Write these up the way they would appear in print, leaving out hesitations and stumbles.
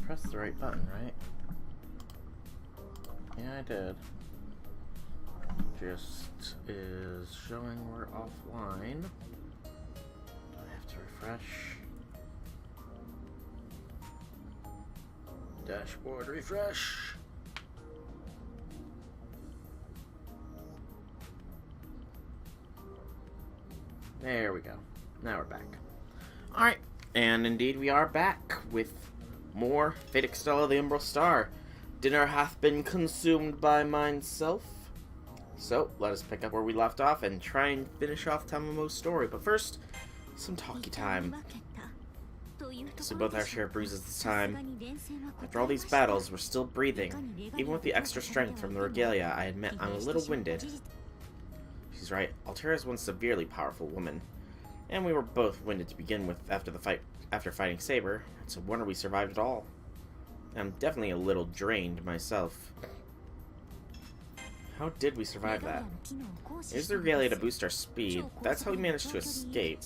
pressed the right button, right? Yeah, I did. Just is showing we're offline. Do I have to refresh? Dashboard refresh. There we go. Now we're back. Alright, and indeed we are back with more Fate Extella the Umbral Star. Dinner hath been consumed by myself. So, let us pick up where we left off and try and finish off Tamammo's story. But first, some talkie time. So we both our share of bruises this time. After all these battles, we're still breathing. Even with the extra strength from the regalia, I admit I'm a little winded. She's right. Altera is one severely powerful woman. And we were both winded to begin with after fighting Saber. It's a wonder we survived at all. I'm definitely a little drained myself. How did we survive that? Here's the regalia to boost our speed. That's how we managed to escape.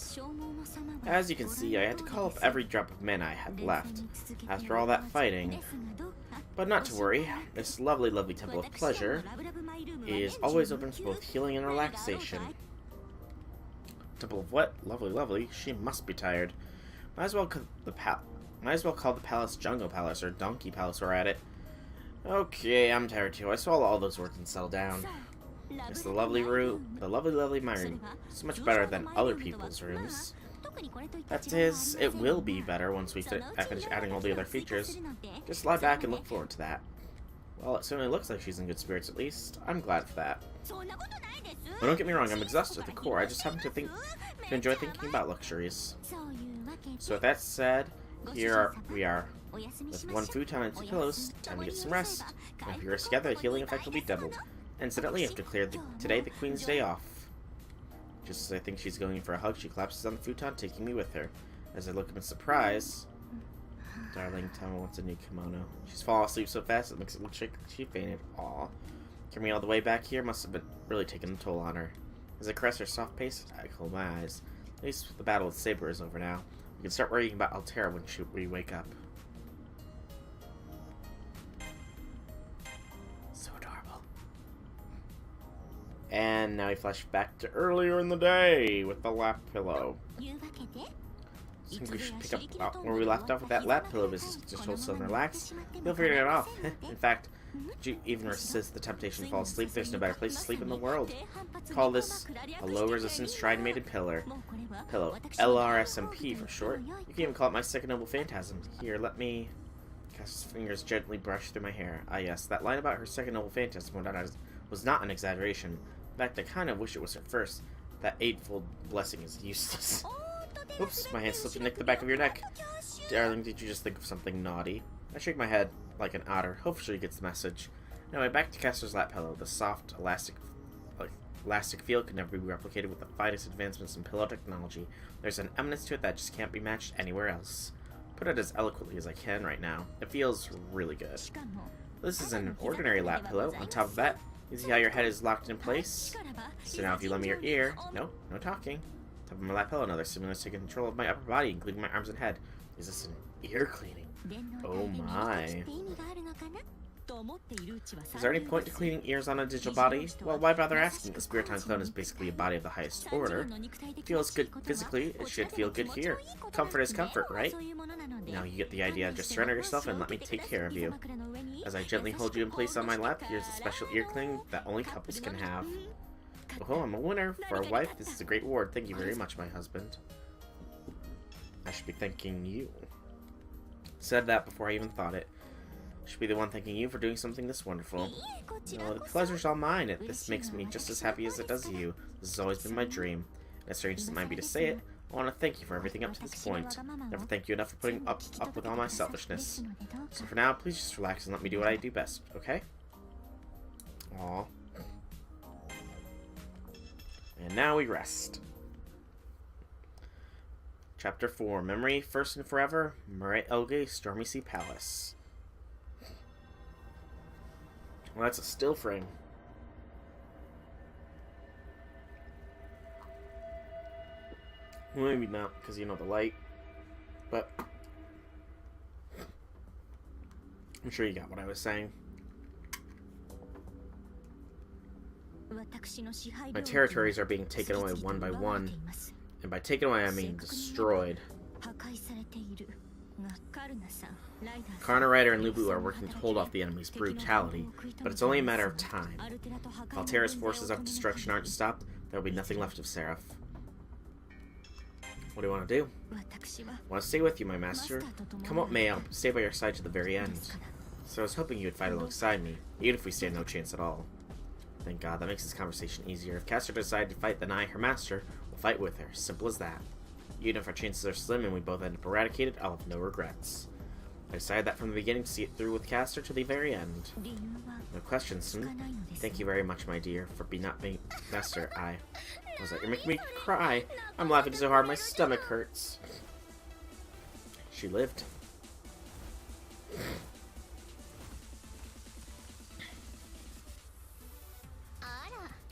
As you can see, I had to call up every drop of mana I had left after all that fighting. But not to worry, this lovely, lovely Temple of Pleasure is always open to both healing and relaxation. Temple of what? Lovely, lovely. She must be tired. Might as well call the palace Jungle Palace or Donkey Palace we're at it. Okay, I'm tired too. I swallow all those words and settle down. It's the lovely room, lovely my room. It's much better than other people's rooms. That is, it will be better once we finish adding all the other features. Just lie back and look forward to that. Well, it certainly looks like she's in good spirits at least. I'm glad for that. Well, don't get me wrong, I'm exhausted at the core. I just happen to enjoy thinking about luxuries. So with that said, here we are. With one futon and 2 pillows, time to get some rest. And if we rest together, the healing effect will be doubled. Incidentally, I have declared today the Queen's Day off. Just as I think she's going in for a hug, she collapses on the futon, taking me with her. As I look up in surprise, darling, Tama wants a new kimono. She's fallen asleep so fast it makes it look like she fainted. Aw. Carrying me all the way back here must have been really taking a toll on her. As I caress her soft pace, I close my eyes. At least the battle with Saber is over now. We can start worrying about Altera when we wake up. So adorable. And now we flash back to earlier in the day with the lap pillow. I think we should pick up where we left off with that lap pillow business. Just hold still and relax. You'll figure it out. In fact, could you even resist the temptation to fall asleep? There's no better place to sleep in the world. Call this a low-resistance stride-mated pillow. LRSMP for short. You can even call it my second noble phantasm. Here, let me... Cass's fingers gently brush through my hair. Ah yes, that line about her second noble phantasm was not an exaggeration. In fact, I kind of wish it was her first. That eightfold blessing is useless. Oops, my hand slipped and nicked the back of your neck. Darling, did you just think of something naughty? I shake my head like an otter. Hopefully he gets the message. Anyway, back to Castor's lap pillow. The soft, elastic feel can never be replicated with the finest advancements in pillow technology. There's an eminence to it that just can't be matched anywhere else. Put it as eloquently as I can right now. It feels really good. This is an ordinary lap pillow. On top of that, you see how your head is locked in place? So now if you lend me your ear... No talking. Top of my lap pillow, another stimulus taking control of my upper body, including my arms and head. Is this an ear cleaning? Oh my. Is there any point to cleaning ears on a digital body? Well, why bother asking? The Spiriton clone is basically a body of the highest order. It feels good physically, it should feel good here. Comfort is comfort, right? Now you get the idea. Just surrender yourself and let me take care of you. As I gently hold you in place on my lap, here's a special ear cleaning that only couples can have. Oh, I'm a winner. For a wife, this is a great reward. Thank you very much, my husband. I should be thanking you. Said that before I even thought it. Should be the one thanking you for doing something this wonderful. No, the pleasure's all mine. This makes me just as happy as it does you. This has always been my dream. As strange as it might be to say it, I want to thank you for everything up to this point. Never thank you enough for putting up with all my selfishness. So for now, please just relax and let me do what I do best, okay? Aww. And now we rest. Chapter 4. Memory, First and Forever. Murray Elgay, Stormy Sea Palace. Well, that's a still frame. Well, maybe not, because you know the light. But I'm sure you got what I was saying. My territories are being taken away one by one. And by taken away, I mean destroyed. Karna, Ryder, and Lubu are working to hold off the enemy's brutality, but it's only a matter of time. If Altera's forces of destruction aren't stopped, there will be nothing left of Seraph. What do you want to do? I want to stay with you, my master. Come what may, I'll stay by your side to the very end. So I was hoping you would fight alongside me, even if we stand no chance at all. Thank God, that makes this conversation easier. If Castor decided to fight, then I, her master, will fight with her. Simple as that. Even if our chances are slim and we both end up eradicated, I'll have no regrets. I decided that from the beginning to see it through with Castor to the very end. No questions, Thank you very much, my dear, for not being master. What was that? You're making me cry. I'm laughing so hard my stomach hurts. She lived.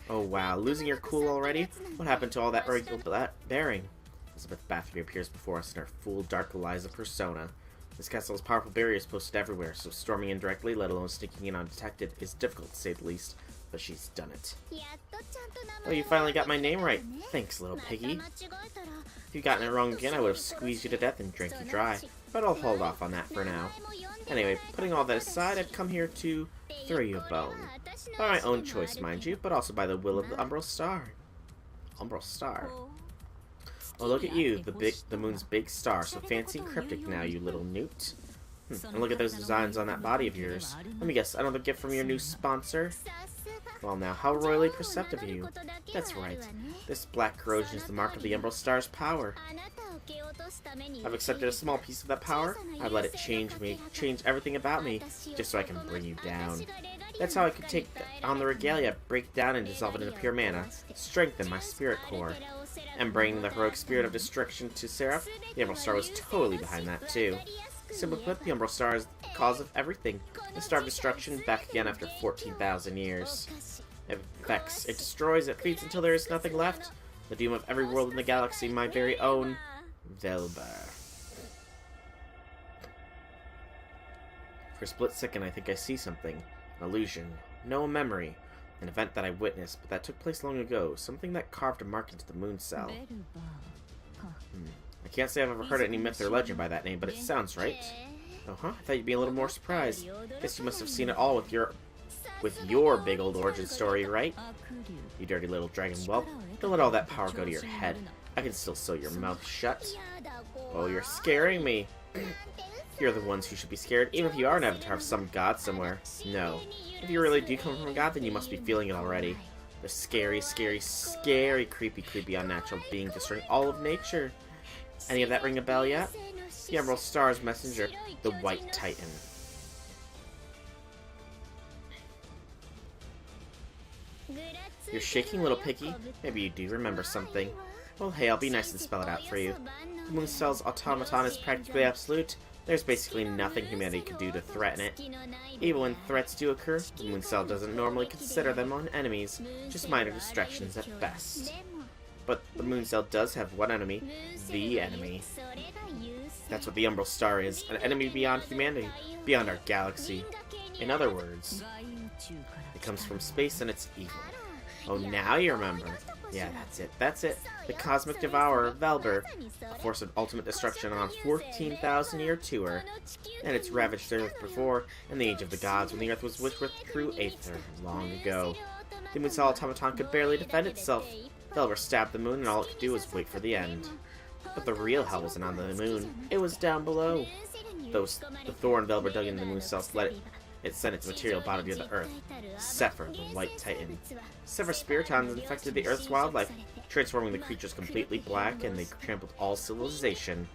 Oh wow, losing your cool already? What happened to all that regal bearing? Elizabeth Bathory appears before us in her full Dark Eliza persona. This castle has powerful barriers posted everywhere, so storming indirectly, let alone sneaking in undetected, is difficult to say the least, but she's done it. Oh, you finally got my name right. Thanks, little piggy. If you'd gotten it wrong again, I would have squeezed you to death and drank you dry, but I'll hold off on that for now. Anyway, putting all that aside, I've come here to throw you a bone. By my own choice, mind you, but also by the will of the Umbral Star. Umbral Star? Oh, look at you, the moon's big star, so fancy and cryptic now, you little newt. And look at those designs on that body of yours. Let me guess, another gift from your new sponsor? Well now, how royally perceptive of you. That's right. This black corrosion is the mark of the Umbral Star's power. I've accepted a small piece of that power. I've let it change everything about me, just so I can bring you down. That's how I could take on the regalia, break it down and dissolve it into pure mana, strengthen my spirit core. And bringing the heroic spirit of destruction to Seraph, the Umbral Star was totally behind that too. Simply put, the Umbral Star is the cause of everything. The Star of Destruction, back again after 14,000 years. It affects, it destroys, it feeds until there is nothing left. The doom of every world in the galaxy, my very own Velbar. For a split second, I think I see something. An illusion. No, a memory. An event that I witnessed, but that took place long ago. Something that carved a mark into the moon cell. I can't say I've ever heard any myth or legend by that name, but it sounds right. Oh, I thought you'd be a little more surprised. Guess you must have seen it all with your big old origin story, right? You dirty little dragon whelp. Don't let all that power go to your head. I can still sew your mouth shut. Oh, you're scaring me. You're the ones who should be scared, even if you are an avatar of some god somewhere. No. If you really do come from a god, then you must be feeling it already. The scary, scary, scary, creepy, unnatural being destroying all of nature. Any of that ring a bell yet? The Emerald Star's messenger, the White Titan. You're shaking, little piggy? Maybe you do remember something. Well, hey, I'll be nice and spell it out for you. The moon cell's automaton is practically absolute. There's basically nothing humanity could do to threaten it. Even when threats do occur, the moon cell doesn't normally consider them enemies, just minor distractions at best. But the moon cell does have one enemy, the enemy. That's what the Umbral Star is, an enemy beyond humanity, beyond our galaxy. In other words, it comes from space and it's evil. Oh, now you remember. Yeah, that's it. The Cosmic Devourer, Velbar, a force of ultimate destruction on a 14,000-year tour. And it's ravaged Earth before, in the Age of the Gods, when the Earth was with true Aether, long ago. The moon cell automaton could barely defend itself. Velbar stabbed the moon and all it could do was wait for the end. But the real hell wasn't on the moon, it was down below. The thorn Velbar dug into the moon cell it sent its material body to the earth. Zephyr, the White Titan. Zephyr Spiritons infected the Earth's wildlife, transforming the creatures completely black, and they trampled all civilization.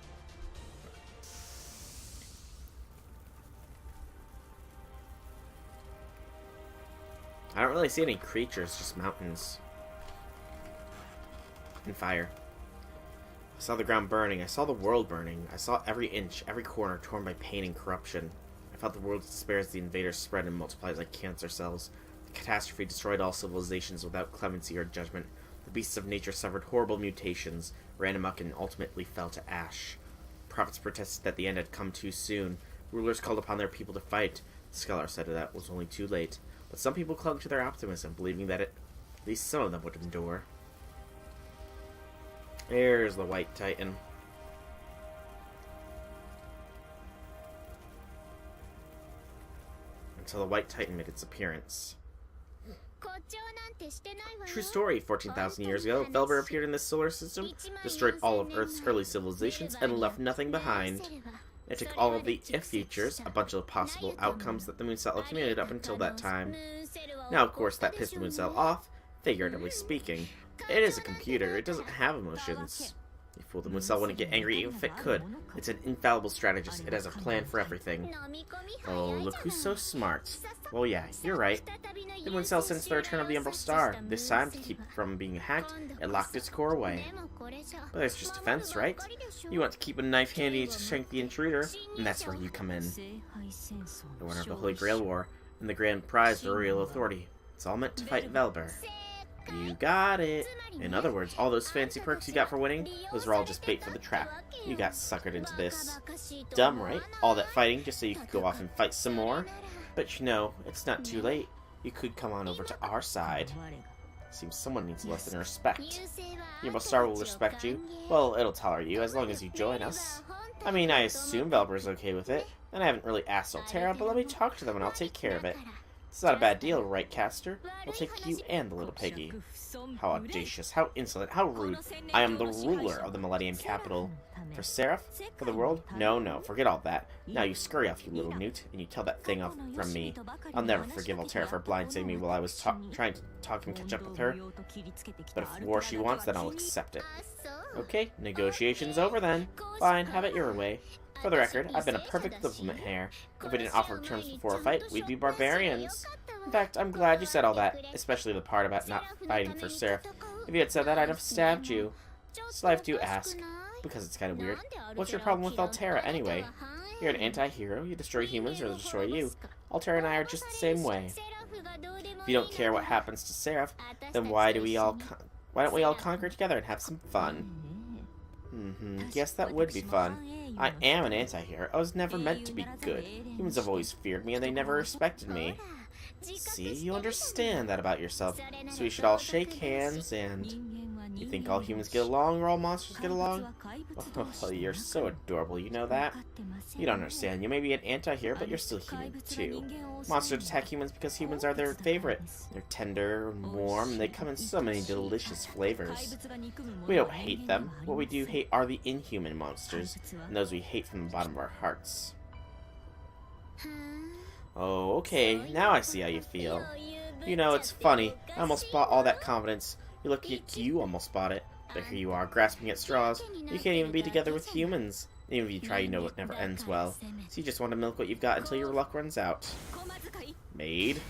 I don't really see any creatures, just mountains. And fire. I saw the ground burning, I saw the world burning, I saw every inch, every corner torn by pain and corruption. I felt the world's despair as the invaders spread and multiplied like cancer cells. The catastrophe destroyed all civilizations without clemency or judgment. The beasts of nature suffered horrible mutations, ran amok, and ultimately fell to ash. Prophets protested that the end had come too soon, Rulers called upon their people to fight. The scholar said that was only too late. But some people clung to their optimism, believing that at least some of them would endure. There's the White Titan. Until the White Titan made its appearance. True story, 14,000 years ago, Velber appeared in this solar system, destroyed all of Earth's early civilizations, and left nothing behind. It took all of the if futures, a bunch of possible outcomes that the moon cell accumulated up until that time. Now, of course, that pissed the moon cell off, figuratively speaking. It is a computer, it doesn't have emotions. You fool, the moon cell wouldn't get angry even if it could. It's an infallible strategist, it has a plan for everything. Oh, look who's so smart. Well, yeah, you're right. The moon cell, since the return of the Umbral Star, this time, to keep it from being hacked, it locked its core away. But that's just defense, right? You want to keep a knife handy to shank the intruder, and that's where you come in. The winner of the Holy Grail War, and the grand prize, the Royal Authority. It's all meant to fight Velber. You got it. In other words, all those fancy perks you got for winning, those were all just bait for the trap. You got suckered into this. Dumb, right? All that fighting just so you could go off and fight some more? But you know, it's not too late. You could come on over to our side. Seems someone needs a lesson in respect. The Umbral Star will respect you. Well, it'll tolerate you as long as you join us. I mean, I assume Velber's okay with it. And I haven't really asked Altera, but let me talk to them and I'll take care of it. It's not a bad deal, right, Caster? We'll take you and the little piggy. How audacious, how insolent, how rude. I am the ruler of the Millennium Capital. For Seraph? For the world? No, no, forget all that. Now you scurry off, you little newt, and you tell that thing off from me. I'll never forgive Altera for blindsiding me while I was trying to talk and catch up with her. But if war she wants, then I'll accept it. Okay, negotiations over then. Fine, have it your way. For the record, I've been a perfect diplomat here. If we didn't offer terms before a fight, we'd be barbarians. In fact, I'm glad you said all that, especially the part about not fighting for Seraph. If you had said that, I'd have stabbed you. So I have to ask, because it's kind of weird, what's your problem with Altera anyway? You're an anti-hero, you destroy humans or they destroy you. Altera and I are just the same way. If you don't care what happens to Seraph, then why don't we all conquer together and have some fun? Yes, that would be fun. I am an anti-hero. I was never meant to be good. Humans have always feared me and they never respected me. See, you understand that about yourself. So we should all shake hands and... You think all humans get along or all monsters get along? Oh, you're so adorable, you know that? You don't understand. You may be an anti-hero, but you're still human, too. Monsters attack humans because humans are their favorite. They're tender and warm, and they come in so many delicious flavors. We don't hate them. What we do hate are the inhuman monsters, and those we hate from the bottom of our hearts. Oh, okay. Now I see how you feel. You know, it's funny. I almost bought all that confidence. You look like you almost bought it, but here you are, grasping at straws. You can't even be together with humans. Even if you try, you know it never ends well. So you just want to milk what you've got until your luck runs out. Maid.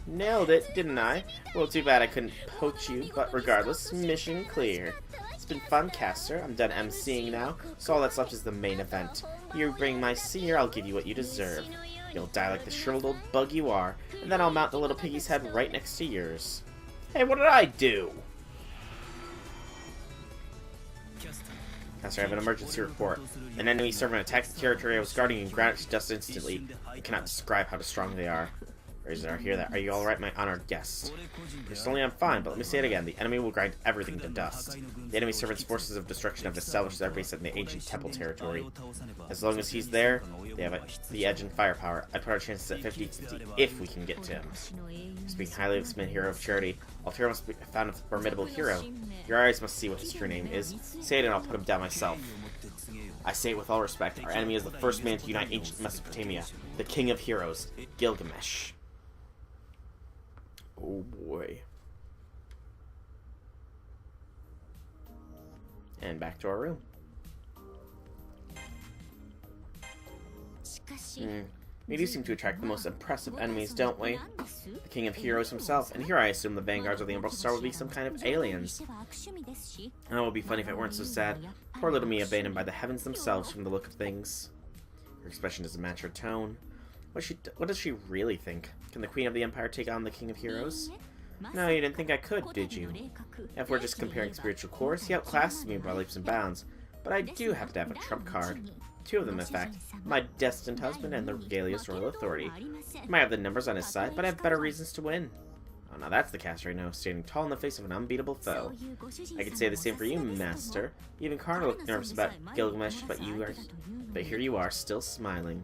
Nailed it, didn't I? Well, too bad I couldn't poach you, but regardless, mission clear. It's been fun, Caster. I'm done emceeing now, so all that's left is the main event. You bring my senior, I'll give you what you deserve. You'll die like the shriveled old bug you are, and then I'll mount the little piggy's head right next to yours. Hey, what did I do? Caster, I have an emergency report. An enemy servant attacked the territory I was guarding and grounded to dust instantly. I cannot describe how strong they are. Razor, hear that. Are you alright, my honored guest? Personally, I'm fine, but let me say it again. The enemy will grind everything to dust. The enemy servant's forces of destruction have established their base in the ancient temple territory. As long as he's there, they have the edge and firepower. I put our chances at 50-50 if we can get to him. Speaking highly of this man hero of charity, Altera must be found a formidable hero. Your eyes must see what his true name is. Say it and I'll put him down myself. I say it with all respect. Our enemy is the first man to unite ancient Mesopotamia, the king of heroes, Gilgamesh. Oh boy. And back to our room. We do seem to attract the most impressive enemies, don't we? The king of heroes himself, and here I assume the vanguards of the Umbral Star would be some kind of aliens. And it would be funny if it weren't so sad. Poor little me abandoned by the heavens themselves from the look of things. Her expression doesn't match her tone. What does she really think? Can the Queen of the Empire take on the King of Heroes? No, you didn't think I could, did you? If we're just comparing spiritual cores, he outclasses me by leaps and bounds. But I do have to have a trump card. 2 of them, in fact. My destined husband and the Regalia's royal authority. He might have the numbers on his side, but I have better reasons to win. Oh, now that's the caster I know, standing tall in the face of an unbeatable foe. I could say the same for you, Master. Even Karna looked nervous about Gilgamesh, but here you are, still smiling.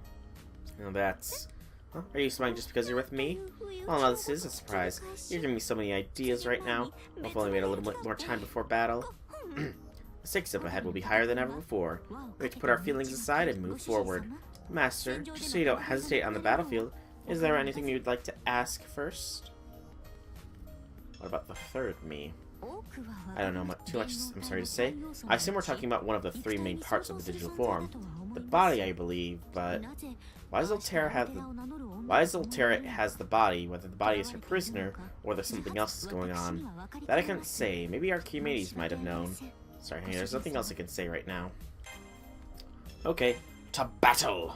Now that's... Huh? Are you smiling just because you're with me? Well, no, this is a surprise. You're giving me so many ideas right now. If only we had a little bit more time before battle. The stakes up ahead will be higher than ever before. We have to put our feelings aside and move forward. Master, just so you don't hesitate on the battlefield, is there anything you'd like to ask first? What about the third me? I don't know too much, I'm sorry to say. I assume we're talking about one of the 3 main parts of the digital form. The body, I believe, but... Why does Altera has the body, whether the body is her prisoner, or there's something else that's going on? That I can't say. Maybe Archimedes might have known. Sorry, there's nothing else I can say right now. Okay, to battle!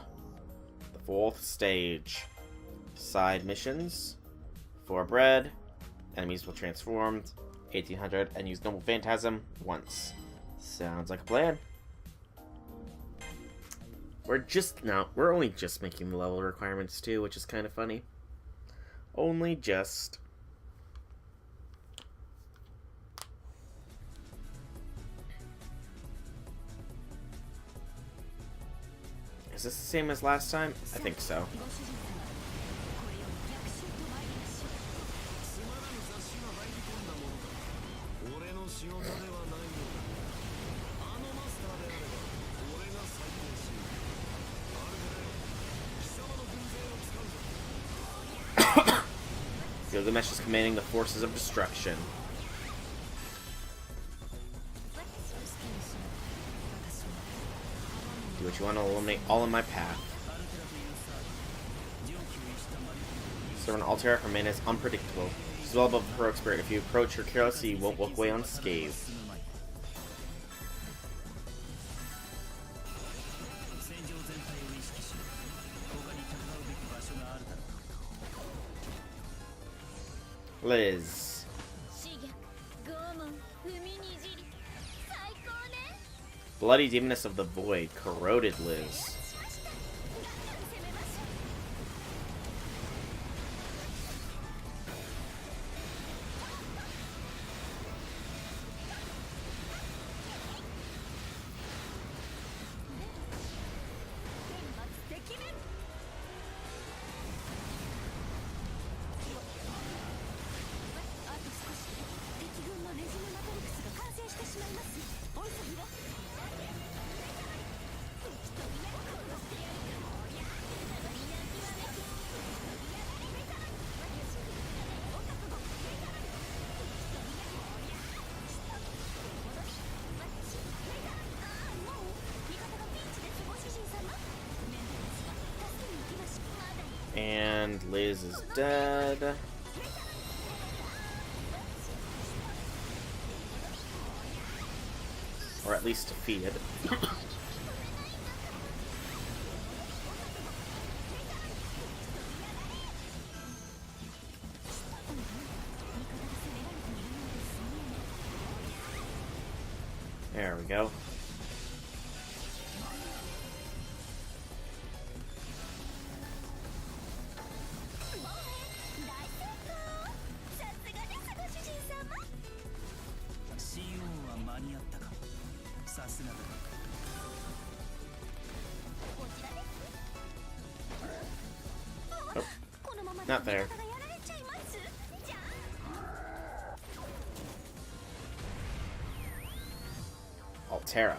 The 4th stage. Side missions. 4 bread. Enemies will transform. 1800 and use Noble Phantasm once. Sounds like a plan. We're only just making the level requirements too, which is kind of funny. Only just. Is this the same as last time? I think so. Gilgamesh is commanding the forces of destruction. Do what you want to eliminate all in my path. Servant Altera, her man is unpredictable. She's well above the heroic spirit. If you approach her carelessly, you won't walk away unscathed. Liz. Bloody demoness of the void, corroded Liz. And Liz is dead. Or at least defeated. There we go. Oh, not there. Altera.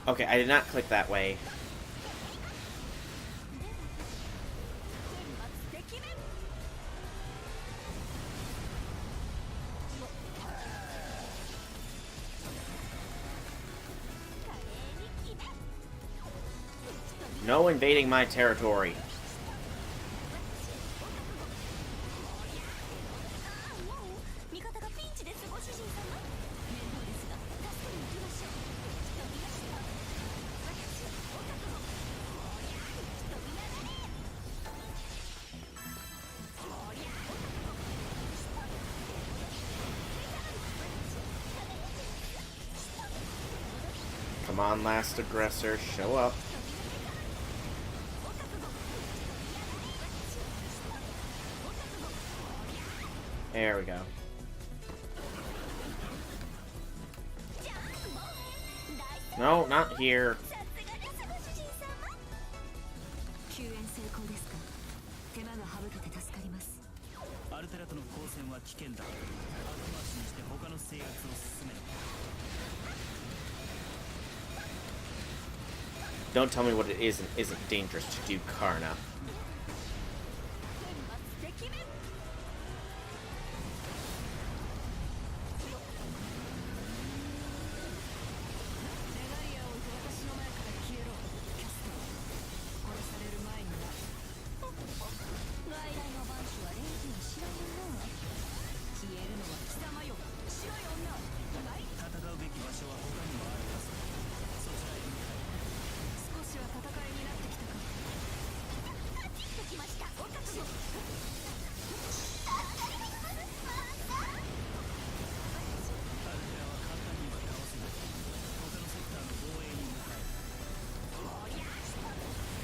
Okay, I did not click that way. No invading my territory. on, last aggressor, show up. There we go. No, not here. Don't tell me what it is and isn't dangerous to do, Karna.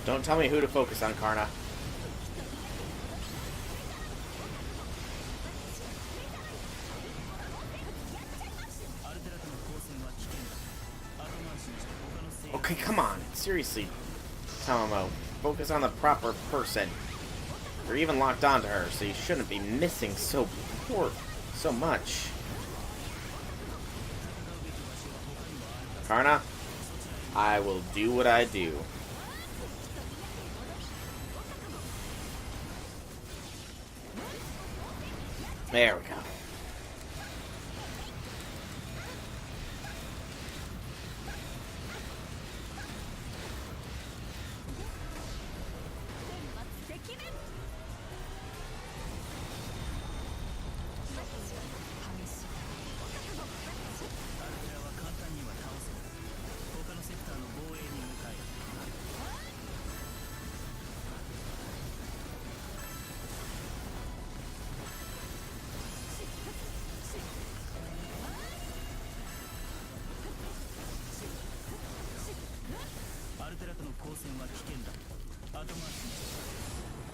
Don't tell me who to focus on, Karna. Okay, come on. Seriously, Tamammo. Focus on the proper person. You're even locked onto her, so you shouldn't be missing so much. Karna, I will do what I do. There we go.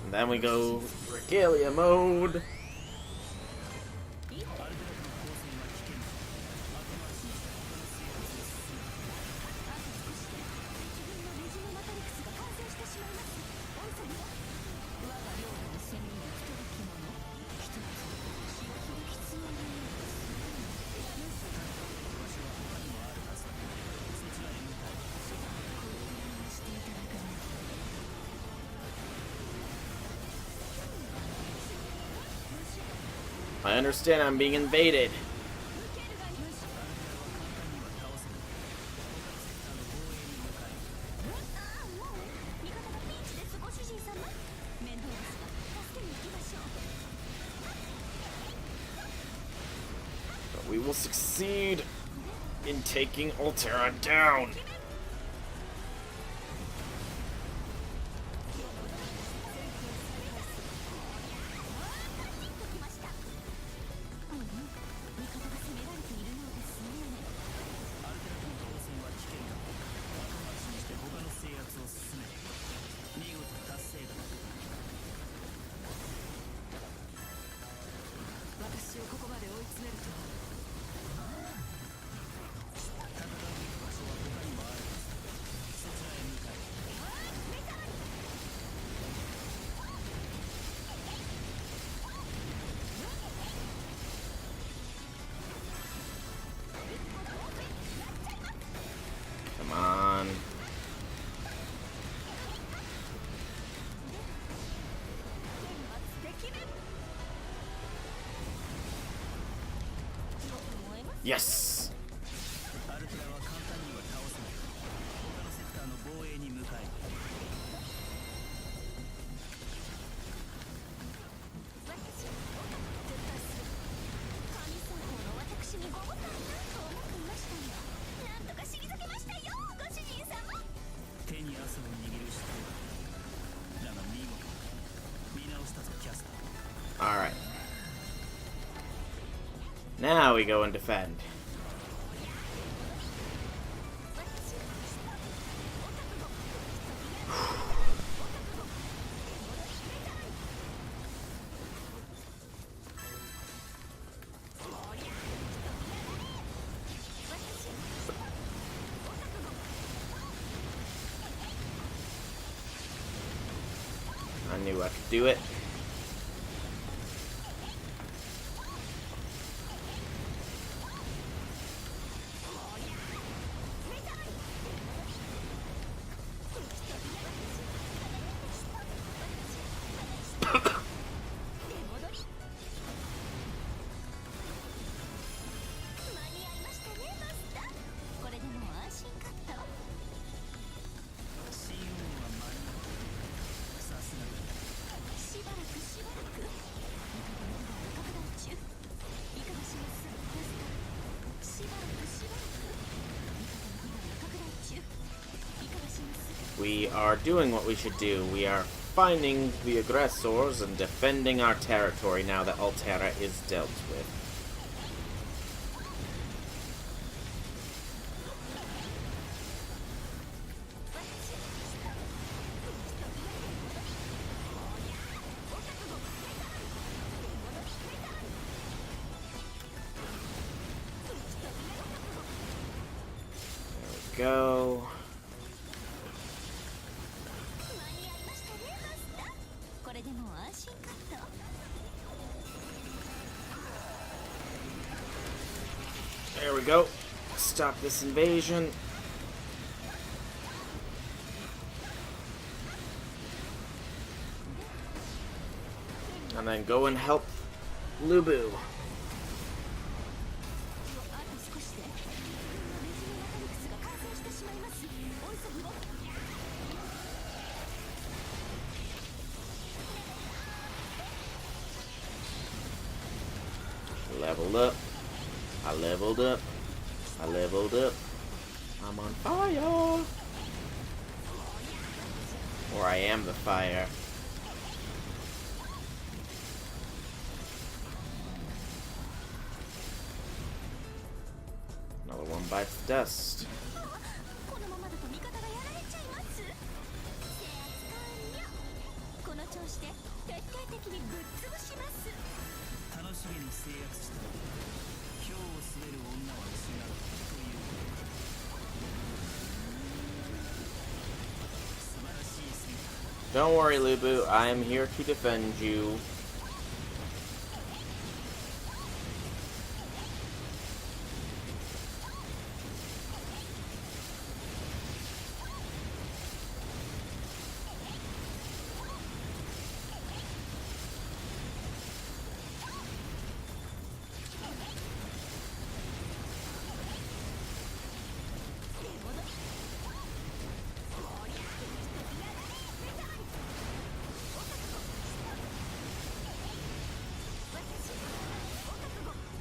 And then we go regalia mode. I understand I'm being invaded. But we will succeed in taking Altera down. Yes! Alright. Now we go and defend. I knew I could do it. We are doing what we should do. We are finding the aggressors and defending our territory now that Altera is dealt with. There we go. There we go. Stop this invasion. And then go and help Lubu. Leveled up. I leveled up. I leveled up. I'm on fire. Or I am the fire. Another one bites the dust. Don't worry, Lubu. I am here to defend you.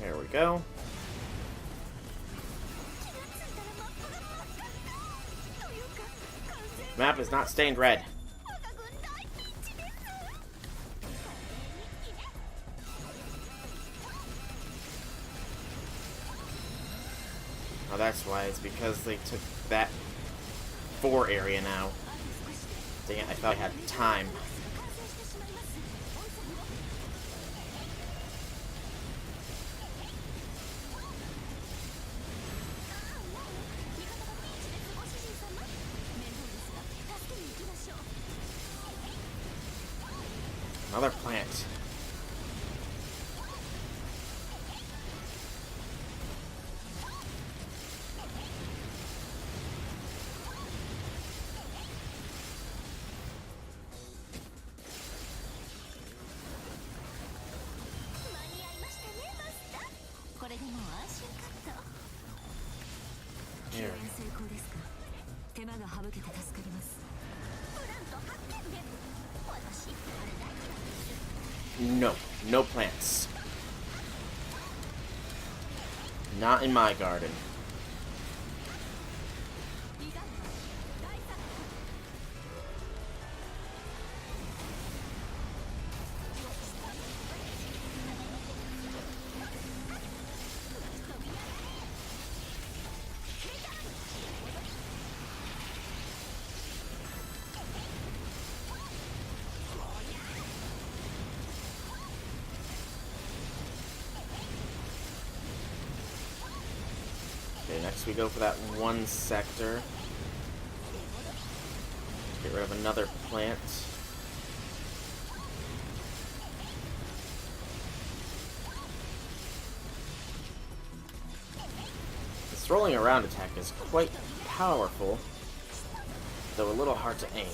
There we go. Map is not stained red. Oh, that's why. It's because they took that 4 area now. Dang it, I thought I had time. Another plant. Here. No. No plants. Not in my garden. Next we go for that one sector. Get rid of another plant. rolling around attack is quite powerful, though a little hard to aim.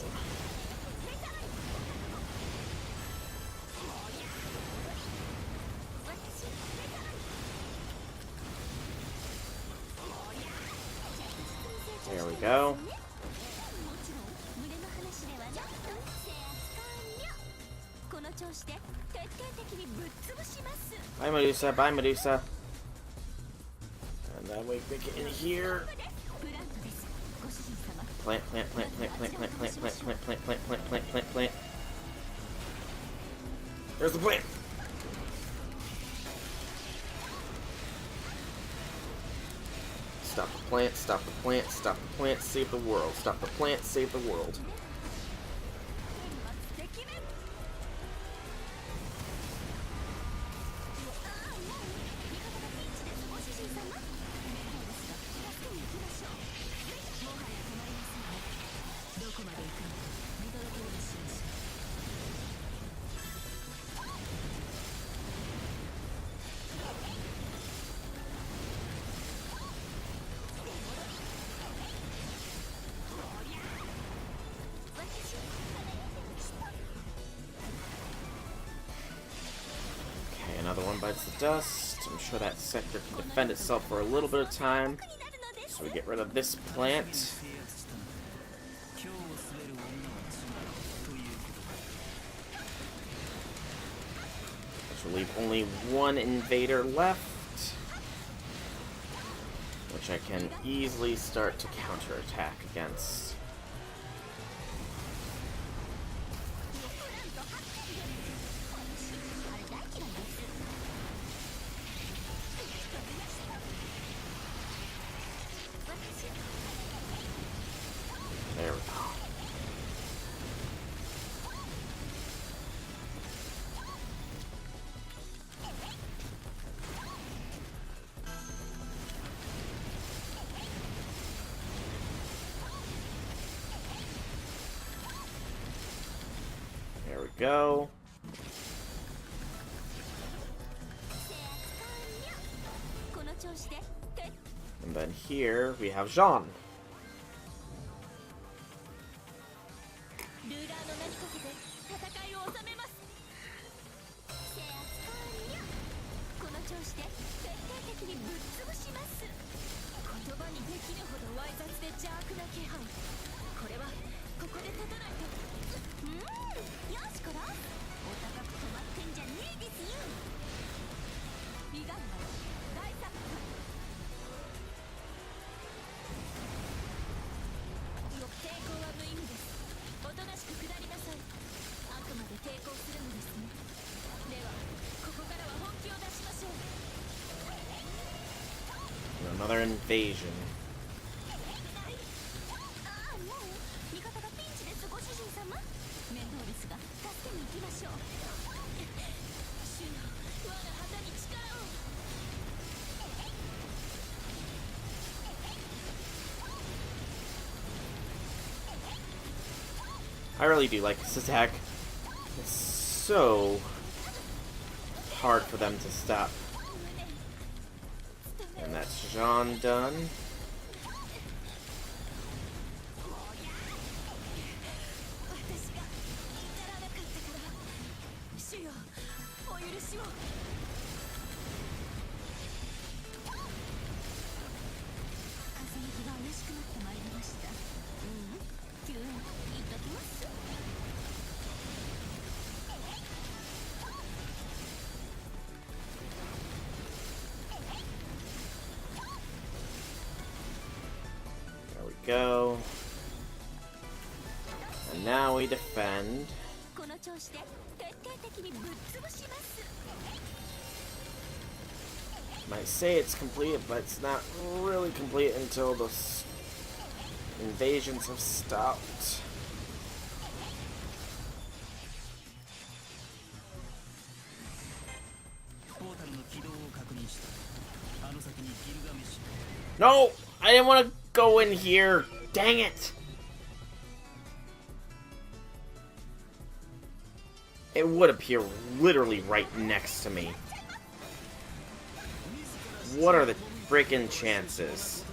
There we go. Bye, Medusa. Bye, Medusa. And that way we get in here. Plant, plant, plant, plant, plant, plant, plant, plant, plant, plant, plant, plant, plant, plant, plant. There's the plant. Stop the plant, stop the plant, stop the plant, save the world. Stop the plant, save the world. Another one bites the dust. I'm sure that sector can defend itself for a little bit of time. So we get rid of this plant. Which will leave only one invader left, which I can easily start to counterattack against. There we go. There we go. And then here we have Jean. Another invasion. I really do like this attack. It's so hard for them to stop. And that's Jean done. Go. And now we defend. Might say it's complete, but it's not really complete until the invasions have stopped. No! I didn't want to go in here. Dang it! It would appear literally right next to me. What are the frickin' chances?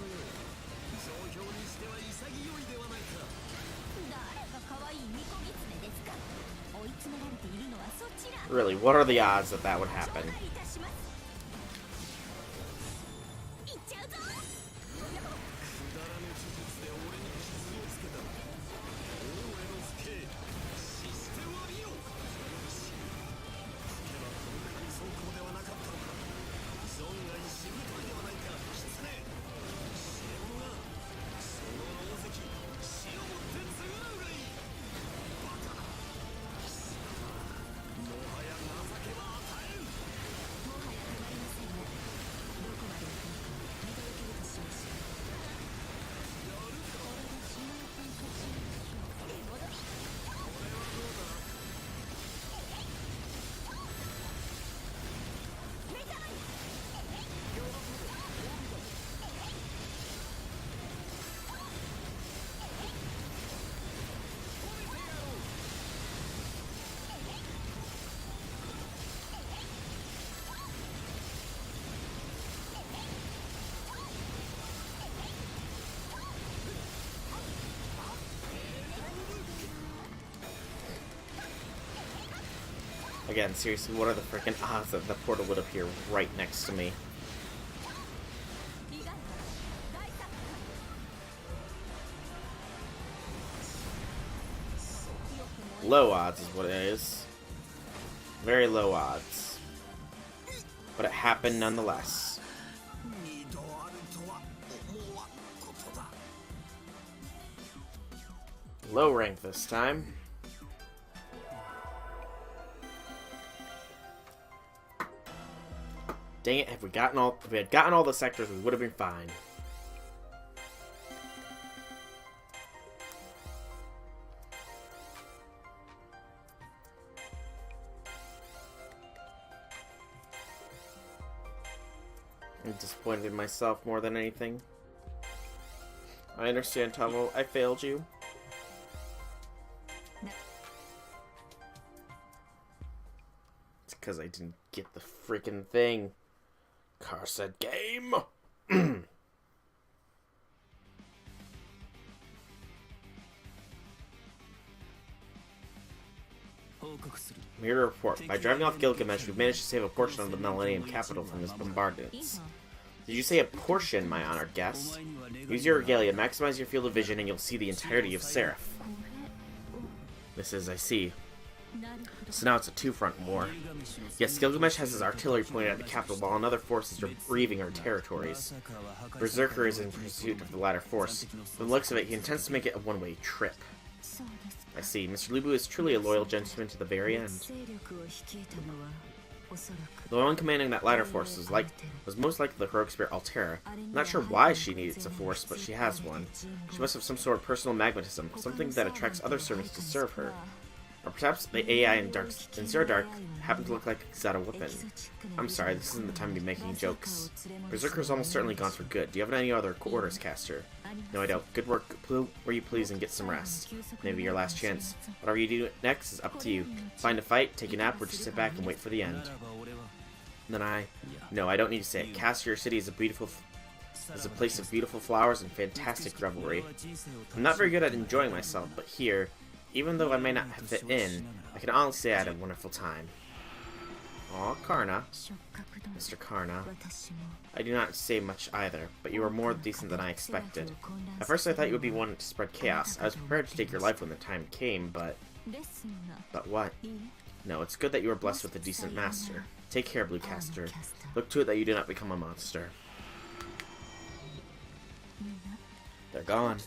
Really, what are the odds that that would happen? Again, seriously, what are the freaking odds that the portal would appear right next to me? Low odds is what it is. Very low odds. But it happened nonetheless. Low rank this time. Dang it, if we had gotten all the sectors, we would have been fine. I'm disappointed in myself more than anything. I understand, Tamammo. I failed you. It's because I didn't get the freaking thing. Cursed game! Here to report. By driving off Gilgamesh, we've managed to save a portion of the Millennium Capital from his bombardments. Did you say a portion, my honored guest? Use your regalia, maximize your field of vision, and you'll see the entirety of Seraph. This is, I see. So now it's a two-front war. Yes, Gilgamesh has his artillery pointed at the capital while another force is retrieving our territories. Berserker is in pursuit of the latter force. From the looks of it, he intends to make it a one-way trip. I see. Mr. Lubu is truly a loyal gentleman to the very end. The one commanding that latter force was most likely the heroic spirit Altera. I'm not sure why she needs a force, but she has one. She must have some sort of personal magnetism, something that attracts other servants to serve her. Or perhaps the AI in Zero Dark happen to look like a Extella weapon. I'm sorry, this isn't the time to be making jokes. Berserker's almost certainly gone for good. Do you have any other orders, Caster? No, I don't. Good work, where you please, and get some rest. Maybe your last chance. Whatever you do next is up to you. Find a fight, take a nap, or just sit back and wait for the end. No, I don't need to say it. Caster, your city is a place of beautiful flowers and fantastic revelry. I'm not very good at enjoying myself, but here, even though I may not fit in, I can honestly say I had a wonderful time. Aw, Karna. Mr. Karna. I do not say much either, but you were more decent than I expected. At first I thought you would be one to spread chaos. I was prepared to take your life when the time came, but... But what? No, it's good that you were blessed with a decent master. Take care, Blue Caster. Look to it that you do not become a monster. They're gone.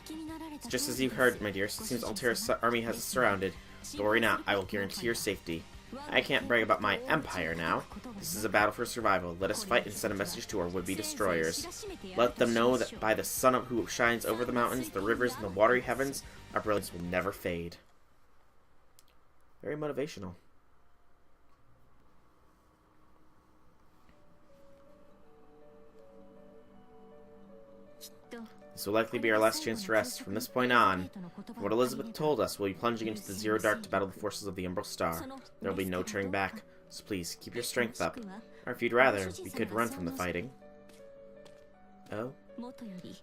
It's just as you heard, my dear. It seems Altera's army has us surrounded. Don't worry not. I will guarantee your safety. I can't brag about my empire now. This is a battle for survival. Let us fight and send a message to our would-be destroyers. Let them know that by the sun who shines over the mountains, the rivers, and the watery heavens, our brilliance will never fade. Very motivational. This will likely be our last chance to rest. From this point on, from what Elizabeth told us, we'll be plunging into the Zero Dark to battle the forces of the Umbral Star. There will be no turning back, so please, keep your strength up. Or if you'd rather, we could run from the fighting. Oh?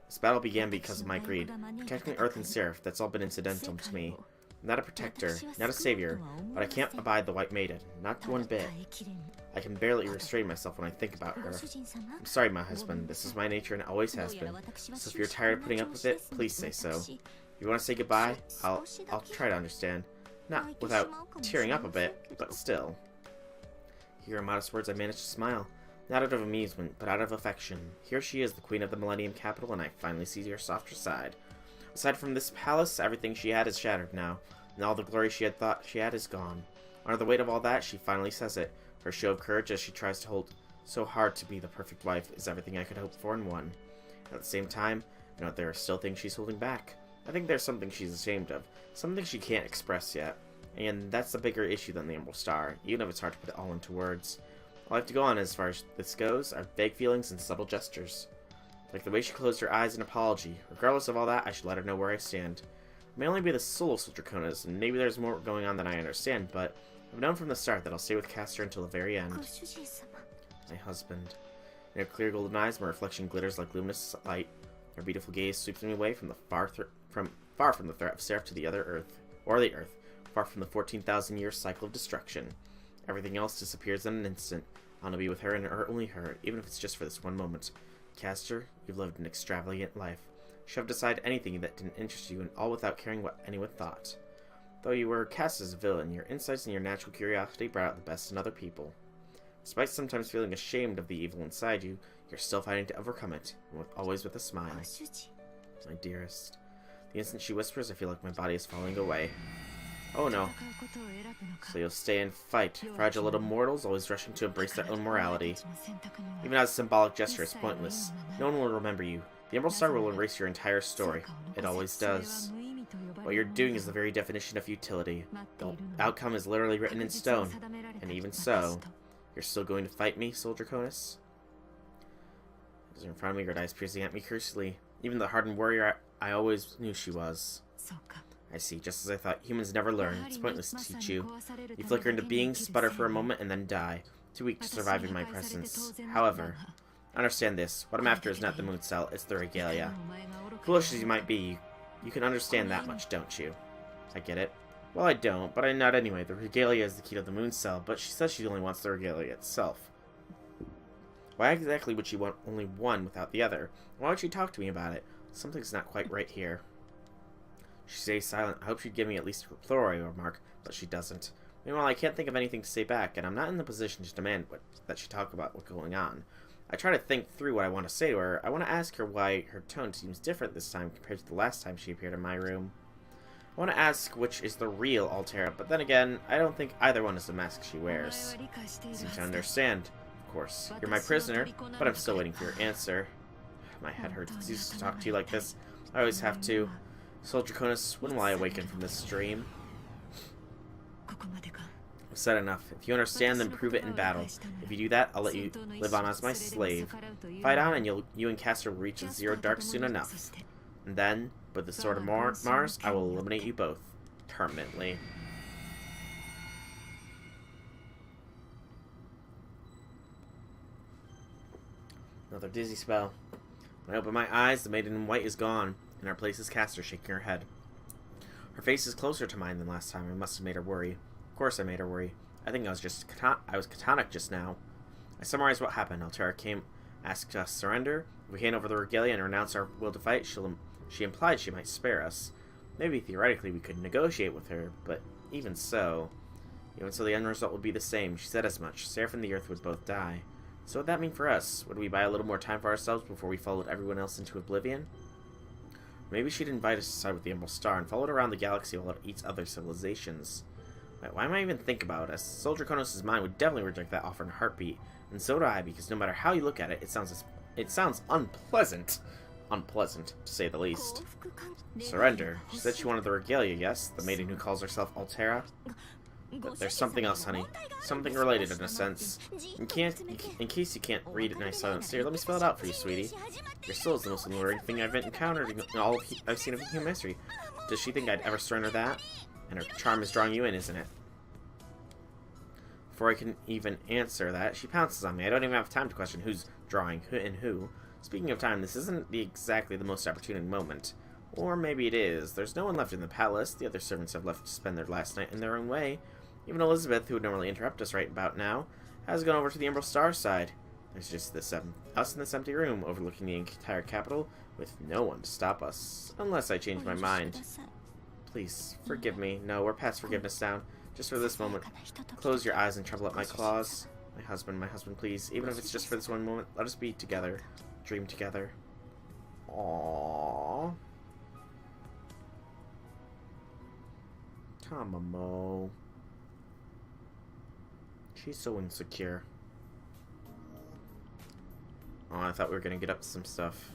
This battle began because of my greed. Protecting Earth and Seraph, that's all been incidental to me. I'm not a protector, not a savior, but I can't abide the White Maiden. Not one bit. I can barely restrain myself when I think about her. I'm sorry, my husband. This is my nature and it always has been. So if you're tired of putting up with it, please say so. If you want to say goodbye, I'll try to understand. Not without tearing up a bit, but still. Here are modest words I managed to smile. Not out of amusement, but out of affection. Here she is, the queen of the Millennium Capital, and I finally see her softer side. Aside from this palace, everything she had is shattered now, and all the glory she had thought she had is gone. Under the weight of all that, she finally says it. Her show of courage as she tries to hold so hard to be the perfect wife is everything I could hope for in one. At the same time, I know there are still things she's holding back. I think there's something she's ashamed of, something she can't express yet. And that's a bigger issue than the Umbral Star, even if it's hard to put it all into words. All I have to go on as far as this goes are vague feelings and subtle gestures. Like the way she closed her eyes in apology. Regardless of all that, I should let her know where I stand. It may only be the soul of Draconis, and maybe there's more going on than I understand, but I've known from the start that I'll stay with Castor until the very end. My husband. In her clear golden eyes, my reflection glitters like luminous light. Her beautiful gaze sweeps me away from the far from the threat of Seraph to the other Earth, or the Earth, far from the 14,000-year cycle of destruction. Everything else disappears in an instant. I want to be with her and her, only her, even if it's just for this one moment. Castor, you've lived an extravagant life. Shoved aside anything that didn't interest you, and all without caring what anyone thought. Though you were cast as a villain, your insights and your natural curiosity brought out the best in other people. Despite sometimes feeling ashamed of the evil inside you, you're still fighting to overcome it, and always with a smile. My dearest. The instant she whispers, I feel like my body is falling away. Oh no. So you'll stay and fight, fragile little mortals always rushing to embrace their own morality. Even as a symbolic gesture, it's pointless. No one will remember you. The Umbral Star will erase your entire story. It always does. What you're doing is the very definition of futility. The outcome is literally written in stone. And even so, you're still going to fight me, Soul Draconis? As in front of me, her eyes piercing at me curiously. Even the hardened warrior I always knew she was. I see, just as I thought. Humans never learn. It's pointless to teach you. You flicker into being, sputter for a moment, and then die. Too weak to survive in my presence. However, understand this. What I'm after is not the moon cell, it's the regalia. Foolish as you might be, you can understand that much, don't you? I get it. Well, I don't, but I nod anyway. The regalia is the key to the moon cell, but she says she only wants the regalia itself. Why exactly would she want only one without the other? Why would she talk to me about it? Something's not quite right here. She stays silent. I hope she'd give me at least a thorough remark, but she doesn't. Meanwhile, I can't think of anything to say back, and I'm not in the position to demand that she talk about what's going on. I try to think through what I want to say to her. I want to ask her why her tone seems different this time compared to the last time she appeared in my room. I want to ask which is the real Altera, but then again, I don't think either one is the mask she wears. You seem to understand. Of course, you're my prisoner, but I'm still waiting for your answer. My head hurts. It's easy to talk to you like this. I always have to. Soul Draconis, when will I awaken from this dream? I've said enough. If you understand, then prove it in battle. If you do that, I'll let you live on as my slave. Fight on, and you and Castor will reach the Zero Dark soon enough. And then, with the Sword of Mars, I will eliminate you both. Permanently. Another dizzy spell. When I open my eyes, the maiden in white is gone. In our place is Castor, shaking her head. Her face is closer to mine than last time. I must have made her worry. Of course I made her worry. I think I was catatonic just now. I summarized what happened. Altera asked us to surrender. If we hand over the regalia and renounce our will to fight, she implied she might spare us. Maybe theoretically we could negotiate with her, but even so the end result would be the same. She said as much. Seraph and the Earth would both die. So what would that mean for us? Would we buy a little more time for ourselves before we followed everyone else into oblivion? Maybe she'd invite us to side with the Umbral Star and follow it around the galaxy while it eats other civilizations. Why am I even thinking about it? Soul Draconis' mind would definitely reject that offer in a heartbeat, and so do I, because no matter how you look at it, it sounds unpleasant. Unpleasant, to say the least. Surrender. She said she wanted the regalia, yes? The maiden who calls herself Altera? But there's something else, honey. Something related, in a sense. In case you can't read it in my silence here, let me spell it out for you, sweetie. Your soul is the most alluring thing I've encountered in all I've seen of human history. Does she think I'd ever surrender that? And her charm is drawing you in, isn't it? Before I can even answer that, she pounces on me. I don't even have time to question who's drawing who and who. Speaking of time, this isn't exactly the most opportune moment. Or maybe it is. There's no one left in the palace. The other servants have left to spend their last night in their own way. Even Elizabeth, who would normally interrupt us right about now, has gone over to the Umbral Star side. There's just us in this empty room overlooking the entire capital, with no one to stop us. Unless I change my mind. Please, forgive me. No, we're past forgiveness now. Just for this moment. Close your eyes and trouble up my claws. My husband, please. Even if it's just for this one moment, let us be together. Dream together. Aww. Tamammo. She's so insecure. Oh, I thought we were gonna get up to some stuff.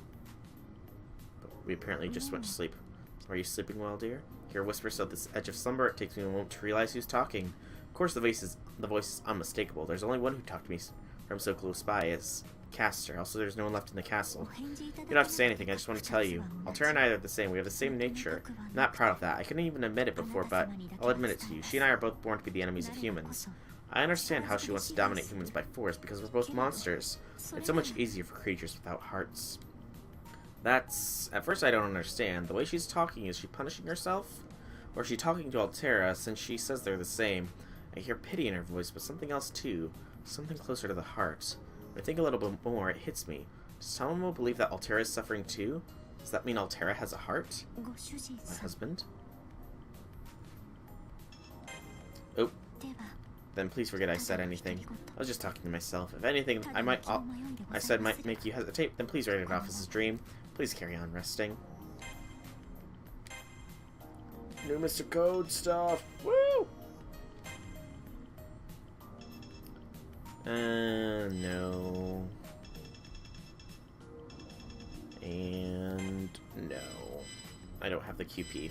But we apparently just went to sleep. Are you sleeping well, dear? Hear whispers at this edge of slumber. It takes me a moment to realize who's talking. Of course, the voice is unmistakable. There's only one who talked to me from so close by, is Caster. Also, there's no one left in the castle. You don't have to say anything. I just want to tell you. Altera and I are the same. We have the same nature. I'm not proud of that. I couldn't even admit it before, but I'll admit it to you. She and I are both born to be the enemies of humans. I understand how she wants to dominate humans by force, because we're both monsters. It's so much easier for creatures without hearts. At first I don't understand. The way she's talking, is she punishing herself? Or is she talking to Altera, since she says they're the same? I hear pity in her voice, but something else too. Something closer to the heart. When I think a little bit more, it hits me. Does Tamammo believe that Altera is suffering too? Does that mean Altera has a heart? My husband? Oh. Then please forget I said anything. I was just talking to myself. If anything I said might make you hesitate, then please write it off as a dream. Please carry on resting. New Mr. Code stuff! Woo! No. And no. I don't have the QP.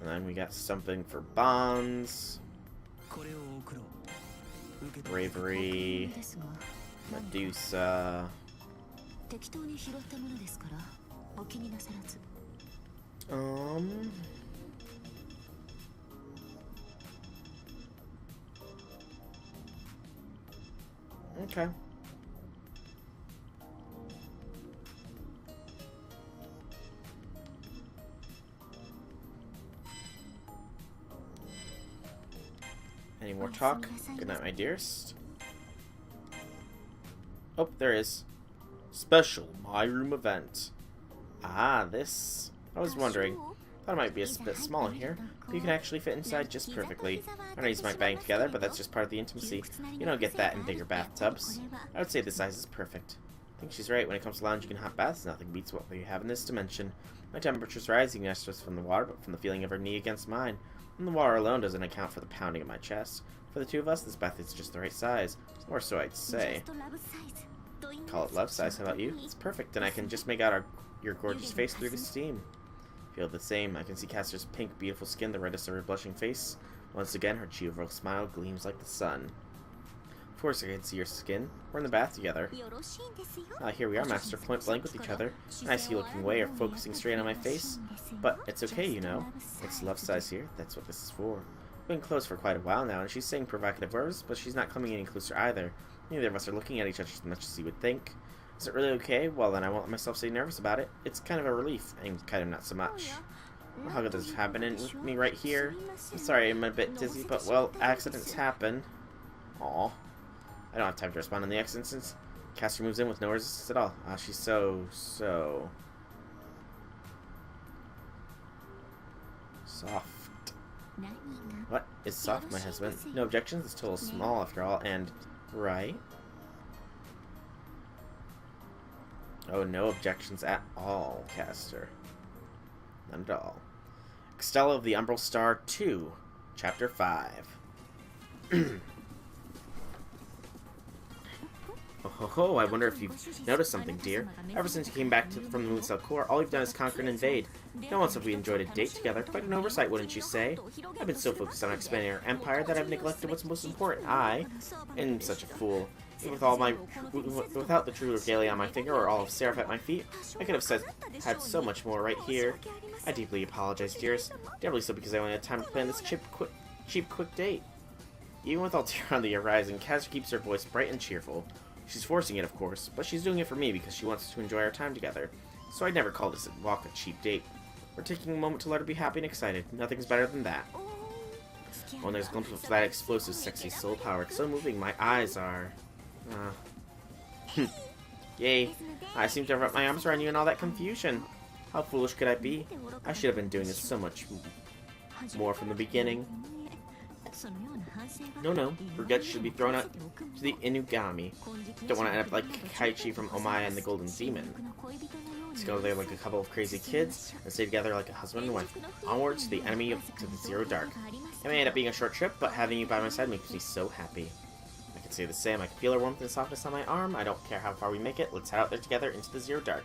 And then we got something for bonds. Bravery. Medusa. Okay. Any more talk? Good night, my dearest. Oh, there is. Special My Room event. Ah, this. I was wondering. Thought it might be a bit small in here, but you can actually fit inside just perfectly. Our knees might bang together, but that's just part of the intimacy. You don't get that in bigger bathtubs. I would say the size is perfect. I think she's right. When it comes to lounging in hot baths, nothing beats what we have in this dimension. My temperature's rising, not just from the water, but from the feeling of her knee against mine. And the water alone doesn't account for the pounding of my chest. For the two of us, this bath is just the right size. Or so I'd say. Call it love size, how about you? It's perfect, and I can just make out your gorgeous face through the steam. Feel the same. I can see Caster's pink, beautiful skin, the reddest of her blushing face. Once again, her cheerful smile gleams like the sun. Of course I can see your skin. We're in the bath together. Here we are, Master, point blank with each other. And I see you looking away or focusing straight on my face. But it's okay, you know. It's love size here. That's what this is for. We've been close for quite a while now, and she's saying provocative words, but she's not coming any closer either. Neither of us are looking at each other as much as you would think. Is it really okay? Well, then I won't let myself stay nervous about it. It's kind of a relief, and kind of not so much. Well, how could this happen with me right here? I'm sorry, I'm a bit dizzy, but, well, accidents happen. Aw. I don't have time to respond in the next instance. Caster moves in with no resistance at all. Ah, she's so soft. What is soft, my husband? No objections, it's totally small after all, and right? Oh, no objections at all, Caster. None at all. Extella of the Umbral Star 2, Chapter 5. Oh, I wonder if you've noticed something, dear. Ever since you came back from the Mooncell Core, all you've done is conquer and invade. No one said we enjoyed a date together. Quite an oversight, wouldn't you say? I've been so focused on expanding our empire that I've neglected what's most important. I am such a fool. Without the true regalia on my finger or all of Seraph at my feet, I could have had so much more right here. I deeply apologize, dearest. Doubly so because I only had time to plan this cheap, quick date. Even with Altera on the horizon, Caster keeps her voice bright and cheerful. She's forcing it, of course, but she's doing it for me because she wants to enjoy our time together. So I'd never call this walk a cheap date. We're taking a moment to let her be happy and excited. Nothing's better than that. When there's a glimpse of that explosive, sexy soul power, it's so moving, my eyes are... Yay. I seem to have wrapped my arms around you in all that confusion. How foolish could I be? I should have been doing this so much more from the beginning. No. Regrets should be thrown out to the Inugami. Don't want to end up like Kaichi from Omaya and the Golden Demon. Let's go there like a couple of crazy kids and stay together like a husband and wife. Onwards to the enemy to the Zero Dark. It may end up being a short trip, but having you by my side makes me so happy. I can say the same. I can feel her warmth and softness on my arm. I don't care how far we make it. Let's head out there together into the Zero Dark.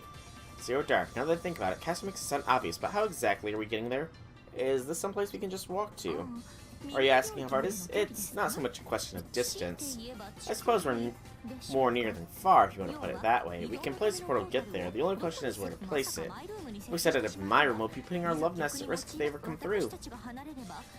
Zero Dark. Now that I think about it, Casper makes it sound obvious, but how exactly are we getting there? Is this someplace we can just walk to? Are you asking how far it is? It's not so much a question of distance. I suppose we're more near than far, if you want to put it that way. We can place the portal to get there. The only question is where to place it. If we set it at my room, we'll be putting our love nest at risk if they ever come through.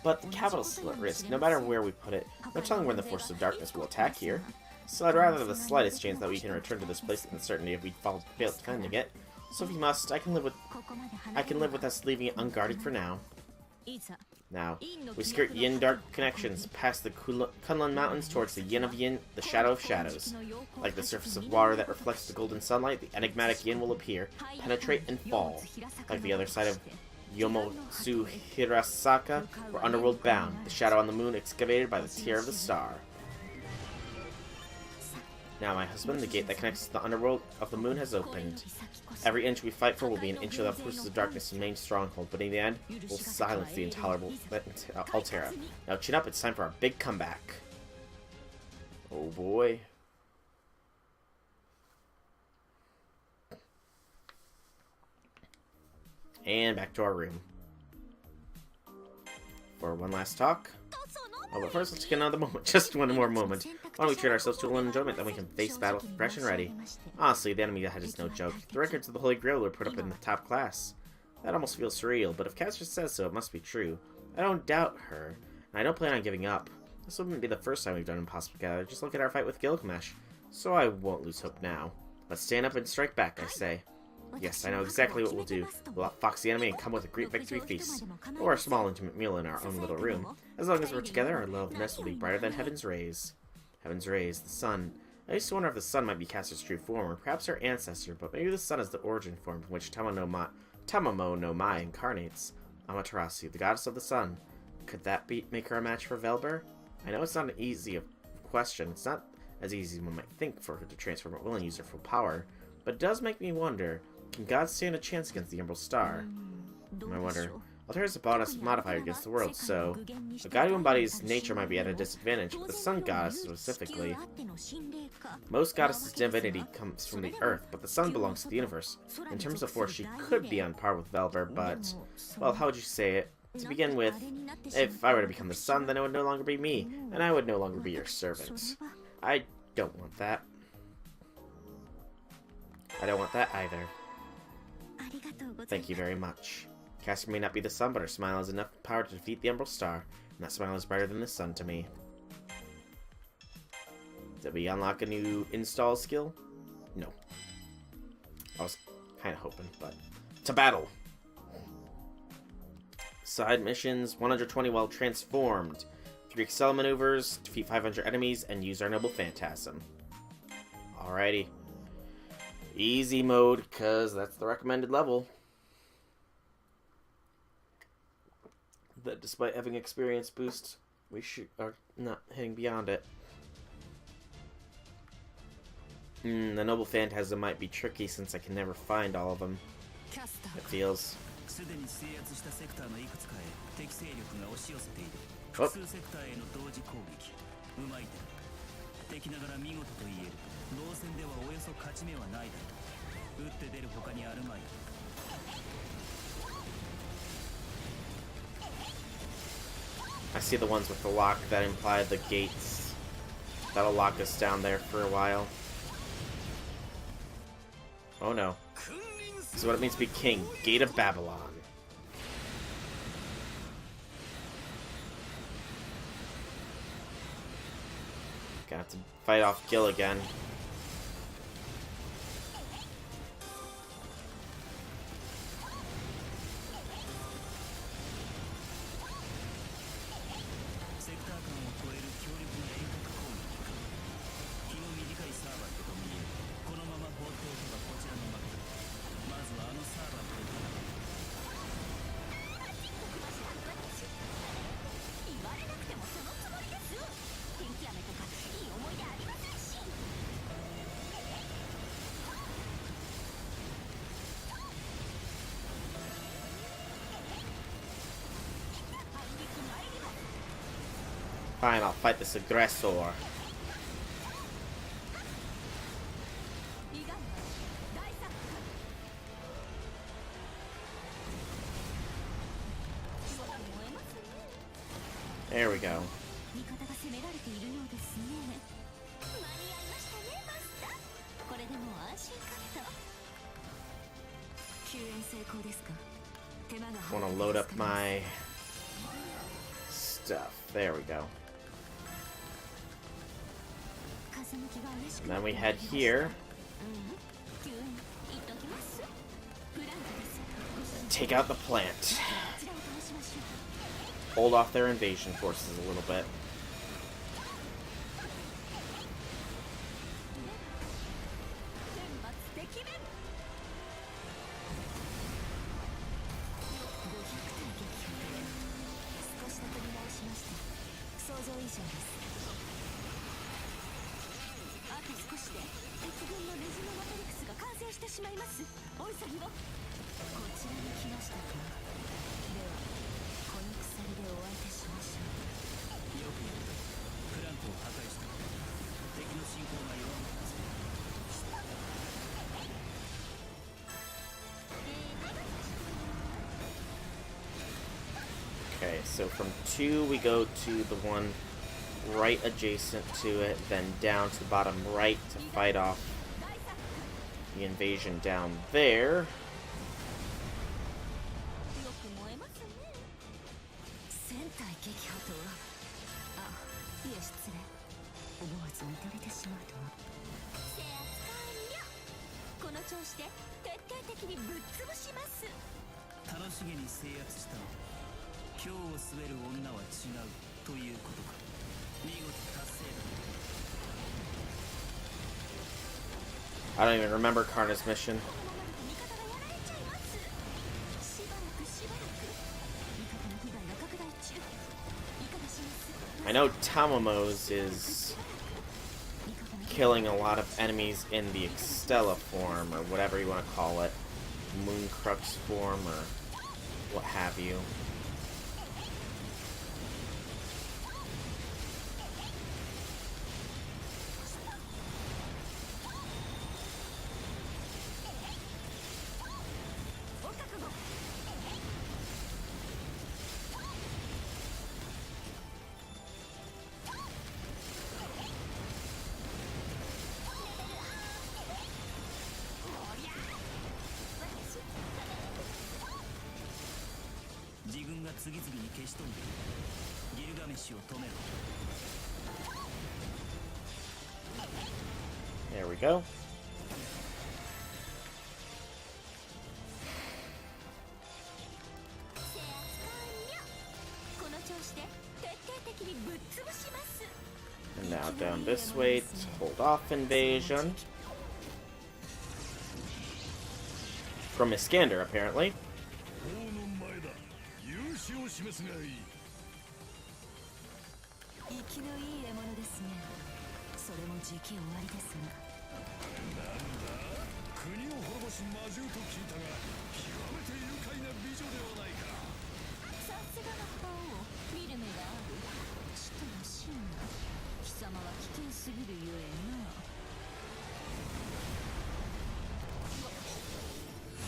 But the capital's still at risk, no matter where we put it. No telling when the forces of darkness will attack here. So I'd rather have the slightest chance that we can return to this place than the certainty if we fail defending it. So if you must, I can live with us leaving it unguarded for now. Now, we skirt Yin Dark connections, past the Kunlun Mountains towards the Yin of Yin, the Shadow of Shadows. Like the surface of water that reflects the golden sunlight, the enigmatic Yin will appear, penetrate, and fall. Like the other side of Yomotsu Hirasaka, we're underworld bound, the shadow on the moon excavated by the tear of the star. Now, my husband, the gate that connects to the underworld of the moon has opened. Every inch we fight for will be an inch of the forces of darkness' main stronghold, but in the end, we'll silence the intolerable Altera. Now, chin up, it's time for our big comeback. Oh boy. And back to our room. For one last talk. Oh, but first, let's get another moment. Just one more moment. Why don't we treat ourselves to a little enjoyment, then we can face battle fresh and ready. Honestly, the enemy ahead is no joke. The records of the Holy Grail were put up in the top class. That almost feels surreal, but if Casper says so, it must be true. I don't doubt her, and I don't plan on giving up. This wouldn't be the first time we've done impossible together. Just look at our fight with Gilgamesh. So I won't lose hope now. Let's stand up and strike back, I say. Yes, I know exactly what we'll do. We'll outfox the enemy and come with a great victory feast. Or a small intimate meal in our own little room. As long as we're together, our love nest will be brighter than heaven's rays. Heaven's rays, the sun. I used to wonder if the sun might be Casper's true form, or perhaps her ancestor, but maybe the sun is the origin form from which Tamammo no Mai incarnates. Amaterasu, the goddess of the sun. Could that make her a match for Velber? I know it's not an easy question. It's not as easy as one might think for her to transform at will and use her full power, but it does make me wonder, can God stand a chance against the Umbral Star? I wonder. Altera's a bonus modifier against the world, so a god who embodies nature might be at a disadvantage, but the sun goddess specifically. Most goddesses' divinity comes from the earth, but the sun belongs to the universe. In terms of force, she could be on par with Velver, but, well, how would you say it? To begin with, if I were to become the sun, then it would no longer be me, and I would no longer be your servant. I don't want that. I don't want that either. Thank you very much. Casper may not be the sun, but her smile has enough power to defeat the Umbral Star, and that smile is brighter than the sun to me. Did we unlock a new install skill? No. I was kind of hoping, but... To battle! Side missions, 120 while transformed. 3 Extella maneuvers, defeat 500 enemies, and use our noble phantasm. Alrighty. Easy mode, because that's the recommended level. That despite having experience boost, we are not hitting beyond it. The noble phantasm might be tricky since I can never find all of them. It feels. Oh. I see the ones with the lock that imply the gates. That'll lock us down there for a while. Oh no. This is what it means to be king. Gate of Babylon. Gonna have to fight off Gil again. Fine, I'll fight this aggressor. There we go. Want to load up my stuff. There we go. And then we head here. Take out the plant. Hold off their invasion forces a little bit. Okay, so from 2 we go to the one right adjacent to it, then down to the bottom right to fight off the invasion down there. I don't even remember Karna's mission. I know Tamammo's is killing a lot of enemies in the Extella form, or whatever you want to call it. Moon Crux form, or what have you. There we go. And now down this way to hold off invasion. From Iskander, apparently.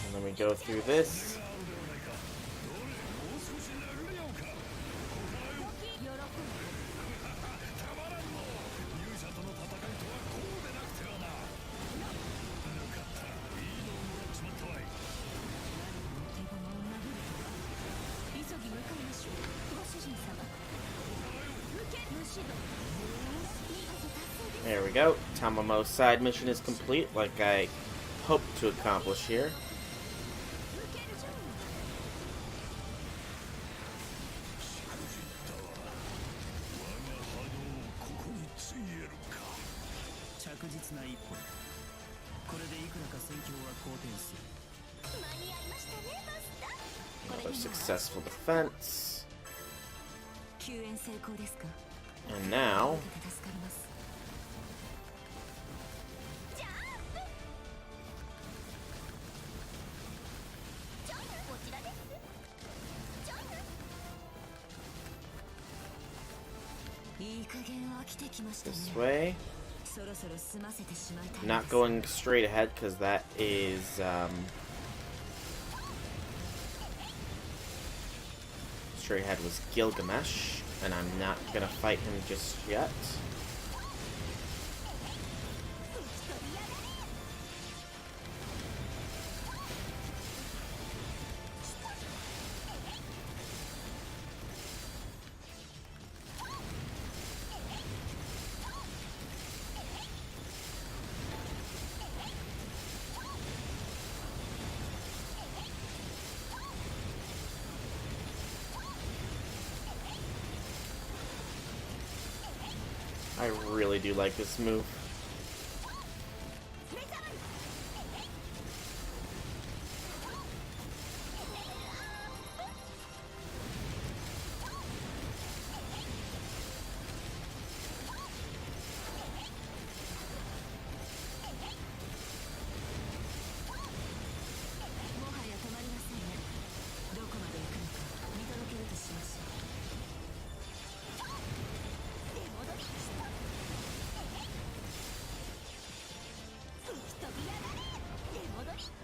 And then we go through this. There we go. Tamammo's side mission is complete, like I hoped to accomplish here. Another successful defense. And now This way. Not going straight ahead because that is straight ahead was Gilgamesh, and I'm not gonna fight him just yet. I really do like this move.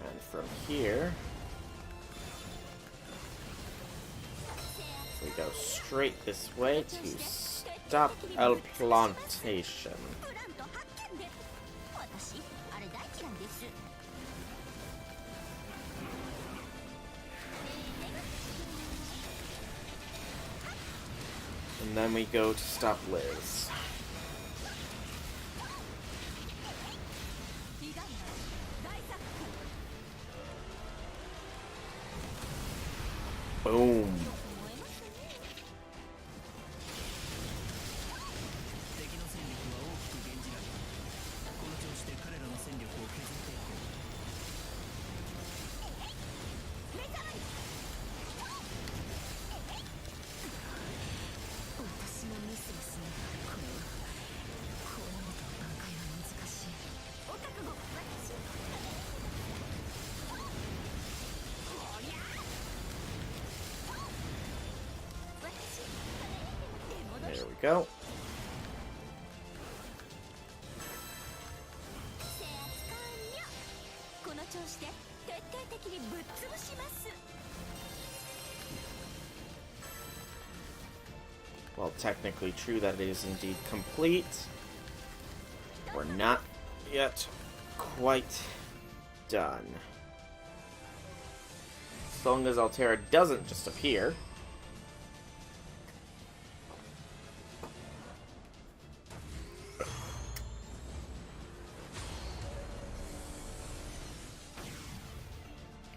And from here, we go straight this way to stop El Plantation. And then we go to stop Liz. Boom. There we go. Well, technically true that it is indeed complete. We're not yet quite done. As long as Altera doesn't just appear.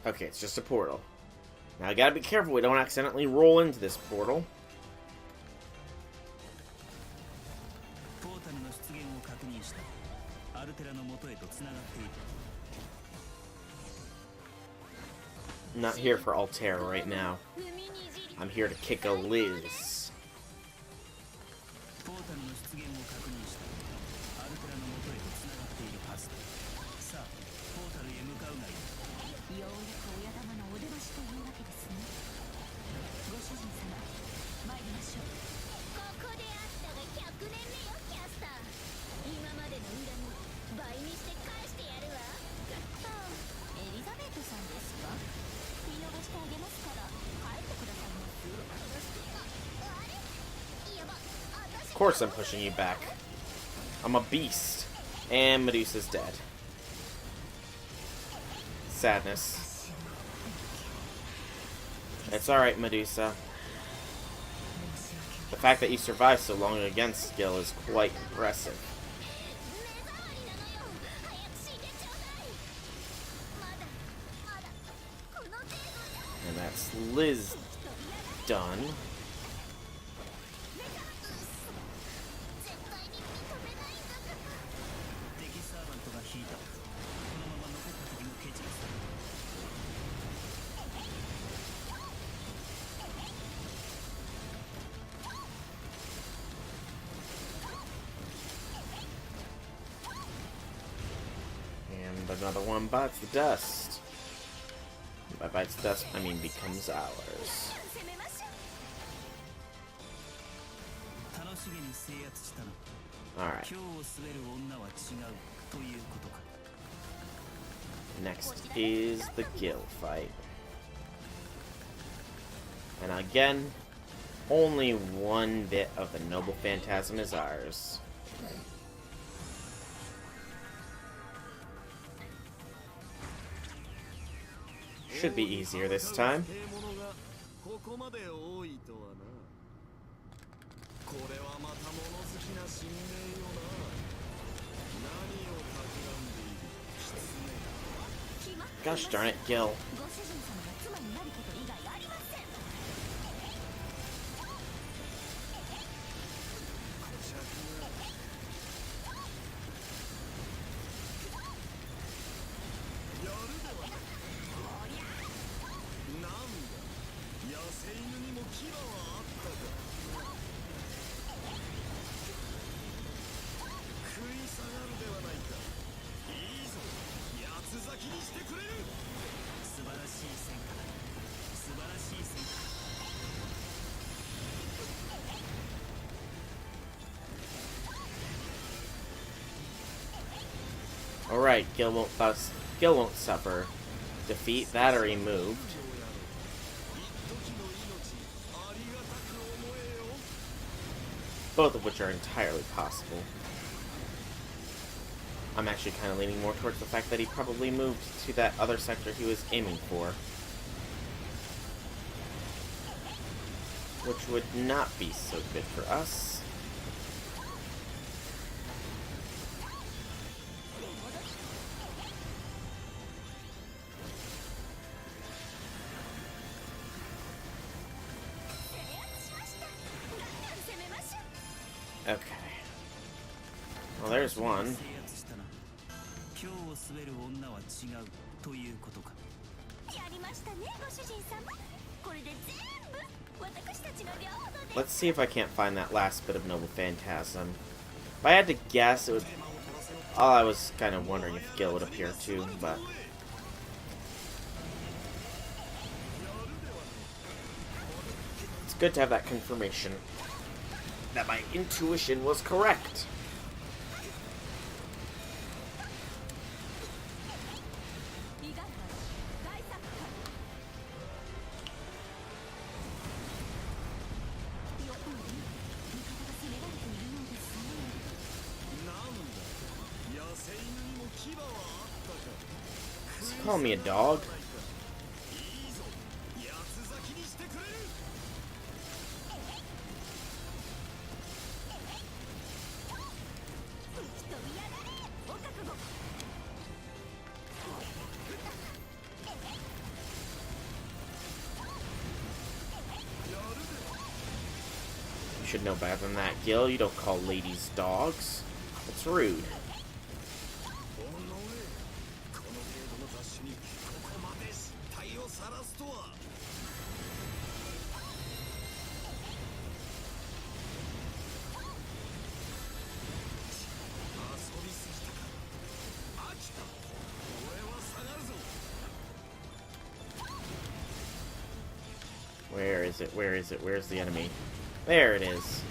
Okay, it's just a portal. Now I gotta be careful we don't accidentally roll into this portal. I'm not here for Altera right now. I'm here to kick a Liz. Of course I'm pushing you back. I'm a beast. And Medusa's dead. Sadness. It's alright, Medusa. The fact that you survived so long against skill is quite impressive. And that's Liz done. Another one bites the dust. By bites the dust, I mean becomes ours. Alright. Next is the Gil fight. And again, only one bit of the Noble Phantasm is ours. Should be easier this time. Gosh darn it, Gil. Alright, Gil won't suffer defeat. That already moved. Both of which are entirely possible. I'm actually kind of leaning more towards the fact that he probably moved to that other sector he was aiming for. Which would not be so good for us. Okay. Well, there's one. Let's see if I can't find that last bit of Noble Phantasm. If I had to guess, it would... I was kind of wondering if Gil would appear too, but... It's good to have that confirmation that my intuition was correct. Is he calling me a dog? You should know better than that, Gil. You don't call ladies dogs. It's rude. Where is it? Where is it? Where's the enemy? There it is.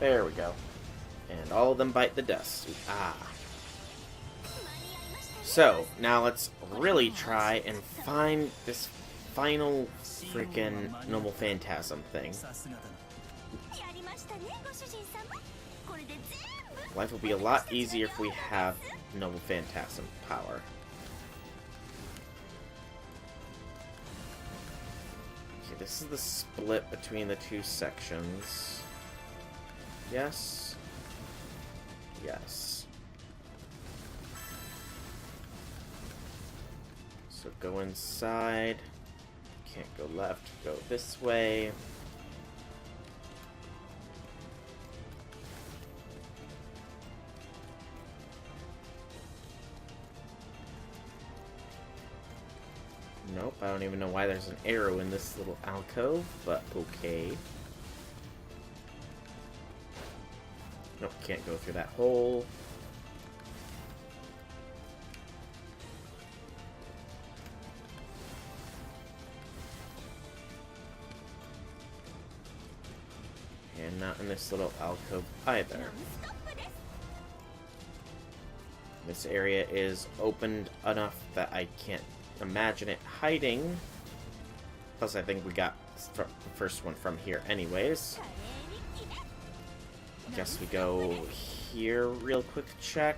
There we go. And all of them bite the dust. Ah. So, now let's really try and find this final freaking Noble Phantasm thing. Life will be a lot easier if we have Noble Phantasm power. Okay, this is the split between the two sections. Yes. Yes. So go inside. Can't go left, go this way. Nope, I don't even know why there's an arrow in this little alcove, but okay. Nope, can't go through that hole. And not in this little alcove either. This area is opened enough that I can't imagine it hiding. Plus, I think we got the first one from here anyways. Guess we go here real quick check.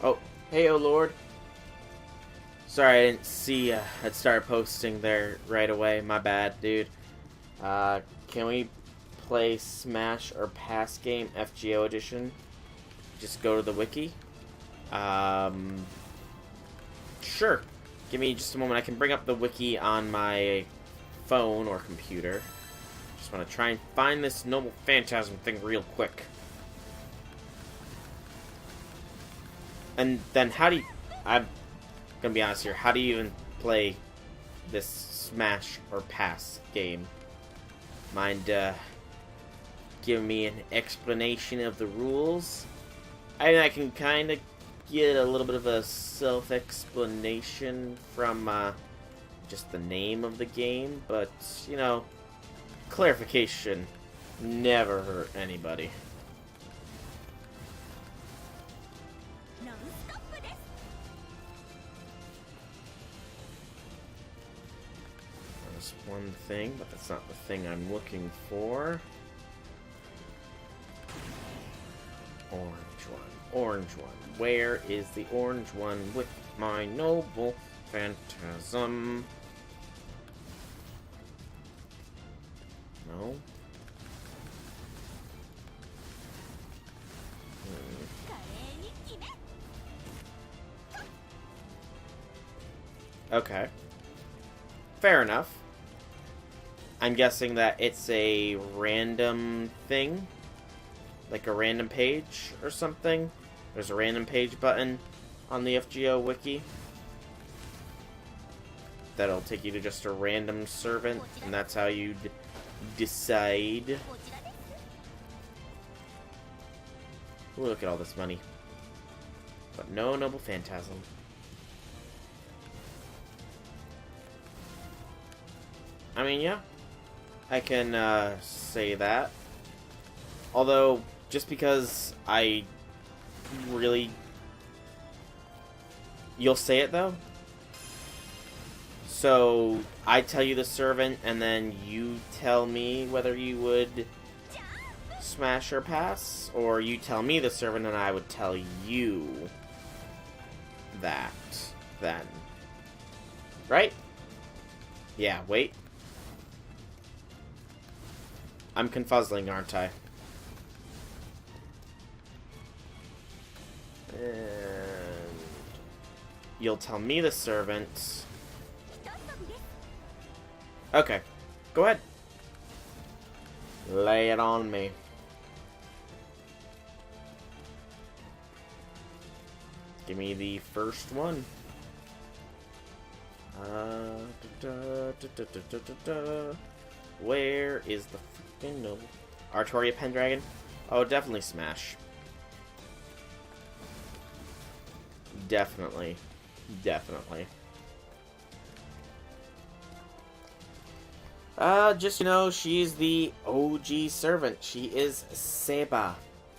Oh, hey, oh lord. Sorry, I didn't see I'd started posting there right away. My bad, dude. Can we play Smash or Pass game FGO edition? Just go to the wiki. Sure. Give me just a moment. I can bring up the wiki on my phone or computer. Just want to try and find this Noble Phantasm thing real quick. And then how do you... I'm gonna be honest here. How do you even play this Smash or Pass game? Mind giving me an explanation of the rules? I can kind of get a little bit of a self-explanation from just the name of the game, but, you know, clarification never hurt anybody. There's one thing, but that's not the thing I'm looking for. Orange one. Orange one. Where is the orange one with my Noble Phantasm? No? Okay. Fair enough. I'm guessing that it's a random thing? Like a random page or something? There's a random page button on the FGO wiki that'll take you to just a random servant, and that's how you decide. Ooh, look at all this money. But no Noble Phantasm. I mean, yeah, I can say that. Although, just because I really... You'll say it, though? So, I tell you the servant, and then you tell me whether you would smash or pass? Or you tell me the servant, and I would tell you that, then. Right? Yeah, wait. I'm confuzzling, aren't I? And you'll tell me the servant. Okay, go ahead. Lay it on me. Give me the first one. Where is the freaking Noble? Artoria Pendragon? Oh, definitely Smash. Definitely. Definitely. Just, you know, she's the OG servant. She is Seba.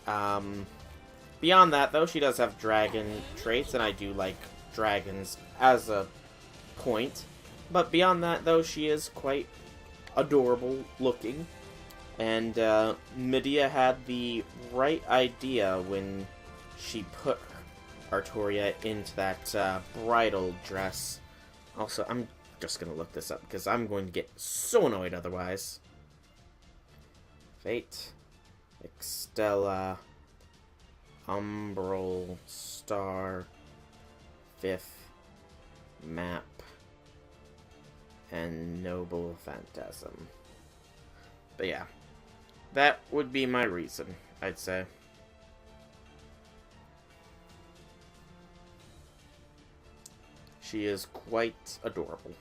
Beyond that, though, she does have dragon traits, and I do like dragons as a point. But beyond that, though, she is quite adorable looking. And, Medea had the right idea when she put Artoria into that bridal dress. Also, I'm just gonna look this up because I'm going to get so annoyed otherwise. Fate, Extella, Umbral, Star, 5th, Map, and Noble Phantasm. But yeah, that would be my reason, I'd say. She is quite adorable.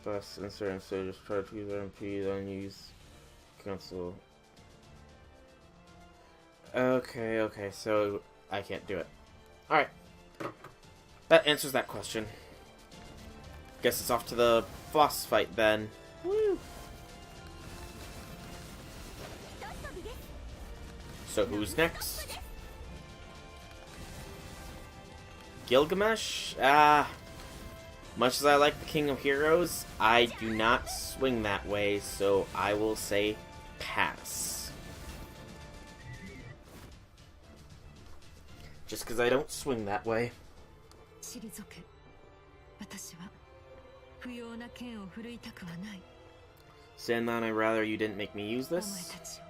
Bus insert and so just try to use MP, then use cancel. Okay, so I can't do it. Alright. That answers that question. Guess it's off to the boss fight then. Woo! So who's next? Gilgamesh? Much as I like the King of Heroes, I do not swing that way, so I will say pass. Just because I don't swing that way. Sandman, I'd rather you didn't make me use this.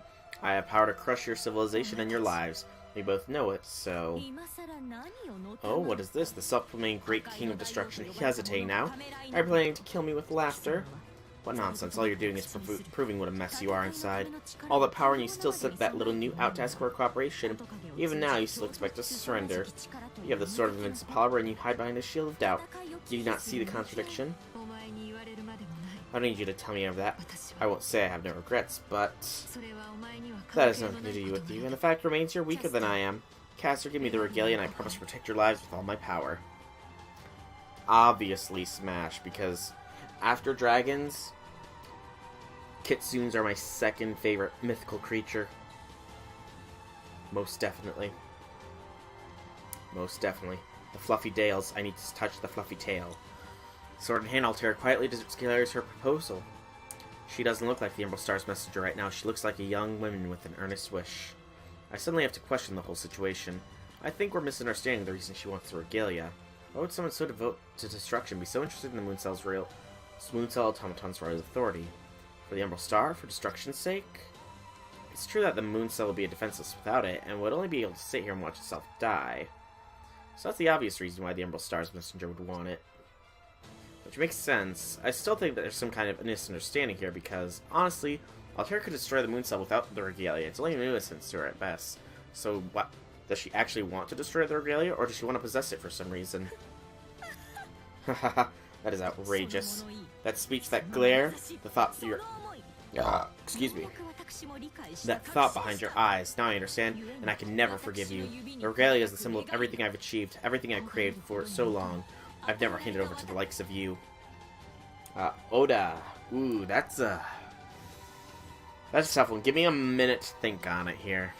I have power to crush your civilization and your lives. We both know it, so... Oh, what is this? The self-proclaimed great king of destruction hesitating now? Are you planning to kill me with laughter? What nonsense. All you're doing is proving what a mess you are inside. All that power and you still sent that little new out to ask for cooperation. Even now, you still expect us to surrender. You have the sword of invincible power and you hide behind a shield of doubt. Do you not see the contradiction? I don't need you to tell me of that. I won't say I have no regrets, but... that has nothing to do with you, and the fact remains you're weaker than I am. Caster, give me the regalia and I promise to protect your lives with all my power. Obviously Smash, because after dragons, kitsunes are my second favorite mythical creature. Most definitely. Most definitely. The fluffy tails, I need to touch the fluffy tail. Sword in hand, Altera quietly declares her proposal. She doesn't look like the Umbral Star's messenger right now. She looks like a young woman with an earnest wish. I suddenly have to question the whole situation. I think we're misunderstanding the reason she wants the regalia. Why would someone so devoted to destruction be so interested in the Mooncell Automaton's royal authority? For the Umbral Star? For destruction's sake? It's true that the Mooncell will be defenseless without it, and would only be able to sit here and watch itself die. So that's the obvious reason why the Umbral Star's messenger would want it. Which makes sense. I still think that there's some kind of misunderstanding here because, honestly, Altera could destroy the Mooncell without the regalia. It's only an innocence to her at best. So, what? Does she actually want to destroy the regalia, or does she want to possess it for some reason? Hahaha, that is outrageous. That speech, that glare, the thought you're... excuse me. That thought behind your eyes. Now I understand, and I can never forgive you. The regalia is the symbol of everything I've achieved, everything I've craved for so long. I've never handed over to the likes of you. Oda. Ooh, that's a tough one. Give me a minute to think on it here.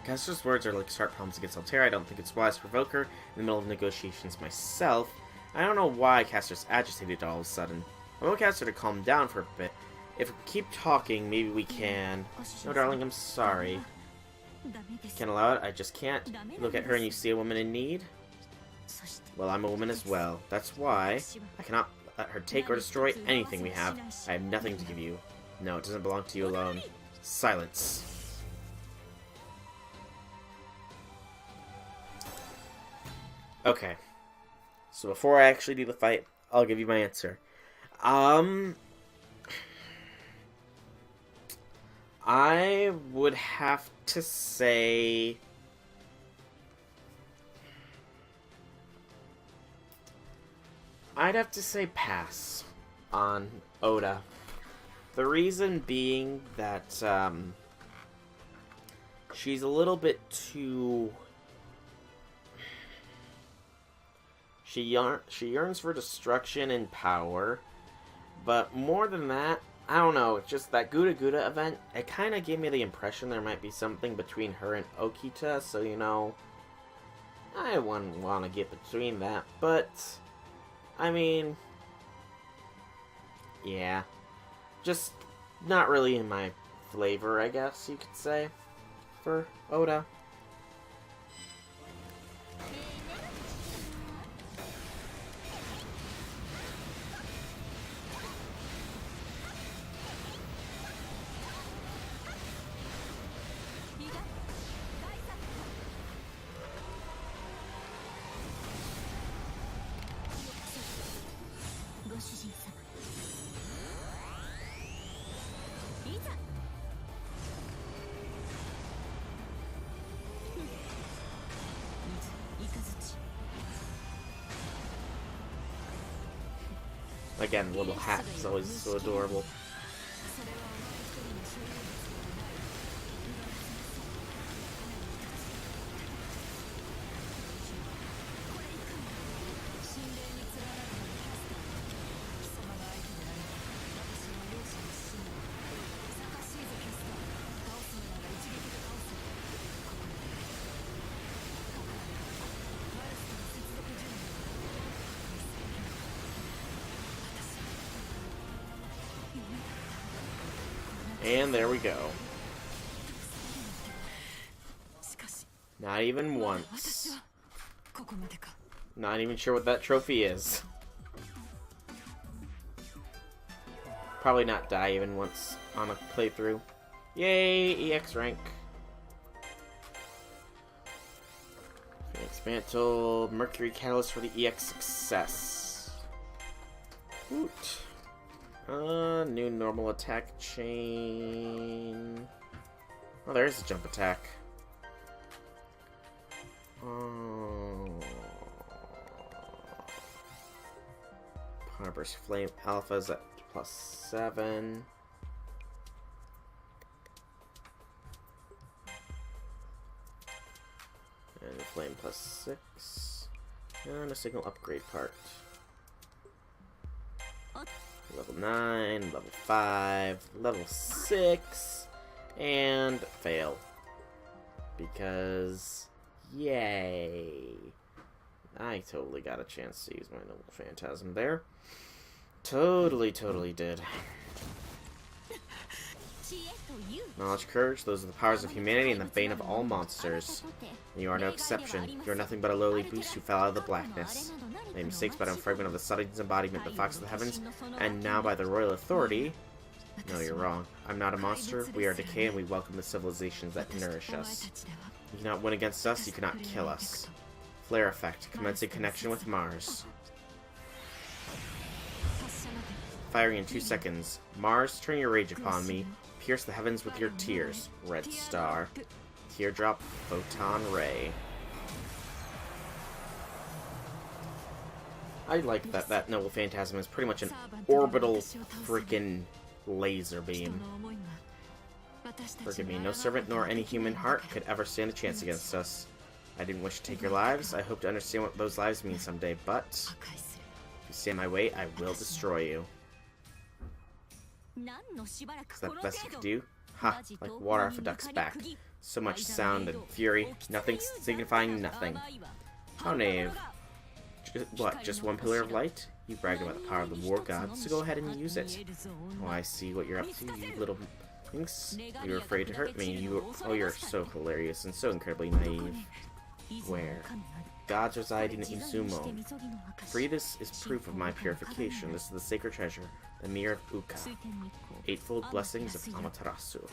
Caster's words are like sharp palms against Altera. I don't think it's wise to provoke her in the middle of negotiations myself. I don't know why Caster's agitated all of a sudden. I want Caster to calm down for a bit. If we keep talking, maybe we can... No, darling, I'm sorry. Can't allow it. I just can't. You look at her and you see a woman in need? Well, I'm a woman as well. That's why I cannot let her take or destroy anything we have. I have nothing to give you. No, it doesn't belong to you alone. Silence. Okay. So before I actually do the fight, I'll give you my answer. I would have to say... I'd have to say pass on Oda. The reason being that she's a little bit too... She yearns for destruction and power, but more than that, I don't know, it's just that Guda Guda event, it kind of gave me the impression there might be something between her and Okita, so, you know, I wouldn't want to get between that, but... I mean, yeah, just not really in my flavor, I guess you could say, for Oda. Again, the little hat is always so adorable. And there we go. Not even once. Not even sure what that trophy is. Probably not die even once on a playthrough. Yay, EX rank. Phoenix Mantle, Mercury Catalyst for the EX success. Woot. New normal attack chain. Oh, there is a jump attack. Harbor's Flame Alpha's at +7. And Flame +6. And a signal upgrade part. Level 9, level 5, level 6, and fail. Because, yay. I totally got a chance to use my Noble Phantasm there. Totally did. Knowledge, courage, those are the powers of humanity and the bane of all monsters. And you are no exception. You are nothing but a lowly beast who fell out of the blackness. Made mistakes by a fragment of the Sutton's embodiment, the Fox of the Heavens, and now by the royal authority. No, you're wrong. I'm not a monster. We are decay, and we welcome the civilizations that nourish us. You cannot win against us. You cannot kill us. Flare effect. Commencing connection with Mars. Firing in 2 seconds. Mars, turn your rage upon me. Pierce the heavens with your tears. Red star. Teardrop. Photon ray. I like that Noble Phantasm is pretty much an orbital freaking laser beam. Forgive me, no servant nor any human heart could ever stand a chance against us. I didn't wish to take your lives. I hope to understand what those lives mean someday, but if you stand my way, I will destroy you. Is that the best you could do? Ha, like water off a duck's back. So much sound and fury, nothing signifying nothing. How naive. What, just one pillar of light? You bragged about the power of the war gods, so go ahead and use it. Oh, I see what you're up to, you little minx. You're afraid to hurt me. You're so hilarious and so incredibly naive. Where? Gods reside in Izumo. For this is proof of my purification. This is the sacred treasure, the mirror of Uka. Eightfold blessings of Amaterasu.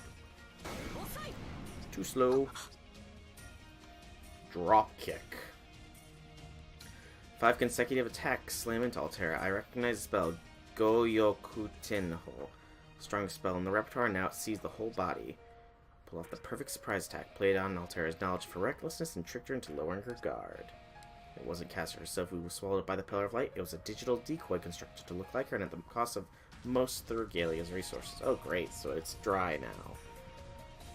Too slow. Drop kick. 5 consecutive attacks slam into Altera. I recognize the spell Goyoku Tenho. Strong spell in the repertoire, now it sees the whole body. Pull off the perfect surprise attack, played on Altera's knowledge for recklessness and tricked her into lowering her guard. It wasn't Caster herself who was swallowed by the Pillar of Light, it was a digital decoy constructed to look like her and at the cost of most of the Regalia's resources. Oh great, so it's dry now.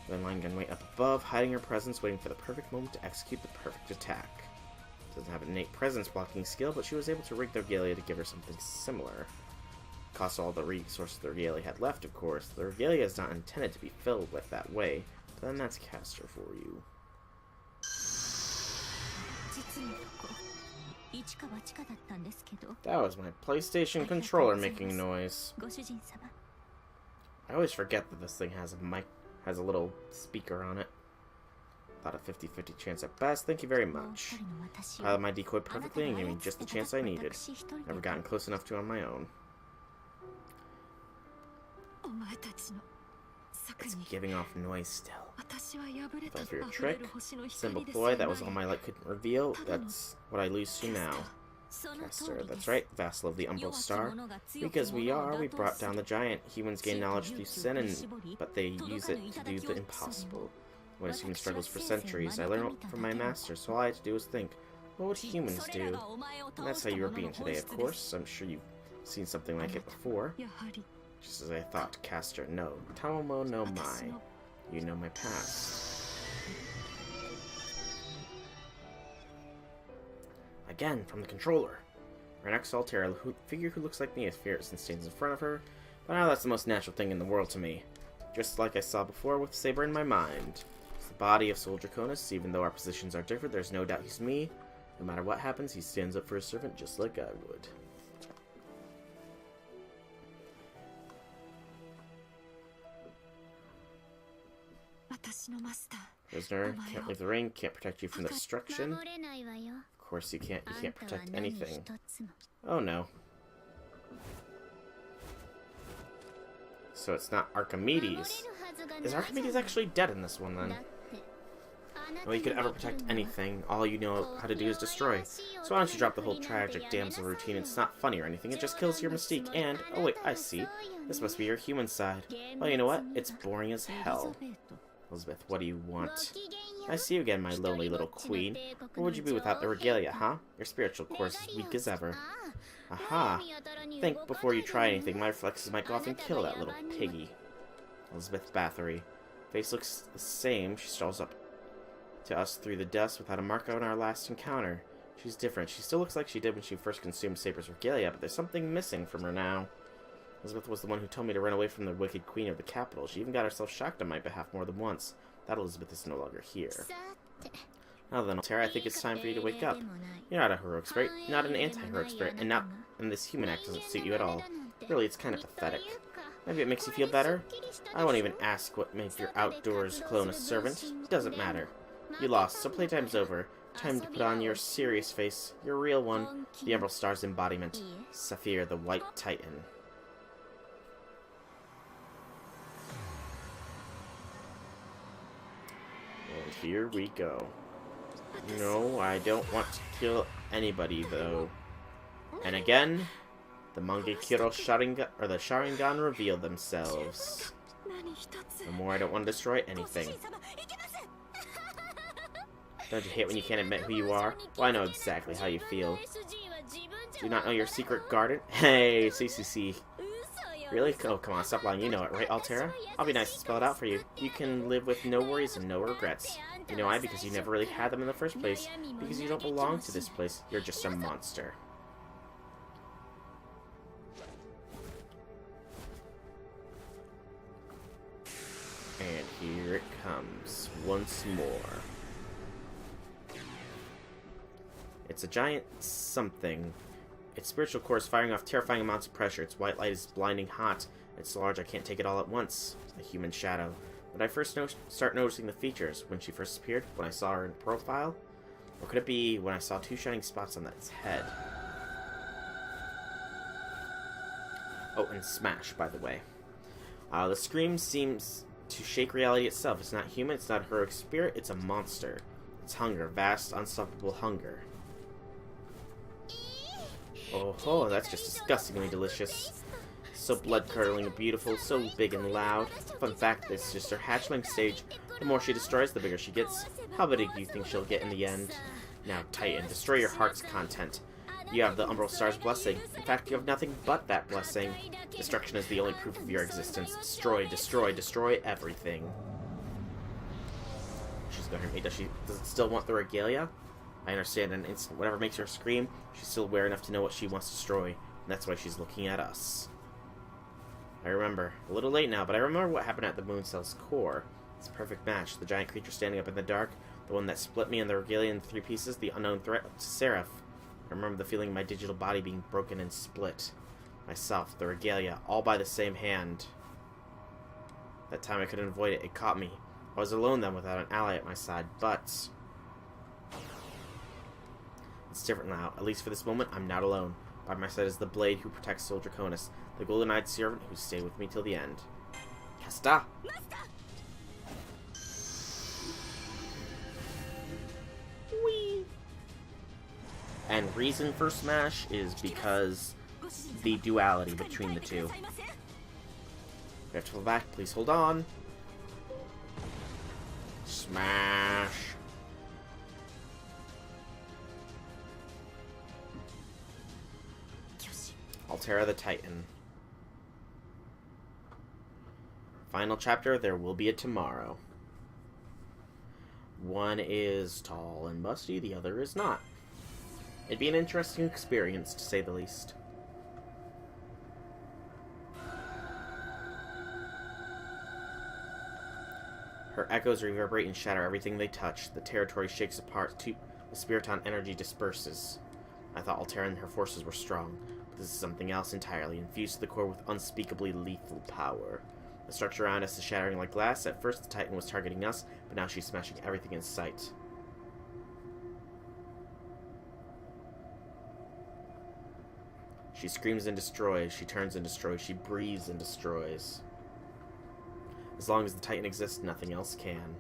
Then lying gunway up above, hiding her presence, waiting for the perfect moment to execute the perfect attack. Doesn't have an innate presence blocking skill, but she was able to rig the Regalia to give her something similar. Cost all the resources the Regalia had left, of course. The Regalia is not intended to be filled with that way, but then that's Caster for you. That was my PlayStation controller making noise. I always forget that this thing has a mic, has a little speaker on it. About a 50-50 chance at best. Thank you very much. Piloted my decoy perfectly and gave me just the chance I needed. Never gotten close enough to on my own. It's giving off noise still. Fell for your trick. Simple ploy, that was all my light could reveal. That's what I lose to now. Caster, that's right, vassal of the Umbral Star. Because we brought down the giant. Humans gain knowledge through sin, but they use it to do the impossible. When a human struggles for centuries, I learned from my master, so all I had to do was think, what would humans do? And that's how you were being today, of course. I'm sure you Seen something like it before. Just as I thought, caster, no. Tamammo no mai. You know my past. Again, from the controller. Right next to Altera, figure who looks like me is fierce and stands in front of her. But now that's the most natural thing in the world to me. Just like I saw before with Saber in my mind. It's the body of Soldier Conus. Even though our positions are different, there's no doubt he's me. No matter what happens, he stands up for his servant just like I would. Prisoner, can't leave the ring, can't protect you from destruction. Of course you can't protect anything. Oh no. So it's not Archimedes. Is Archimedes actually dead in this one then? Well, you could ever protect anything. All you know how to do is destroy. So why don't you drop the whole tragic damsel routine? It's not funny or anything, it just kills your mystique and... Oh wait, I see. This must be your human side. Well, you know what? It's boring as hell. Elizabeth, what do you want? I see you again, my lonely little queen. Where would you be without the regalia, huh? Your spiritual course is weak as ever. Aha! Think before you try anything. My reflexes might go off and kill that little piggy. Elizabeth Bathory. Face looks the same. She strolls up to us through the dust without a mark on our last encounter. She's different. She still looks like she did when she first consumed Saber's regalia, but there's something missing from her now. Elizabeth was the one who told me to run away from the wicked queen of the capital. She even got herself shocked on my behalf more than once. That Elizabeth is no longer here. Now then, Altera, I think it's time for you to wake up. You're not a heroic spirit, not an anti-heroic spirit, and this human act doesn't suit you at all. Really, it's kind of pathetic. Maybe it makes you feel better? I won't even ask what made your outdoors clone a servant. It doesn't matter. You lost, so playtime's over. Time to put on your serious face, your real one, the Umbral Star's embodiment, Saphir the White Titan. And here we go. No, I don't want to kill anybody, though. And again, the Mangekiro Sharingan, or the Sharingan reveal themselves. No more, I don't want to destroy anything. Don't you hate when you can't admit who you are? Well, I know exactly how you feel. Do you not know your secret garden? Hey, CCC. Really? Oh, come on, stop lying. You know it, right, Altera? I'll be nice to spell it out for you. You can live with no worries and no regrets. You know why? Because you never really had them in the first place. Because you don't belong to this place. You're just a monster. And here it comes, once more. It's a giant something. Its spiritual core is firing off terrifying amounts of pressure. Its white light is blinding hot. It's so large I can't take it all at once. A human shadow. When I first start noticing the features, when she first appeared, when I saw her in profile? Or could it be when I saw two shining spots on its head? Oh, and Smash, by the way. The scream seems to shake reality itself. It's not human, it's not a heroic spirit, it's a monster. It's hunger, vast, unstoppable hunger. Oh, that's just disgustingly delicious. So blood-curdling and beautiful, so big and loud. Fun fact, this is just her hatchling stage. The more she destroys, the bigger she gets. How big do you think she'll get in the end? Now, Titan, destroy your heart's content. You have the Umbral Star's blessing. In fact, you have nothing but that blessing. Destruction is the only proof of your existence. Destroy, destroy, destroy everything. She's gonna hurt me. Does it still want the regalia? I understand in an instant. Whatever makes her scream, she's still aware enough to know what she wants to destroy. And that's why she's looking at us. I remember. A little late now, but I remember what happened at the moon cell's core. It's a perfect match. The giant creature standing up in the dark, the one that split me and the regalia in 3 pieces, the unknown threat to Seraph. I remember the feeling of my digital body being broken and split. Myself, the regalia, all by the same hand. That time I couldn't avoid it. It caught me. I was alone then without an ally at my side, but... It's different now. At least for this moment, I'm not alone. By my side is the blade who protects Soldier Conus, the golden-eyed servant who stayed with me till the end. Casta! Whee! And reason for Smash is because the duality between the two. We have to pull back. Please hold on. Smash! Altera the Titan. Final chapter, there will be a tomorrow. One is tall and musty, the other is not. It'd be an interesting experience, to say the least. Her echoes reverberate and shatter everything they touch. The territory shakes apart, the Spiriton energy disperses. I thought Altera and her forces were strong, but this is something else entirely, infused to the core with unspeakably lethal power. The structure around us is shattering like glass. At first the Titan was targeting us, but now she's smashing everything in sight. She screams and destroys, she turns and destroys, she breathes and destroys. As long as the Titan exists, nothing else can.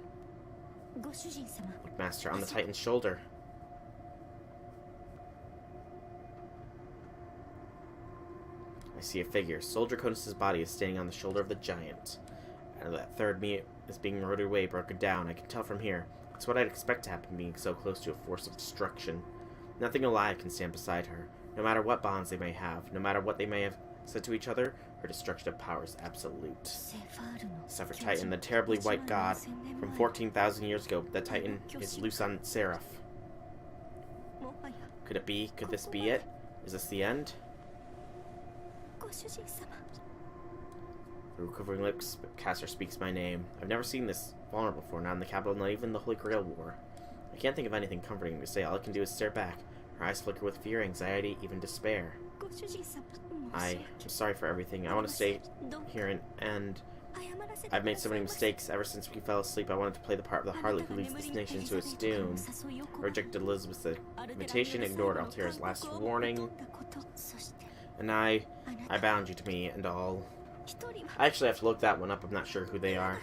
Look, Master, on the Titan's shoulder. I see a figure. Soldier Cronus' body is standing on the shoulder of the giant. And that third me is being rotted away, broken down. I can tell from here. It's what I'd expect to happen being so close to a force of destruction. Nothing alive can stand beside her. No matter what bonds they may have, no matter what they may have said to each other, her destructive power is absolute. Sephir Titan, the terribly white god from 14,000 years ago. That Titan is loose on Seraph. Could it be? Could this be it? Is this the end? Through quivering lips, Caster speaks my name. I've never seen this vulnerable before, not in the capital, not even the Holy Grail War. I can't think of anything comforting to say. All I can do is stare back. Her eyes flicker with fear, anxiety, even despair. I'm sorry for everything. I want to stay here and I've made so many mistakes. Ever since we fell asleep, I wanted to play the part of the harlot who leads this nation to its doom. I rejected Elizabeth's invitation, ignored Altera's last warning, and I bound you to me and all. I actually have to look that one up. I'm not sure who they are.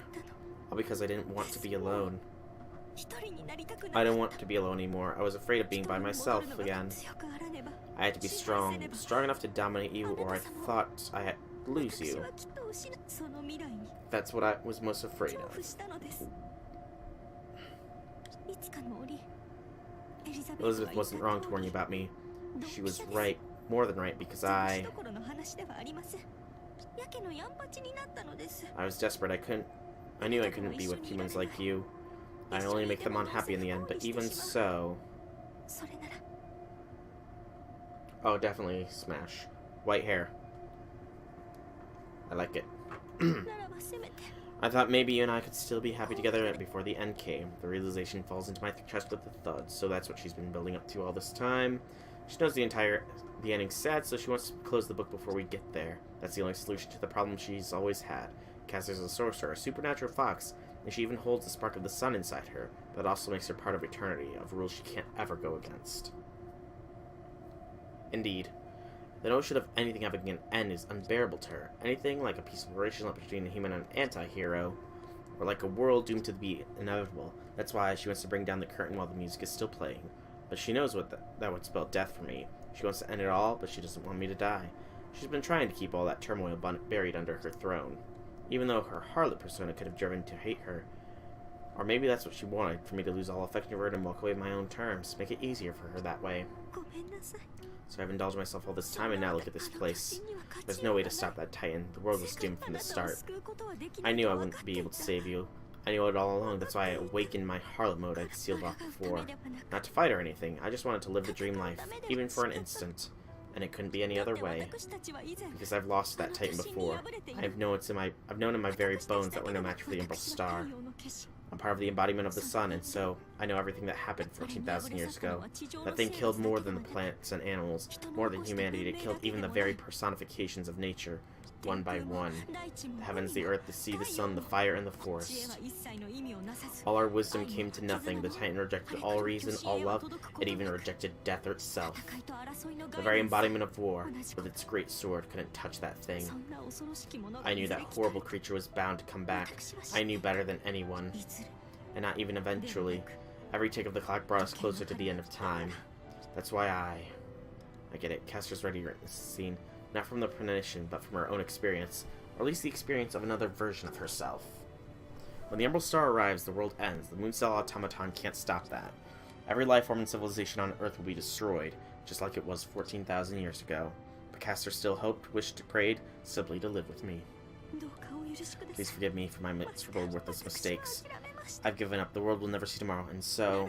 All because I didn't want to be alone. I don't want to be alone anymore. I was afraid of being by myself again. I had to be strong enough to dominate you, or I thought I had to lose you. That's what I was most afraid of. Elizabeth wasn't wrong to warn you about me. She was right, more than right, because I was desperate. I knew I couldn't be with humans like you. I only make them unhappy in the end, but even so... Oh, definitely smash. White hair. I like it. I thought maybe you and I could still be happy together before the end came. The realization falls into my chest with a thud, so that's what she's been building up to all this time. She knows the ending's sad, so she wants to close the book before we get there. That's the only solution to the problem she's always had. Caster's a sorcerer, a supernatural fox, and she even holds the spark of the sun inside her. That also makes her part of eternity, of rules she can't ever go against. Indeed. The notion of anything having an end is unbearable to her. Anything like a peaceful relationship between a human and an anti-hero, or like a world doomed to be inevitable. That's why she wants to bring down the curtain while the music is still playing. But she knows that would spell death for me. She wants to end it all, but she doesn't want me to die. She's been trying to keep all that turmoil buried under her throne. Even though her harlot persona could have driven to hate her. Or maybe that's what she wanted, for me to lose all affection for her and walk away on my own terms. Make it easier for her that way. So I've indulged myself all this time, and now look at this place. There's no way to stop that Titan. The world was doomed from the start. I knew I wouldn't be able to save you. I knew it all along. That's why I awakened my harlot mode I'd sealed off before. Not to fight or anything. I just wanted to live the dream life, even for an instant. And it couldn't be any other way. Because I've lost that Titan before. I've known in my very bones that we're no match for the Umbral star. I'm part of the embodiment of the sun, and so I know everything that happened 14,000 years ago. That thing killed more than the plants and animals, more than humanity. It killed even the very personifications of nature, one by one. The heavens, the earth, the sea, the sun, the fire, and the forest. All our wisdom came to nothing. The Titan rejected all reason, all love. It even rejected death itself. The very embodiment of war, with its great sword, couldn't touch that thing. I knew that horrible creature was bound to come back. I knew better than anyone. And not even eventually. Every tick of the clock brought us closer to the end of time. That's why I get it. Caster's ready written this scene. Not from the premonition, but from her own experience. Or at least the experience of another version of herself. When the Umbral Star arrives, the world ends. The Mooncell Automaton can't stop that. Every life form and civilization on Earth will be destroyed, just like it was 14,000 years ago. A caster still hoped, wished, prayed, simply to live with me. Please forgive me for my miserable, worthless mistakes. I've given up. The world will never see tomorrow, and so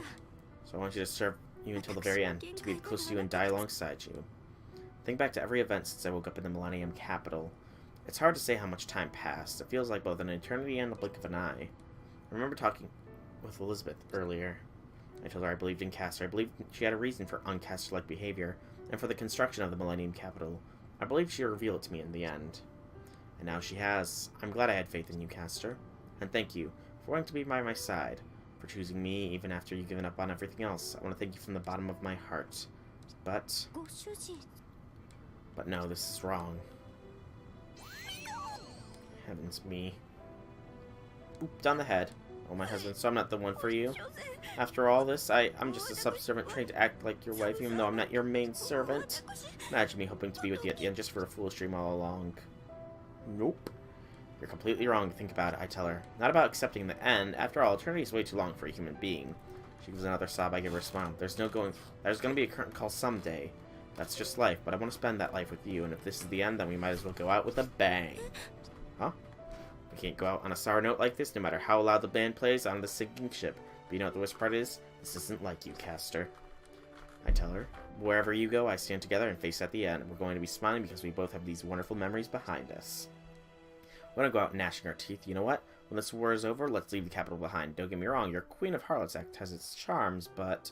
I want you to serve you until the very end, to be close to you and die alongside you. Think back to every event since I woke up in the Millennium Capital. It's hard to say how much time passed. It feels like both an eternity and a blink of an eye. I remember talking with Elizabeth earlier. I told her I believed in Caster. I believed she had a reason for uncaster-like behavior, and for the construction of the Millennium Capital. I believed she would reveal it to me in the end. And now she has. I'm glad I had faith in you, Caster. And thank you for wanting to be by my side, for choosing me even after you've given up on everything else. I want to thank you from the bottom of my heart. But no, this is wrong. Heavens me. Booped on the head. Oh, my husband, so I'm not the one for you. After all this, I'm just a subservient trained to act like your wife, even though I'm not your main servant. Imagine me hoping to be with you at the end just for a foolish dream all along. Nope. You're completely wrong to think about it, I tell her. Not about accepting the end. After all, eternity is way too long for a human being. She gives another sob. I give her a smile. There's going to be a curtain call someday. That's just life, but I want to spend that life with you, and if this is the end, then we might as well go out with a bang. Huh? We can't go out on a sour note like this, no matter how loud the band plays on the sinking ship. But you know what the worst part is? This isn't like you, Caster. I tell her. Wherever you go, I stand together and face at the end. We're going to be smiling because we both have these wonderful memories behind us. We want to go out gnashing our teeth. You know what? When this war is over, let's leave the capital behind. Don't get me wrong, your Queen of Harlots act has its charms, but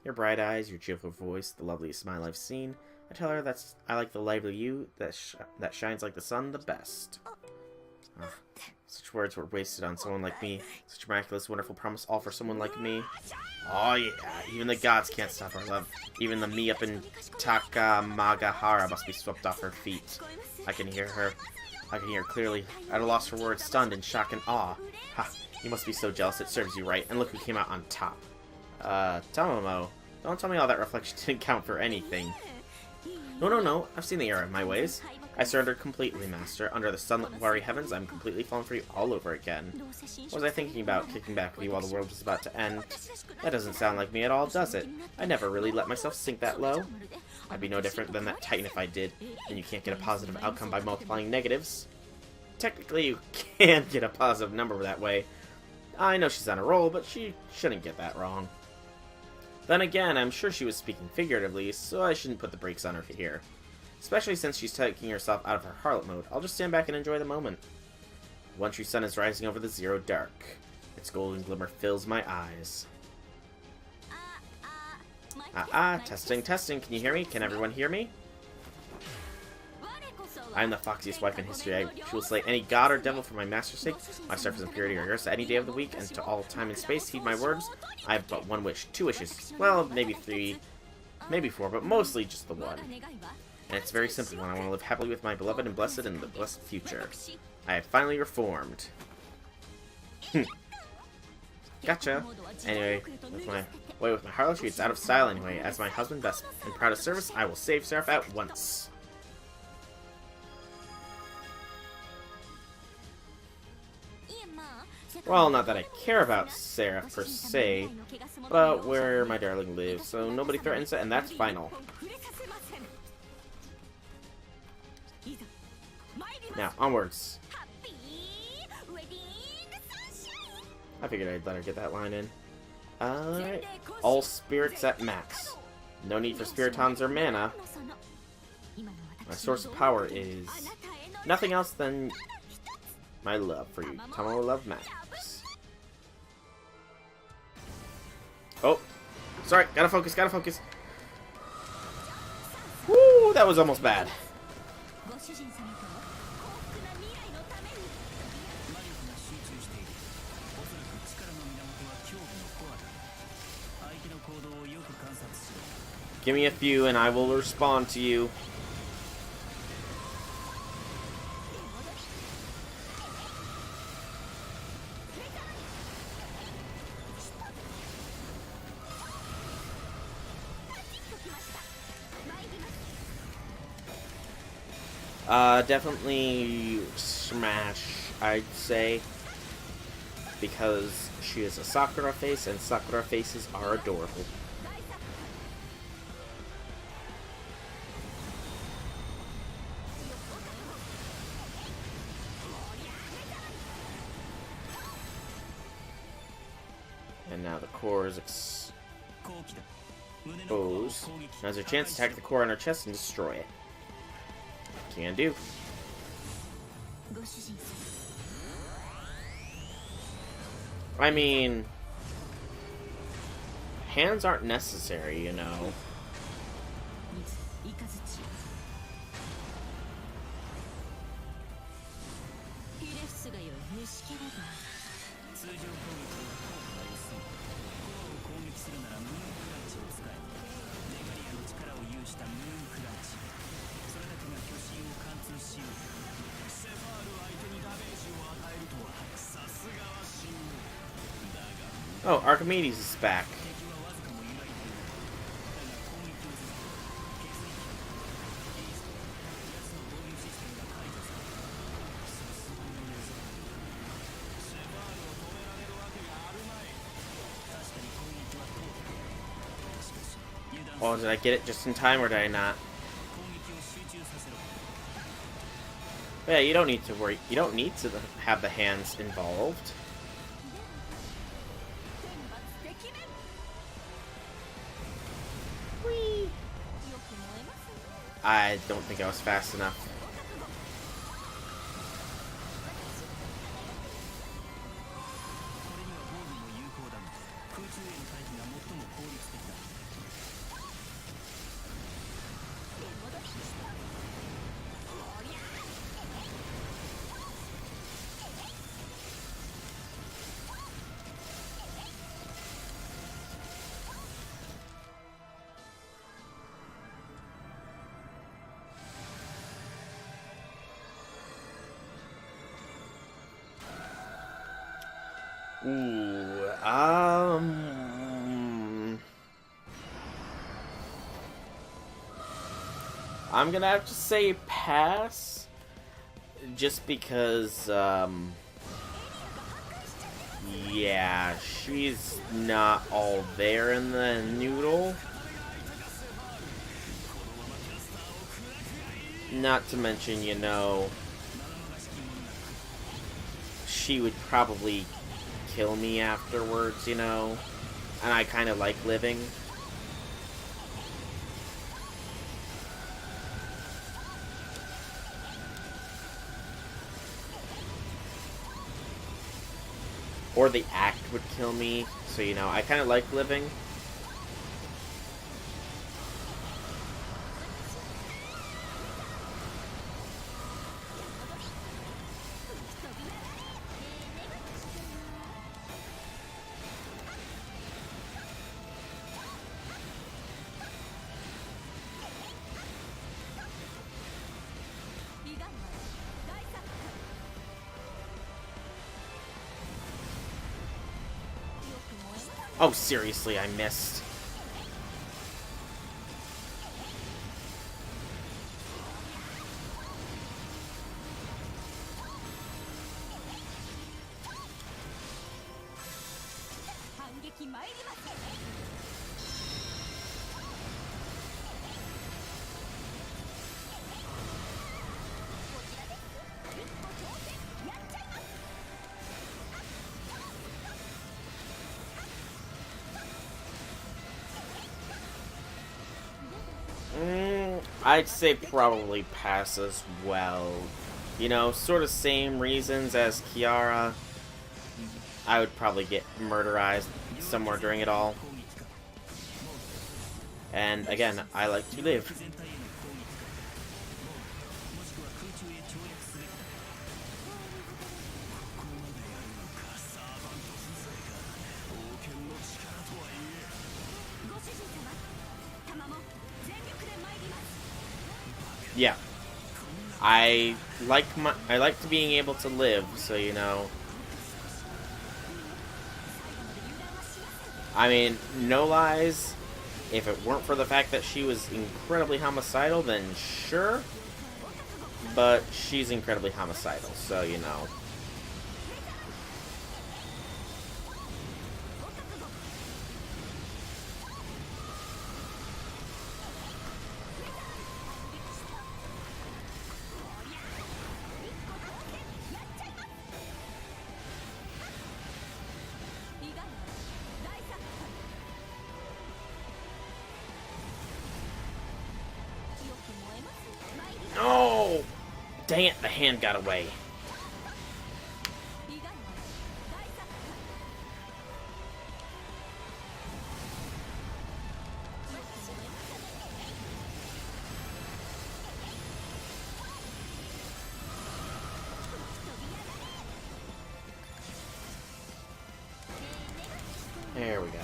your bright eyes, your cheerful voice, the loveliest smile I've seen. I tell her I like the lively you that shines like the sun the best. Such words were wasted on someone like me. Such miraculous, wonderful promise, all for someone like me. Oh yeah, even the gods can't stop our love. Even the me up in Takamagahara must be swept off her feet. I can hear her clearly, at a loss for words, stunned in shock and awe. Ha, you must be so jealous, it serves you right. And look who came out on top. Tamammo, don't tell me all that reflection didn't count for anything. No, I've seen the error of my ways. I surrender completely, Master. Under the sunlit-watery heavens, I'm completely falling for you all over again. What was I thinking about, kicking back with you while the world was about to end? That doesn't sound like me at all, does it? I never really let myself sink that low. I'd be no different than that Titan if I did, and you can't get a positive outcome by multiplying negatives. Technically, you can get a positive number that way. I know she's on a roll, but she shouldn't get that wrong. Then again, I'm sure she was speaking figuratively, so I shouldn't put the brakes on her here. Especially since she's taking herself out of her harlot mode. I'll just stand back and enjoy the moment. One true sun is rising over the zero dark. Its golden glimmer fills my eyes. Testing. Can you hear me? Can everyone hear me? I am the foxiest wife in history. She will slay any god or devil for my master's sake. My surface and purity are yours any day of the week, and to all time and space, heed my words. I have but one wish. 2 wishes. Well, maybe 3. Maybe 4, but mostly just the one. And it's very simple one. I want to live happily with my beloved and blessed in the blessed future. I have finally reformed. Gotcha. Anyway, with my harlotry, it's out of style anyway. As my husband, best and proudest service, I will save Seraph at once. Well, not that I care about Seraph per se, but where my darling lives, so nobody threatens it, and that's final. Now, onwards. I figured I'd let her get that line in. Alright. All spirits at max. No need for spiritons or mana. My source of power is nothing else than my love for you. Tamammo love max. Oh, sorry, gotta focus. Woo, that was almost bad. Give me a few and I will respond to you. Definitely smash, I'd say, because she is a Sakura face, and Sakura faces are adorable. And now the core is exposed. Now there's a chance to attack the core on her chest and destroy it. Can do. I mean, hands aren't necessary, you know. Oh, Archimedes is back. Oh, did I get it just in time, or did I not? But yeah, you don't need to worry. You don't need to have the hands involved. Whee! I don't think I was fast enough. Ooh, I'm gonna have to say pass, just because, yeah, she's not all there in the noodle. Not to mention, you know, she would probably kill me afterwards, you know, and I kind of like living. Or the act would kill me, so, you know, I kind of like living. Oh, seriously, I missed. I'd say probably pass as well. You know, sort of same reasons as Kiara. I would probably get murderized somewhere during it all. And again, I like to live. Yeah, I like being able to live, so, you know. I mean, no lies, if it weren't for the fact that she was incredibly homicidal, then sure. But she's incredibly homicidal, so, you know. Dang it, the hand got away. There we go.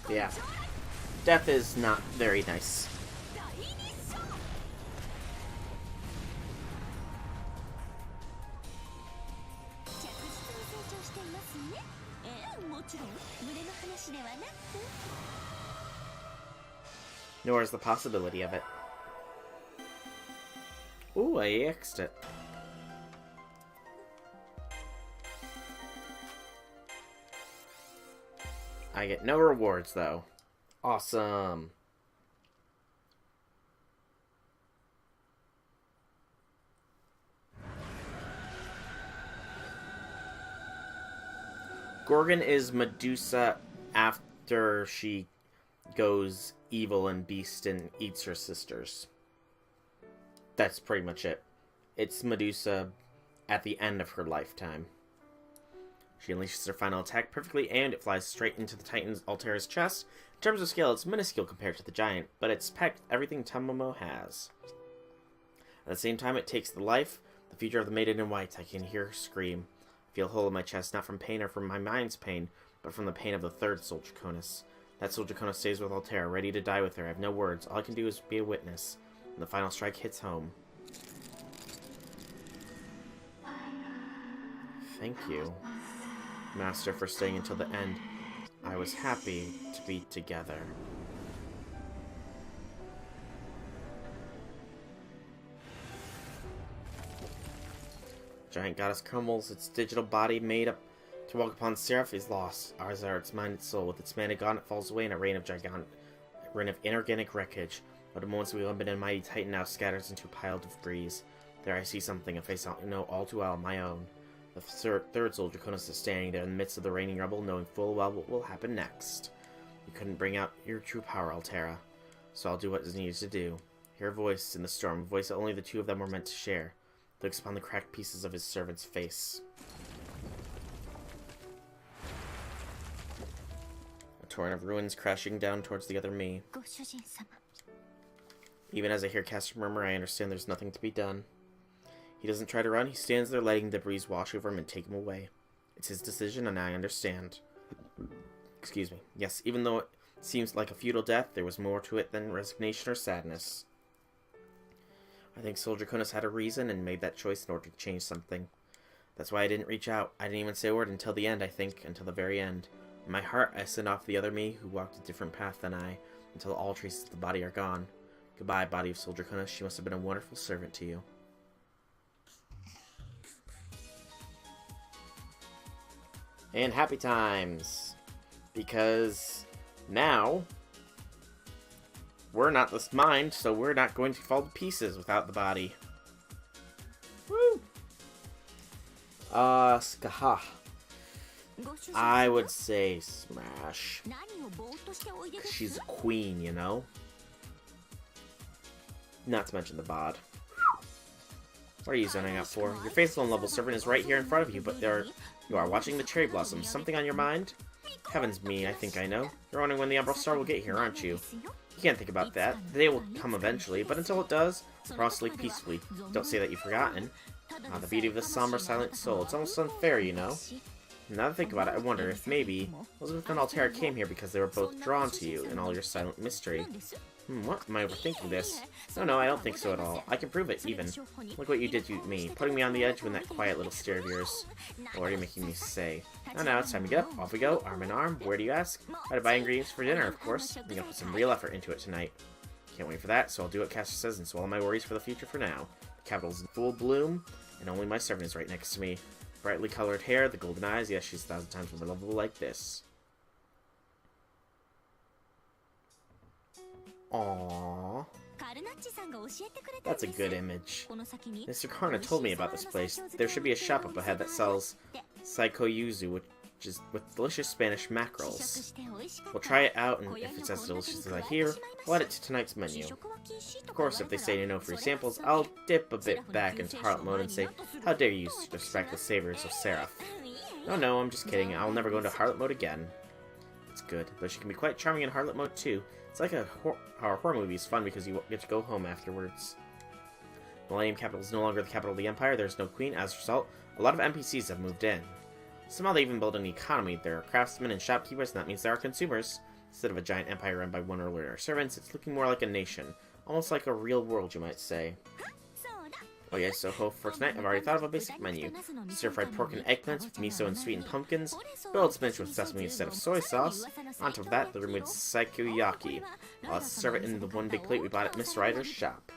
Yeah. Death is not very nice. Nor is the possibility of it. Ooh, I X'd it. I get no rewards, though. Awesome. Gorgon is Medusa after she goes evil and beast and eats her sisters. That's pretty much it. It's Medusa at the end of her lifetime. She unleashes her final attack perfectly, and it flies straight into the Titan's Altera's chest. In terms of scale, it's minuscule compared to the giant, but it's packed everything Tamammo has. At the same time, it takes the life, the future of the Maiden in White. I can hear her scream. I feel a hole in my chest, not from pain or from my mind's pain, but from the pain of the third Soul Draconis. That Soul Draconis stays with Altera, ready to die with her. I have no words. All I can do is be a witness. And the final strike hits home. Thank you, Master, for staying until the end. I was happy to be together. Giant goddess crumbles, its digital body made up to walk upon Seraph is lost. Ours are its mind and soul. With its mana gone, it falls away in a rain of inorganic wreckage. But the moments we limited and mighty Titan now scatters into a pile of breeze. There I see something, a face I know all too well, my own. The third Soul Draconis is standing there in the midst of the raining rubble, knowing full well what will happen next. You couldn't bring out your true power, Altera, so I'll do what is needed to do. Hear a voice in the storm, a voice that only the two of them were meant to share. Looks upon the cracked pieces of his servant's face. A torrent of ruins crashing down towards the other me. Even as I hear Caster murmur, I understand there's nothing to be done. He doesn't try to run, he stands there letting the breeze wash over him and take him away. It's his decision, and I understand. Excuse me. Yes, even though it seems like a futile death, there was more to it than resignation or sadness. I think Soul Draconis had a reason and made that choice in order to change something. That's why I didn't reach out. I didn't even say a word until the end, I think, until the very end. In my heart, I send off the other me who walked a different path than I, until all traces of the body are gone. Goodbye, body of Soul Draconis. She must have been a wonderful servant to you. And happy times, because now we're not this mind, so we're not going to fall to pieces without the body. Woo! Skaha. I would say smash. She's a queen, you know? Not to mention the bod. What are you zoning out for? Your faithful and lovable servant is right here in front of you, but you are watching the cherry blossoms. Something on your mind? Heavens me, I think I know. You're wondering when the Umbral Star will get here, aren't you? You can't think about that. The day will come eventually, but until it does, promise to sleep peacefully. Don't say that you've forgotten. Ah, the beauty of this somber, silent soul. It's almost unfair, you know. Now that I think about it, I wonder if maybe Elizabeth and Altera came here because they were both drawn to you in all your silent mystery. What? Am I overthinking this? No, I don't think so at all. I can prove it, even. Look what you did to me, putting me on the edge with that quiet little stare of yours. What are you making me say? Now it's time to get up. Off we go, arm in arm. Where do you ask? How to buy ingredients for dinner, of course. I'm gonna put some real effort into it tonight. Can't wait for that, so I'll do what Caster says and swallow my worries for the future for now. The capital's in full bloom, and only my servant is right next to me. Brightly colored hair, the golden eyes. Yes, she's 1,000 times more lovable like this. Aww. That's a good image. Mr. Karna told me about this place. There should be a shop up ahead that sells saikoyuzu, which is with delicious Spanish mackerels. We'll try it out, and if it's as delicious as I hear, we'll add it to tonight's menu. Of course, if they say no free samples, I'll dip a bit back into harlot mode and say, how dare you disrespect the savors of Seraph. No, I'm just kidding. I'll never go into harlot mode again. It's good, though she can be quite charming in harlot mode too. It's like a horror movie is fun because you get to go home afterwards. Millennium Capital is no longer the capital of the Empire. There's no queen. As a result, a lot of NPCs have moved in. Somehow they even build an economy. There are craftsmen and shopkeepers, and that means there are consumers. Instead of a giant empire run by one ruler and her servants, it's looking more like a nation. Almost like a real world, you might say. Oh yeah, so for tonight, I've already thought of a basic menu. Stir-fried pork and eggplants with miso and sweetened pumpkins, boiled spinach with sesame instead of soy sauce. On top of that, the room with saikuyaki. I'll serve it in the one big plate we bought at Miss Ryder's shop.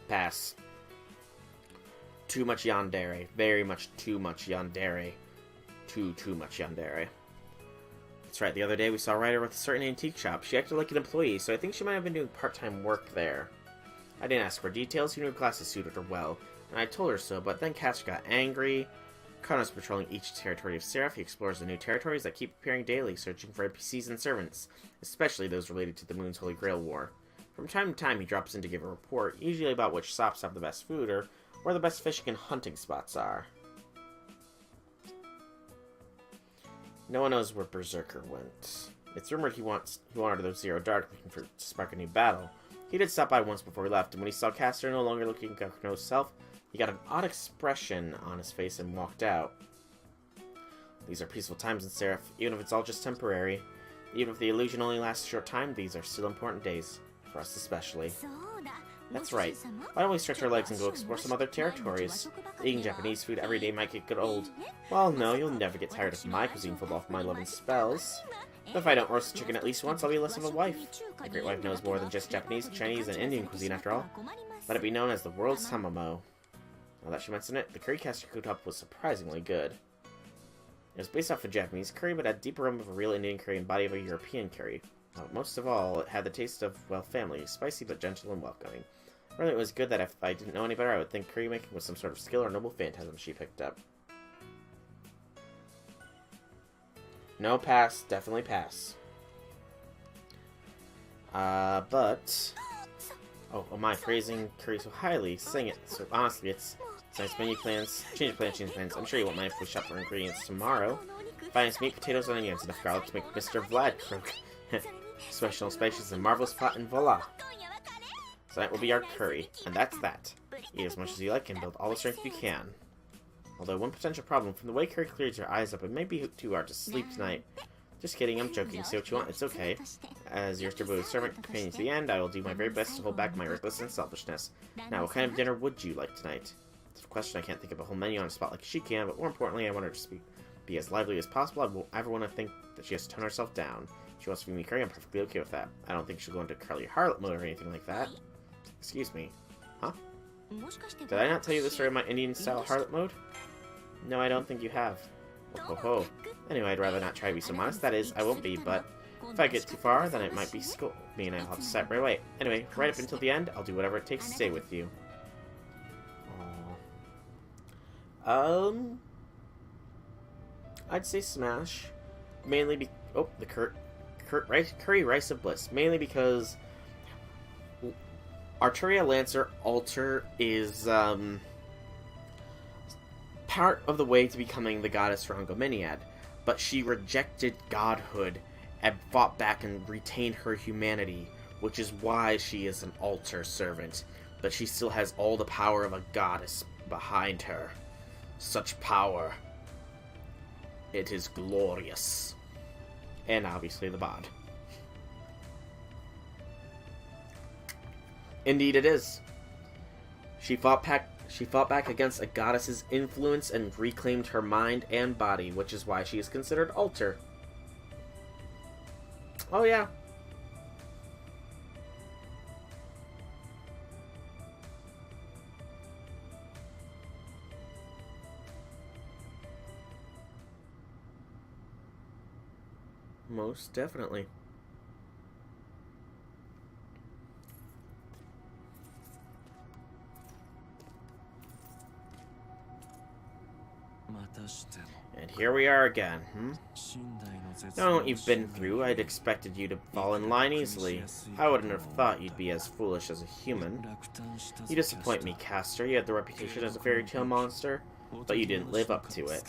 Pass. Too much yandere. Very much too much yandere. Too much yandere. That's right, the other day we saw Ryder with a certain antique shop. She acted like an employee, so I think she might have been doing part-time work there. I didn't ask for details, she knew her glasses suited her well, and I told her so, but then Caster got angry. Karna's patrolling each territory of Seraph. He explores the new territories that keep appearing daily, searching for NPCs and servants, especially those related to the Moon's Holy Grail War. From time to time, he drops in to give a report, usually about which shops have the best food, or where the best fishing and hunting spots are. No one knows where Berserker went. It's rumored he wandered to Zero Dark looking to spark a new battle. He did stop by once before he left, and when he saw Caster no longer looking like Karna's self, he got an odd expression on his face and walked out. These are peaceful times in Seraph, even if it's all just temporary. Even if the illusion only lasts a short time, these are still important days. For us especially. That's right. Why don't we stretch our legs and go explore some other territories? Eating Japanese food every day might get old. Well, no, you'll never get tired of my cuisine full of my love and spells. But if I don't roast chicken at least once, I'll be less of a wife. The Great Wife knows more than just Japanese, Chinese, and Indian cuisine after all. Let it be known as the world's Tamammo. Now that she mentioned it, the curry Caster cooked up was surprisingly good. It was based off a Japanese curry, but had deep aroma of a real Indian curry and body of a European curry. Most of all, it had the taste of, well, family, spicy but gentle and welcoming. Really, it was good that if I didn't know any better, I would think curry making was some sort of skill or noble phantasm she picked up. No, pass. Definitely pass. But... Oh, am I praising curry so highly? Sing it. So, honestly, it's nice menu plans. Change plans. I'm sure you won't mind if we shop for ingredients tomorrow. Finest meat, potatoes, and onions, enough garlic to make Mr. Vlad croak. Special spices and marvelous pot, and voila! Tonight will be our curry, and that's that. Eat as much as you like and build all the strength you can. Although one potential problem, from the way curry clears your eyes up, it may be too hard to sleep tonight. Just kidding, I'm joking. Say what you want, it's okay. As your devoted servant and companion to the end, I will do my very best to hold back my recklessness and selfishness. Now, what kind of dinner would you like tonight? It's a question. I can't think of a whole menu on a spot like she can, but more importantly, I want her to be as lively as possible. I won't ever want to think that she has to tone herself down. If she wants to feed me curry, I'm perfectly okay with that. I don't think she'll go into curly harlot mode or anything like that. Excuse me. Huh? Did I not tell you the story of my Indian-style harlot mode? No, I don't think you have. Oh ho ho. Anyway, I'd rather not try to be so modest. That is, I won't be, but if I get too far, then it might be scold me and I'll have to stop right away. Anyway, right up until the end, I'll do whatever it takes to stay with you. Aww. I'd say smash. Mainly the curry rice of bliss. Mainly because Arturia Lancer Alter is part of the way to becoming the goddess Rangominiad, but she rejected godhood and fought back and retained her humanity, which is why she is an altar servant, but she still has all the power of a goddess behind her. Such power. It is glorious. And obviously the bod. Indeed it is. She fought back against a goddess's influence and reclaimed her mind and body, which is why she is considered Alter. Oh yeah. Most definitely. And here we are again, Knowing what you've been through, I'd expected you to fall in line easily. I wouldn't have thought you'd be as foolish as a human. You disappoint me, Caster. You had the reputation as a fairy tale monster, but you didn't live up to it.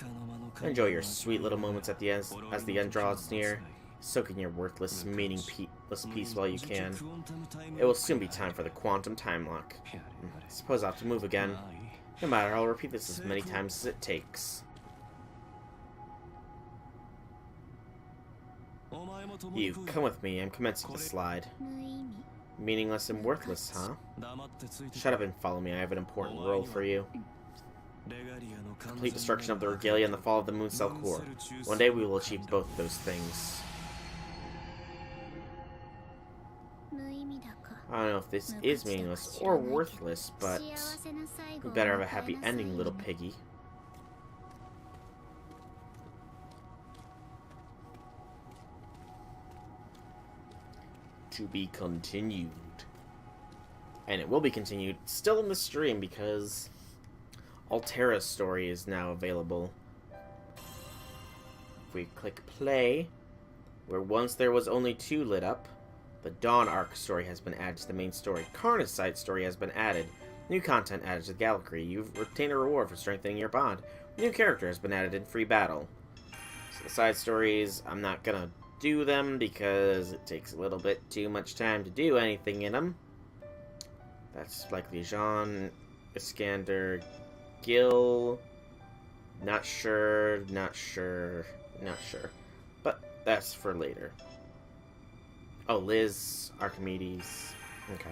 Enjoy your sweet little moments at the end as the end draws near. Soak in your worthless, meaningless peace while you can. It will soon be time for the quantum time lock. Suppose I'll have to move again. No matter, I'll repeat this as many times as it takes. You, come with me. I'm commencing the slide. Meaningless and worthless, huh? Shut up and follow me. I have an important role for you. Complete destruction of the regalia and the fall of the Moon Cell Core. One day we will achieve both those things. I don't know if this is meaningless or worthless, but we better have a happy ending, little piggy. To be continued. And it will be continued still in the stream because Altera's story is now available. If we click play, where once there was only 2 lit up, the Dawn Arc story has been added to the main story. Karna's side story has been added. New content added to the gallery. You've retained a reward for strengthening your bond. New character has been added in free battle. So the side stories, I'm not gonna do them because it takes a little bit too much time to do anything in them. That's likely Jean, Iskander, Gil. Not sure. But that's for later. Oh, Liz, Archimedes. Okay.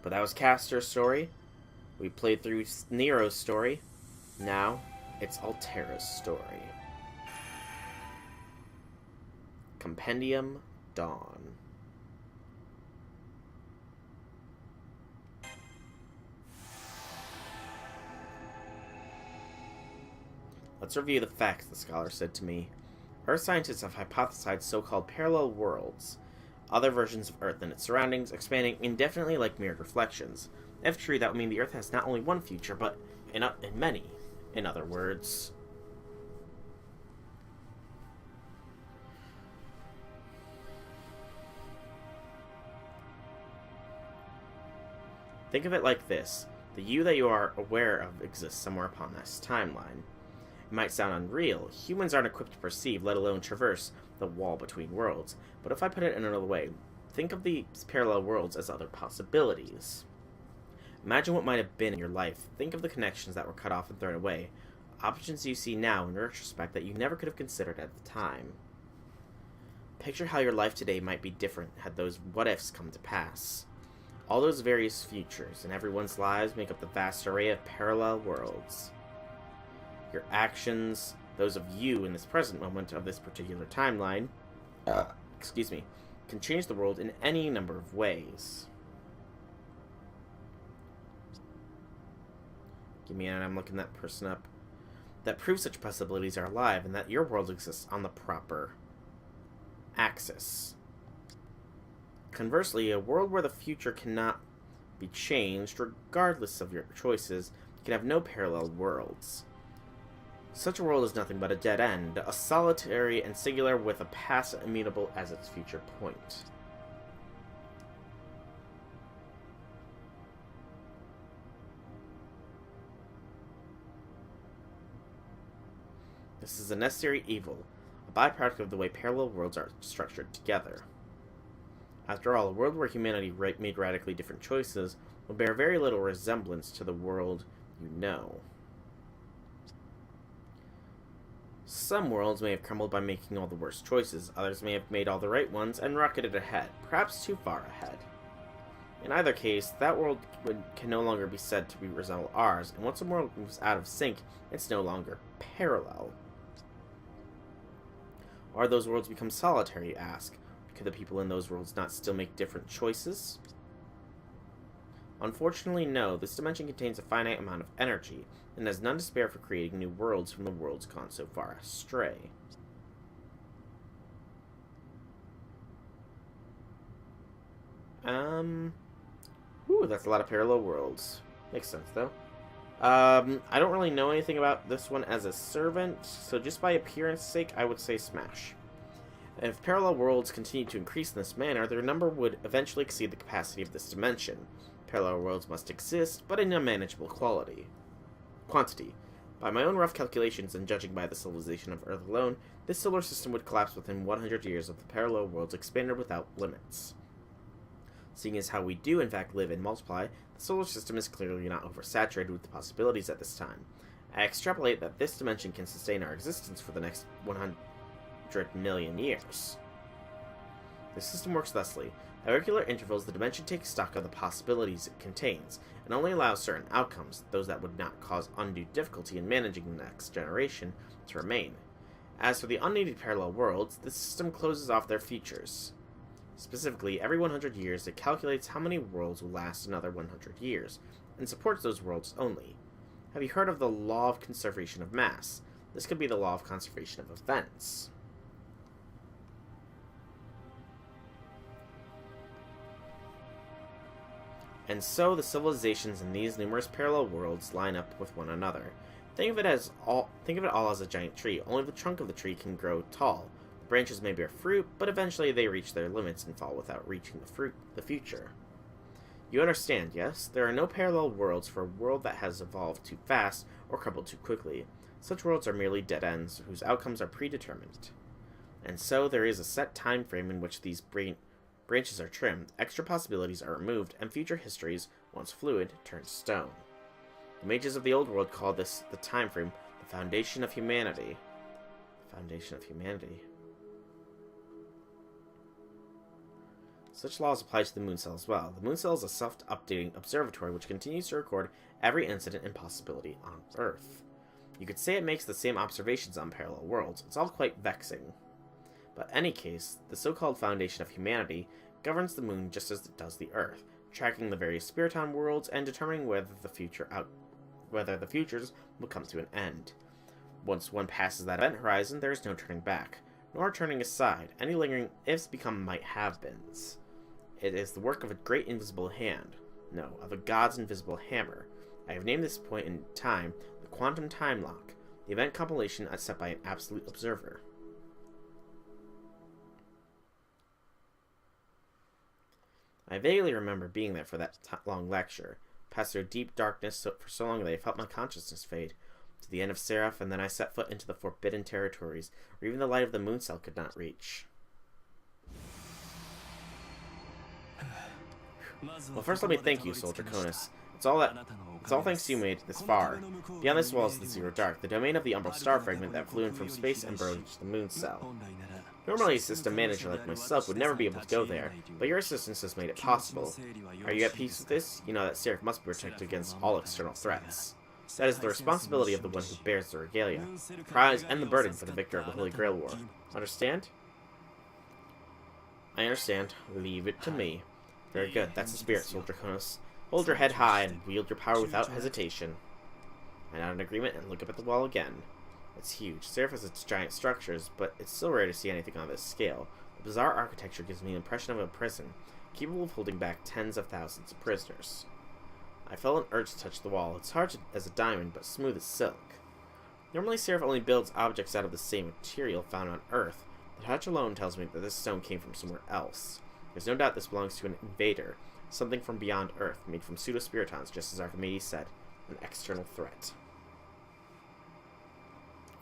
But that was Caster's story. We played through Nero's story. Now, it's Altera's story. Compendium Dawn. Let's review the facts, the scholar said to me. Earth scientists have hypothesized so-called parallel worlds, other versions of Earth and its surroundings, expanding indefinitely like mirrored reflections. If true, that would mean the Earth has not only one future, but in many. In other words, think of it like this. The you that you are aware of exists somewhere upon this timeline. It might sound unreal. Humans aren't equipped to perceive, let alone traverse, the wall between worlds. But if I put it in another way, think of these parallel worlds as other possibilities. Imagine what might have been in your life. Think of the connections that were cut off and thrown away. Options you see now in retrospect that you never could have considered at the time. Picture how your life today might be different had those what-ifs come to pass. All those various futures and everyone's lives make up the vast array of parallel worlds. Your actions, those of you in this present moment of this particular timeline, can change the world in any number of ways. Give me a minute, I'm looking that person up. That proves such possibilities are alive and that your world exists on the proper axis. Conversely, a world where the future cannot be changed, regardless of your choices, can have no parallel worlds. Such a world is nothing but a dead end, a solitary and singular with a past immutable as its future point. This is a necessary evil, a byproduct of the way parallel worlds are structured together. After all, a world where humanity made radically different choices will bear very little resemblance to the world you know. Some worlds may have crumbled by making all the worst choices, others may have made all the right ones and rocketed ahead, perhaps too far ahead. In either case, that world can no longer be said to resemble ours, and once a world moves out of sync, it's no longer parallel. Are those worlds become solitary, you ask? Could the people in those worlds not still make different choices? Unfortunately, no. This dimension contains a finite amount of energy, and has none to spare for creating new worlds from the worlds gone so far astray. Ooh, that's a lot of parallel worlds. Makes sense, though. I don't really know anything about this one as a servant, so just by appearance sake, I would say smash. If parallel worlds continue to increase in this manner, their number would eventually exceed the capacity of this dimension. Parallel worlds must exist, but in a manageable quantity. By my own rough calculations, and judging by the civilization of Earth alone, this solar system would collapse within 100 years if the parallel worlds expanded without limits. Seeing as how we do in fact live and multiply, the solar system is clearly not oversaturated with the possibilities at this time. I extrapolate that this dimension can sustain our existence for the next 100 million years. The system works thusly. At regular intervals, the dimension takes stock of the possibilities it contains, and only allows certain outcomes, those that would not cause undue difficulty in managing the next generation, to remain. As for the unneeded parallel worlds, the system closes off their futures. Specifically, every 100 years, it calculates how many worlds will last another 100 years, and supports those worlds only. Have you heard of the law of conservation of mass? This could be the law of conservation of events. And so the civilizations in these numerous parallel worlds line up with one another. Think of it all as a giant tree. Only the trunk of the tree can grow tall. The branches may bear fruit, but eventually they reach their limits and fall without reaching the future. You understand, yes? There are no parallel worlds for a world that has evolved too fast or crumbled too quickly. Such worlds are merely dead ends, whose outcomes are predetermined. And so there is a set time frame in which these branches are trimmed, extra possibilities are removed, and future histories, once fluid, turn to stone. The mages of the old world call this the time frame, the foundation of humanity. The foundation of humanity. Such laws apply to the moon cell as well. The moon cell is a self-updating observatory which continues to record every incident and possibility on Earth. You could say it makes the same observations on parallel worlds. It's all quite vexing. But in any case, the so-called foundation of humanity governs the moon just as it does the Earth, tracking the various Spiriton worlds and determining whether the futures will come to an end. Once one passes that event horizon, there is no turning back, nor turning aside. Any lingering ifs become might-have-beens. It is the work of a great invisible hand. No, of a god's invisible hammer. I have named this point in time the quantum time lock, the event compilation as set by an absolute observer. I vaguely remember being there for that long lecture, passed through deep darkness for so long that I felt my consciousness fade, to the end of Seraph, and then I set foot into the forbidden territories, where even the light of the moon cell could not reach. Well, first let me thank you, Soldier Conus. It's all thanks to you made it this far. Beyond this wall is the Zero Dark, the domain of the Umbral star fragment that flew in from space and burrowed into the moon cell. Normally, a system manager like myself would never be able to go there, but your assistance has made it possible. Are you at peace with this? You know that Seraph must be protected against all external threats. That is the responsibility of the one who bears the regalia, the prize, and the burden for the victor of the Holy Grail War. Understand? I understand. Leave it to me. Very good. That's the spirit, Soldier Conus. Hold your head high and wield your power without hesitation. I nod in agreement and look up at the wall again. It's huge. Seraph has its giant structures, but it's still rare to see anything on this scale. The bizarre architecture gives me an impression of a prison, capable of holding back tens of thousands of prisoners. I felt an urge to touch the wall. It's hard as a diamond, but smooth as silk. Normally, Seraph only builds objects out of the same material found on Earth. The touch alone tells me that this stone came from somewhere else. There's no doubt this belongs to an invader, something from beyond Earth, made from pseudo-spiritons, just as Archimedes said, an external threat.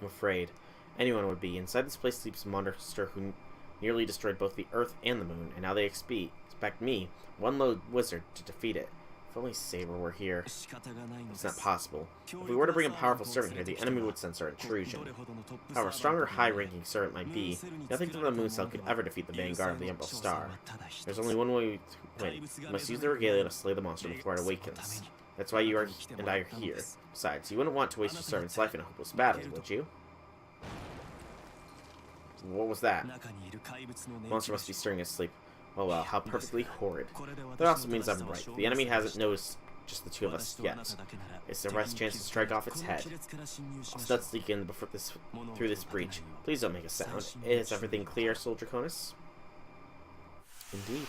I'm afraid anyone would be. Inside this place sleeps a monster who nearly destroyed both the Earth and the Moon, and now they expect me, one lone wizard, to defeat it. If only Saber were here. It's not possible. If we were to bring a powerful servant here, the enemy would sense our intrusion. However strong or high-ranking servant might be, nothing from the moon cell could ever defeat the vanguard of the Umbral Star. There's only one way to win. We must use the regalia to slay the monster before it awakens. That's why you and I are here. Besides, you wouldn't want to waste your servant's life in a hopeless battle, would you? What was that? The monster must be stirring his sleep. Oh well, how perfectly horrid. That also means I'm right. The enemy hasn't noticed just the two of us yet. It's their best chance to strike off its head. I'll start sneak in through this breach. Please don't make a sound. Is everything clear, Soldier Conus? Indeed.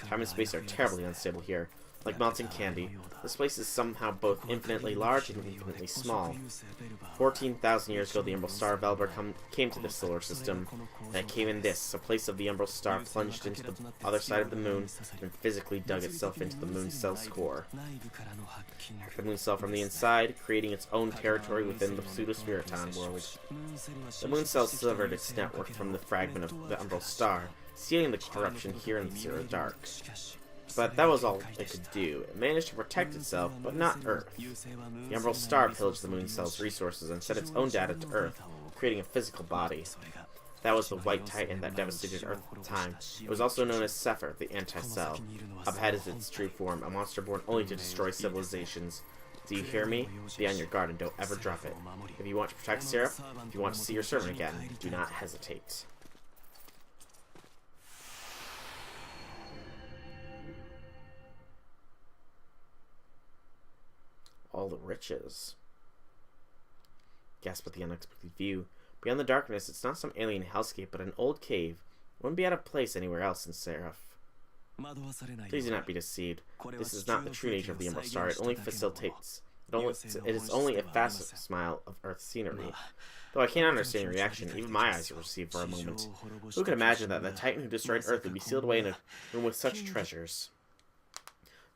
Time and space are terribly unstable here. Like melting candy, this place is somehow both infinitely large and infinitely small. 14,000 years ago, the Umbral Star of Elber came to this solar system, and it came in this, a place of the Umbral Star plunged into the other side of the moon and physically dug itself into the moon cell's core. The moon cell from the inside, creating its own territory within the pseudo-spiriton world. The moon cell severed its network from the fragment of the Umbral Star, sealing the corruption here in the Zero Dark. But that was all it could do. It managed to protect itself, but not Earth. The Umbral Star pillaged the moon cell's resources and sent its own data to Earth, creating a physical body. That was the White Titan that devastated Earth at the time. It was also known as Sepher, the Anti-Cell. Abhead is its true form, a monster born only to destroy civilizations. Do you hear me? Be on your guard and don't ever drop it. If you want to protect Seraph, if you want to see your servant again, do not hesitate. All the riches. Gasp at the unexpected view. Beyond the darkness, it's not some alien hellscape, but an old cave. It wouldn't be out of place anywhere else in Seraph. Please do not be deceived. This is not the true nature of the Umbral Star. It only facilitates. It is only a facet smile of Earth's scenery. Though I can't understand your reaction, even my eyes are received for a moment. Who could imagine that the Titan who destroyed Earth would be sealed away in a room with such treasures?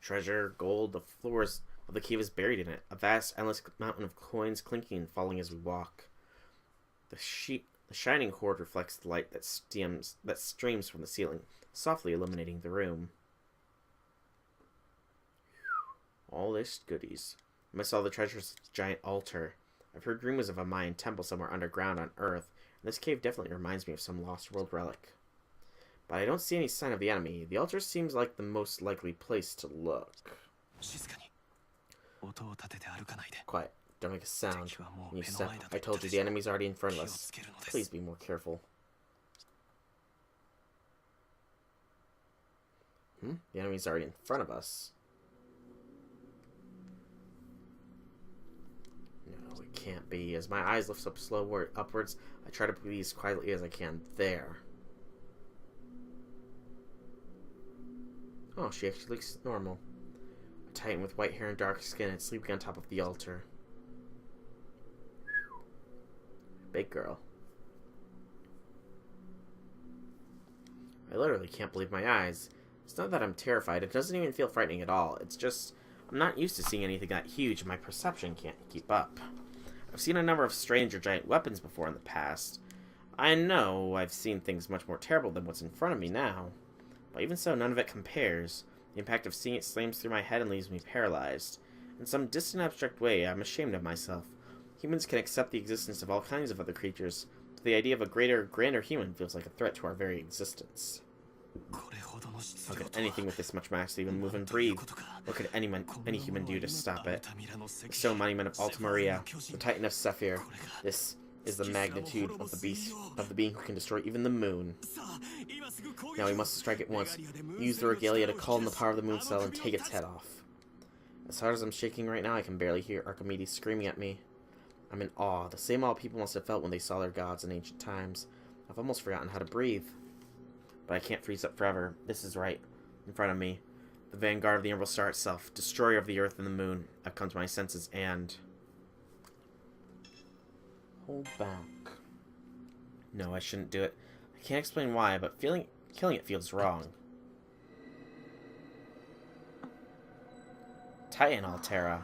Treasure, gold, the floors of the cave is buried in it, a vast, endless mountain of coins clinking and falling as we walk. The shining hoard reflects the light that streams from the ceiling, softly illuminating the room. All this goodies. Amidst all the treasures of the giant altar. I've heard rumors of a Mayan temple somewhere underground on Earth, and this cave definitely reminds me of some lost world relic. But I don't see any sign of the enemy. The altar seems like the most likely place to look. Quiet. Don't make a sound. When you step, I told you the enemy's already in front of us. Please be more careful. The enemy's already in front of us. No, it can't be. As my eyes lift up upwards, I try to breathe as quietly as I can. There. Oh, she actually looks normal. A Titan with white hair and dark skin and sleeping on top of the altar. Big girl. I literally can't believe my eyes. It's not that I'm terrified. It doesn't even feel frightening at all. It's just, I'm not used to seeing anything that huge and my perception can't keep up. I've seen a number of strange or giant weapons before in the past. I know I've seen things much more terrible than what's in front of me now. But even so, none of it compares. The impact of seeing it slams through my head and leaves me paralyzed. In some distant, abstract way, I'm ashamed of myself. Humans can accept the existence of all kinds of other creatures, but the idea of a grander human feels like a threat to our very existence. How could anything with this much mass even move and breathe? What could any human do to stop it? The stone monument of Alta Maria, the Titan of Sephir. This is the magnitude of the being who can destroy even the moon. Now we must strike at once. Use the regalia to call in the power of the moon cell and take its head off. As hard as I'm shaking right now, I can barely hear Archimedes screaming at me. I'm in awe, the same awe people must have felt when they saw their gods in ancient times. I've almost forgotten how to breathe. But I can't freeze up forever. This is right. In front of me. The vanguard of the Umbral Star itself. Destroyer of the Earth and the Moon. I've come to my senses and... hold back. No, I shouldn't do it. I can't explain why, but killing it feels wrong. Titan Altera.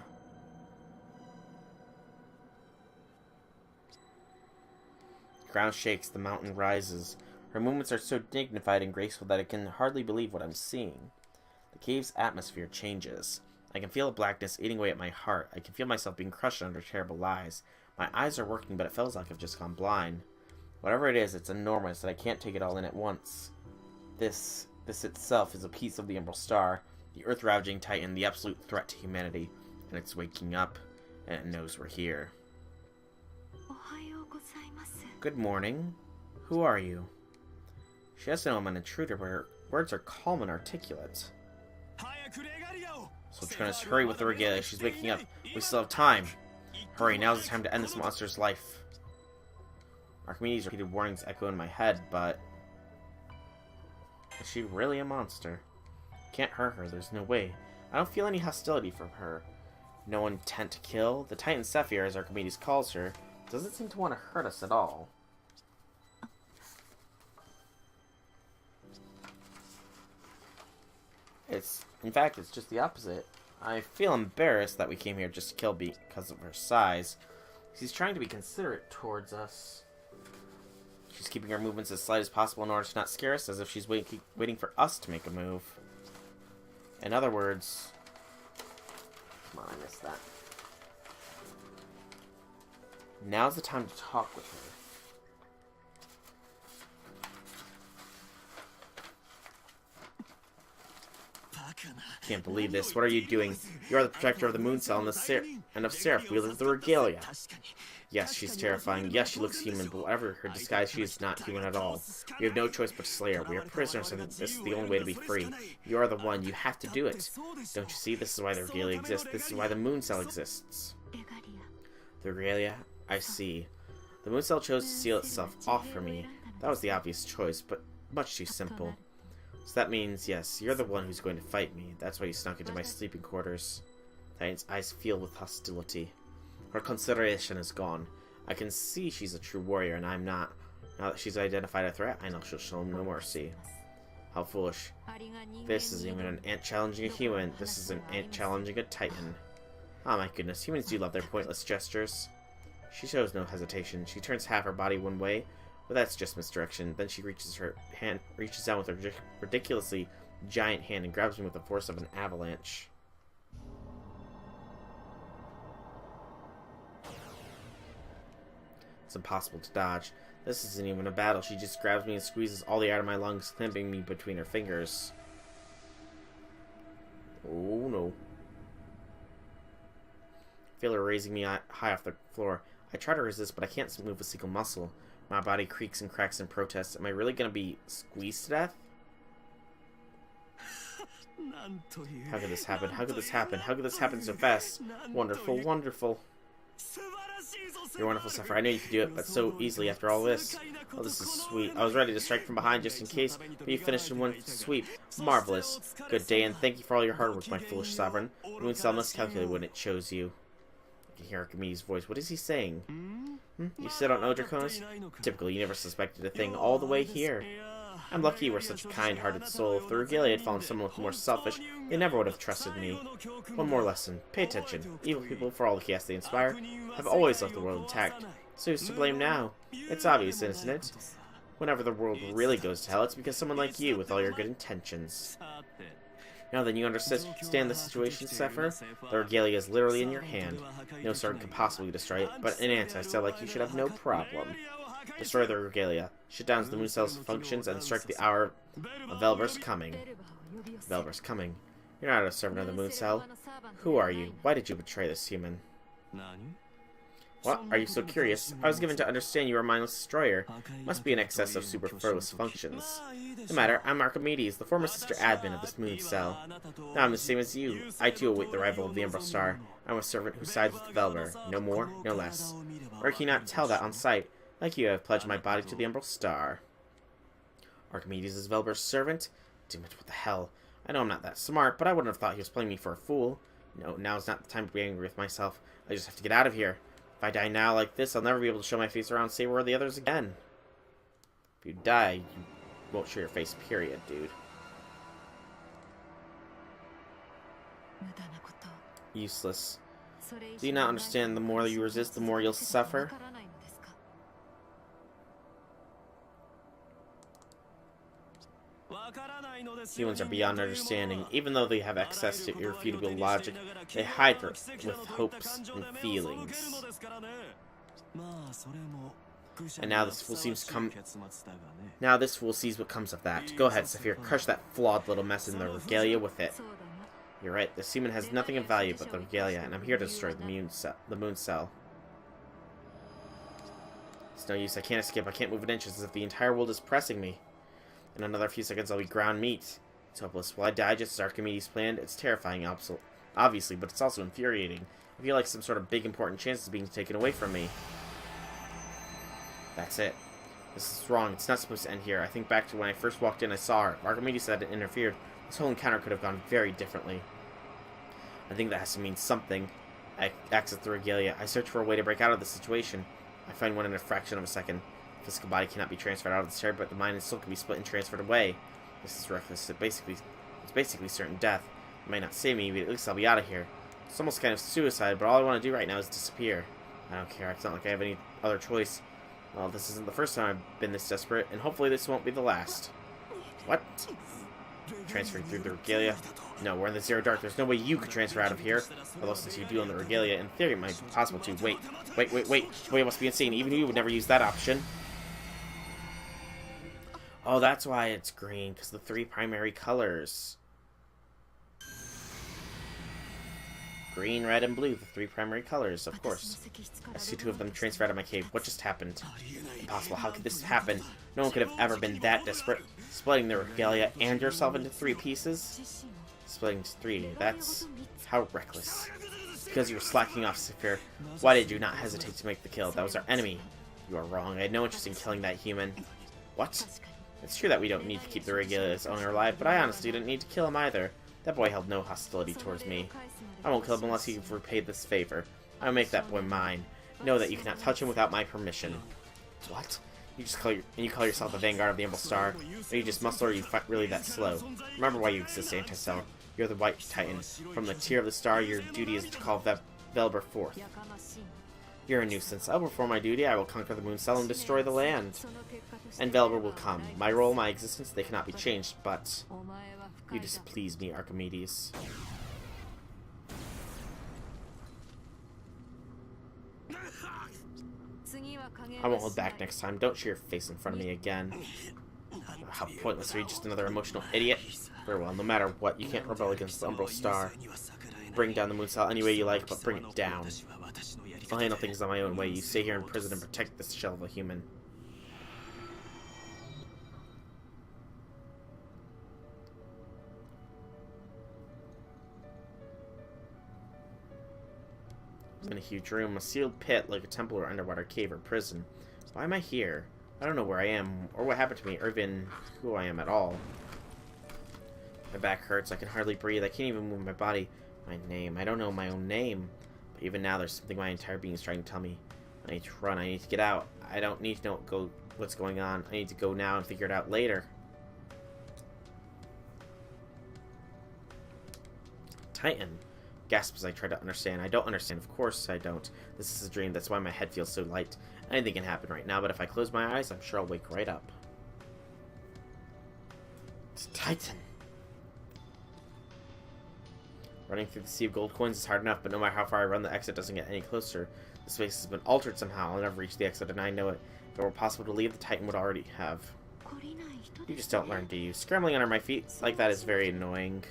The ground shakes, the mountain rises. Her movements are so dignified and graceful that I can hardly believe what I'm seeing. The cave's atmosphere changes. I can feel a blackness eating away at my heart. I can feel myself being crushed under terrible lies. My eyes are working, but it feels like I've just gone blind. Whatever it is, it's enormous, and I can't take it all in at once. This itself is a piece of the Umbral Star, the earth-ravaging titan, the absolute threat to humanity. And it's waking up, and it knows we're here. Good morning. Who are you? She has to know I'm an intruder, but her words are calm and articulate. So Jonas, hurry with the regalia. She's waking up. We still have time. Hurry, now's the time to end this monster's life. Archimedes' repeated warnings echo in my head, but... is she really a monster? Can't hurt her, there's no way. I don't feel any hostility from her. No intent to kill. The Titan Sephir, as Archimedes calls her, doesn't seem to want to hurt us at all. In fact, it's just the opposite. I feel embarrassed that we came here just to kill because of her size. She's trying to be considerate towards us. She's keeping her movements as slight as possible in order to not scare us, as if she's waiting for us to make a move. In other words... come on, I missed that. Now's the time to talk with her. Can't believe this. What are you doing? You are the protector of the moon cell and of Seraph, wielder of the regalia. Yes, she's terrifying. Yes, she looks human, but whatever her disguise, she is not human at all. We have no choice but to slay her. We are prisoners, and this is the only way to be free. You are the one. You have to do it. Don't you see? This is why the regalia exists. This is why the moon cell exists. The regalia? I see. The moon cell chose to seal itself off for me. That was the obvious choice, but much too simple. So that means, yes, you're the one who's going to fight me. That's why you snuck into my sleeping quarters. Titan's eyes filled with hostility. Her consideration is gone. I can see she's a true warrior, and I'm not. Now that she's identified a threat, I know she'll show no mercy. How foolish. This isn't even an ant challenging a human. This is an ant challenging a titan. Oh my goodness, humans do love their pointless gestures. She shows no hesitation. She turns half her body one way, but that's just misdirection. Then she reaches down with her ridiculously giant hand and grabs me with the force of an avalanche. It's impossible to dodge. This isn't even a battle. She just grabs me and squeezes all the air out of my lungs, clamping me between her fingers. Oh no. I feel her raising me high off the floor. I try to resist, but I can't move a single muscle. My body creaks and cracks in protest. Am I really gonna be squeezed to death? How could this happen? How could this happen? How could this happen so fast? Wonderful, wonderful. You're wonderful, Sephir. I knew you could do it, but so easily after all this. Oh, this is sweet. I was ready to strike from behind just in case, but you finished in one sweep. Marvelous. Good day, and thank you for all your hard work, my foolish sovereign. The moon cell must calculate when it chose you. I can hear Archimedes' voice. What is he saying? You still don't know, Draconis? Typical, you never suspected a thing all the way here. I'm lucky you were such a kind-hearted soul. If the regalia had fallen someone more selfish, they never would have trusted me. One more lesson. Pay attention. Evil people, for all the chaos they inspire, have always left the world intact. So who's to blame now? It's obvious, isn't it? Whenever the world really goes to hell, it's because someone like you, with all your good intentions. Now then, you understand the situation, Sephir? The regalia is literally in your hand. No sword could possibly destroy it, but an anti-cell like you should have no problem. Destroy the regalia. Shut down the moon cell's functions and strike the hour of Velber's coming. Velber's coming. You're not a servant of the moon cell. Who are you? Why did you betray this human? What? Are you so curious? I was given to understand you are a mindless destroyer. Must be in excess of superfluous functions. No matter, I'm Archimedes, the former sister admin of this moon cell. Now I'm the same as you. I too await the arrival of the Umbral Star. I'm a servant who sides with Velber. No more, no less. Or can you not tell that on sight? Like you, I have pledged my body to the Umbral Star. Archimedes is Velber's servant? Damn it, what the hell? I know I'm not that smart, but I wouldn't have thought he was playing me for a fool. No, now's not the time to be angry with myself. I just have to get out of here. If I die now like this, I'll never be able to show my face around and say where are the others again. If you die, you won't show your face, period, dude. Useless. Do you not understand the more you resist, the more you'll suffer? Humans are beyond understanding. Even though they have access to irrefutable logic, they hide with hopes and feelings. And now this fool sees what comes of that. Go ahead, Saphir, crush that flawed little mess in the regalia with it. You're right, this human has nothing of value but the regalia, and I'm here to destroy the moon cell. It's no use, I can't escape, I can't move an inch, as if the entire world is pressing me. In another few seconds I'll be ground meat. It's hopeless. Will I die just as Archimedes planned? It's terrifying, obviously, but it's also infuriating. I feel like some sort of big important chance is being taken away from me. That's it. This is wrong. It's not supposed to end here. I think back to when I first walked in, I saw her. If Archimedes had interfered, this whole encounter could have gone very differently. I think that has to mean something. I exit the regalia. I search for a way to break out of the situation. I find one in a fraction of a second. The physical body cannot be transferred out of the chair, but the mind and soul can be split and transferred away. This is reckless. It's basically certain death. It might not save me, but at least I'll be out of here. It's almost kind of suicide, but all I want to do right now is disappear. I don't care. It's not like I have any other choice. Well, this isn't the first time I've been this desperate, and hopefully this won't be the last. What? Transferring through the regalia? No, we're in the Zero Dark. There's no way you could transfer out of here. Although since you do own the regalia, in theory it might be possible to. Wait. Boy, it must be insane. Even you would never use that option. Oh, that's why it's green, because the 3 primary colors. Green, red, and blue, the 3 primary colors, of course. I see 2 of them transfer out of my cave. What just happened? Impossible. How could this happen? No one could have ever been that desperate. Splitting the regalia and yourself into 3 pieces? Splitting into 3, that's... how reckless. Because you were slacking off, Saphir. Why did you not hesitate to make the kill? That was our enemy. You are wrong. I had no interest in killing that human. What? It's true that we don't need to keep the regalia's owner alive, but I honestly didn't need to kill him either. That boy held no hostility towards me. I won't kill him unless he repaid this favor. I'll make that boy mine. Know that you cannot touch him without my permission. What? You call yourself the Vanguard of the Umbral Star? Are you just muscle, or are you really that slow? Remember why you exist, Anti-Cell. You're the White Titan. From the tier of the star, your duty is to call Velber forth. You're a nuisance. I will perform my duty. I will conquer the moon cell and destroy the land. And Velber will come. My role, my existence, they cannot be changed, but... you displease me, Archimedes. I won't hold back next time. Don't show your face in front of me again. How pointless. Are you just another emotional idiot? Very well, no matter what, you can't rebel against the Umbral Star. Bring down the moon cell any way you like, but bring it down. I'll handle things on my own way. You stay here in prison and protect this shell of a human. In a huge room, a sealed pit like a temple or underwater cave or prison. Why am I here? I don't know where I am, or what happened to me, or even who I am at all. My back hurts, I can hardly breathe, I can't even move my body. My name, I don't know my own name. But even now, there's something my entire being is trying to tell me. I need to run, I need to get out. I don't need to know what's going on. I need to go now and figure it out later. Titan. Gasp as I try to understand. I don't understand. Of course I don't. This is a dream. That's why my head feels so light. Anything can happen right now, but if I close my eyes, I'm sure I'll wake right up. It's Titan. Running through the sea of gold coins is hard enough, but no matter how far I run, the exit doesn't get any closer. The space has been altered somehow. I'll never reach the exit, and I know it. If it were possible to leave, the Titan would already have. You just don't learn, do you? Scrambling under my feet like that is very annoying.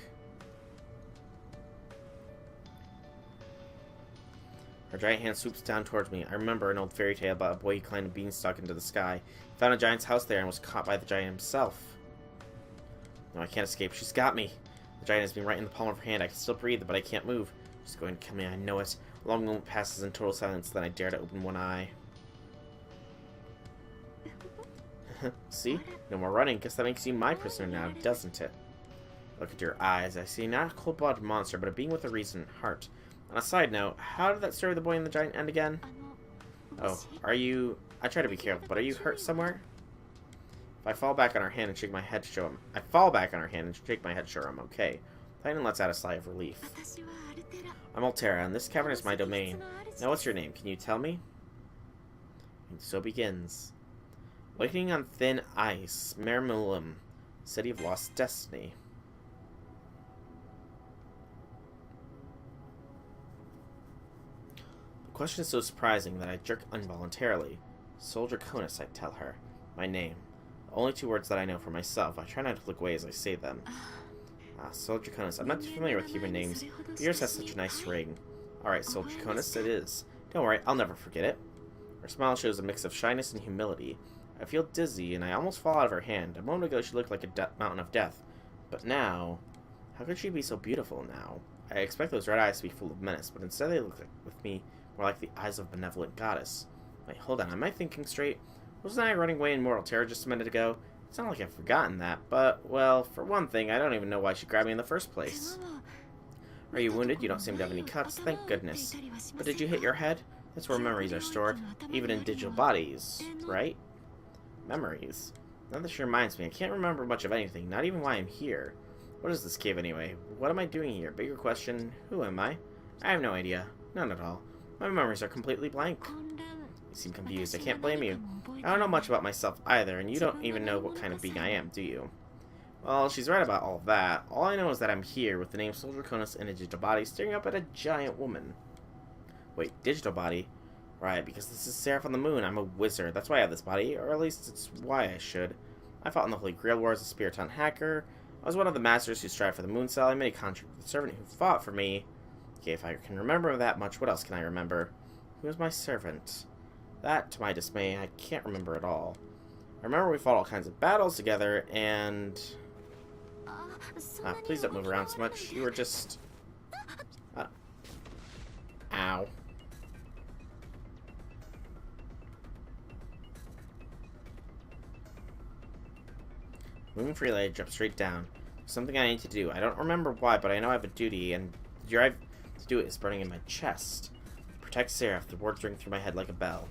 Her giant hand swoops down towards me. I remember an old fairy tale about a boy who climbed a beanstalk into the sky. He found a giant's house there and was caught by the giant himself. No, I can't escape. She's got me. The giant has been right in the palm of her hand. I can still breathe, but I can't move. She's going to kill me. I know it. A long moment passes in total silence, then I dare to open one eye. See? No more running. Guess that makes you my prisoner now, doesn't it? Look at your eyes. I see not a cold-blooded monster, but a being with a reason and heart. On a side note, how did that story of the boy and the giant end again? Oh, are you... I try to be careful, but are you hurt somewhere? If I fall back on her hand and shake my head to show him... I fall back on her hand and shake my head to show her I'm okay. Titan lets out a sigh of relief. I'm Altera, and this cavern is my domain. Now what's your name? Can you tell me? And so begins. Awakening on thin ice. Mermulum. City of Lost Destiny. The question is so surprising that I jerk involuntarily. Soldier Conus, I tell her. My name. Only 2 words that I know for myself. I try not to look away as I say them. Soldier Conus. I'm not too familiar with human names, but yours has such a nice ring. Alright, Soldier Conus, it is. Don't worry, I'll never forget it. Her smile shows a mix of shyness and humility. I feel dizzy, and I almost fall out of her hand. A moment ago, she looked like a mountain of death. But now... How could she be so beautiful now? I expect those red eyes to be full of menace, but instead they look with me more like the eyes of a benevolent goddess. Wait, hold on, am I thinking straight? Wasn't I running away in mortal terror just a minute ago? It's not like I've forgotten that, but, well, for one thing, I don't even know why she grabbed me in the first place. Are you wounded? You don't seem to have any cuts, thank goodness. But did you hit your head? That's where memories are stored, even in digital bodies, right? Memories. Now that she reminds me, I can't remember much of anything, not even why I'm here. What is this cave anyway? What am I doing here? Bigger question, who am I? I have no idea. None at all. My memories are completely blank. You seem confused. I can't blame you. I don't know much about myself either, and you don't even know what kind of being I am, do you? Well, she's right about all of that. All I know is that I'm here with the name Soldier Conus in a digital body staring up at a giant woman. Wait, digital body? Right, because this is Seraph on the Moon. I'm a wizard. That's why I have this body, or at least it's why I should. I fought in the Holy Grail War as a Spiriton hacker. I was one of the masters who strived for the Moon Cell. I made a contract with the servant who fought for me. Okay, if I can remember that much, what else can I remember? Who was my servant? That, to my dismay, I can't remember at all. I remember we fought all kinds of battles together, and... please don't move around so much. You were just... Ow. Moving freely, I jump straight down. Something I need to do. I don't remember why, but I know I have a duty, and the drive to do it is burning in my chest. Protect Seraph. The words ring through my head like a bell.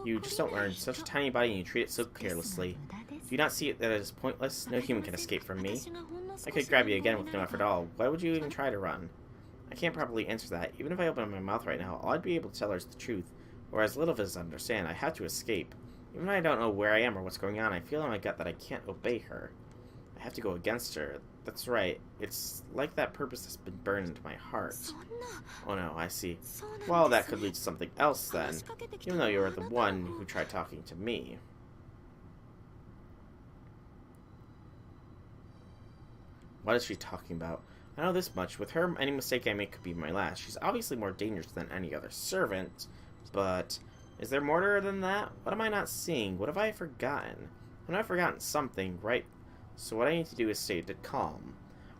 You just don't learn. Such a tiny body and you treat it so carelessly. Do you not see it that it is pointless? No human can escape from me. I could grab you again with no effort at all. Why would you even try to run? I can't properly answer that. Even if I open my mouth right now, all I'd be able to tell her is the truth. Or as little as I understand, I have to escape. Even if I don't know where I am or what's going on, I feel in my gut that I can't obey her. I have to go against her. That's right. It's like that purpose has been burned into my heart. Oh no, I see. Well, that could lead to something else then. Even though you were the one who tried talking to me. What is she talking about? I know this much. With her, any mistake I make could be my last. She's obviously more dangerous than any other servant, but is there more to her than that? What am I not seeing? What have I forgotten? I've forgotten something, right? So what I need to do is stay calm.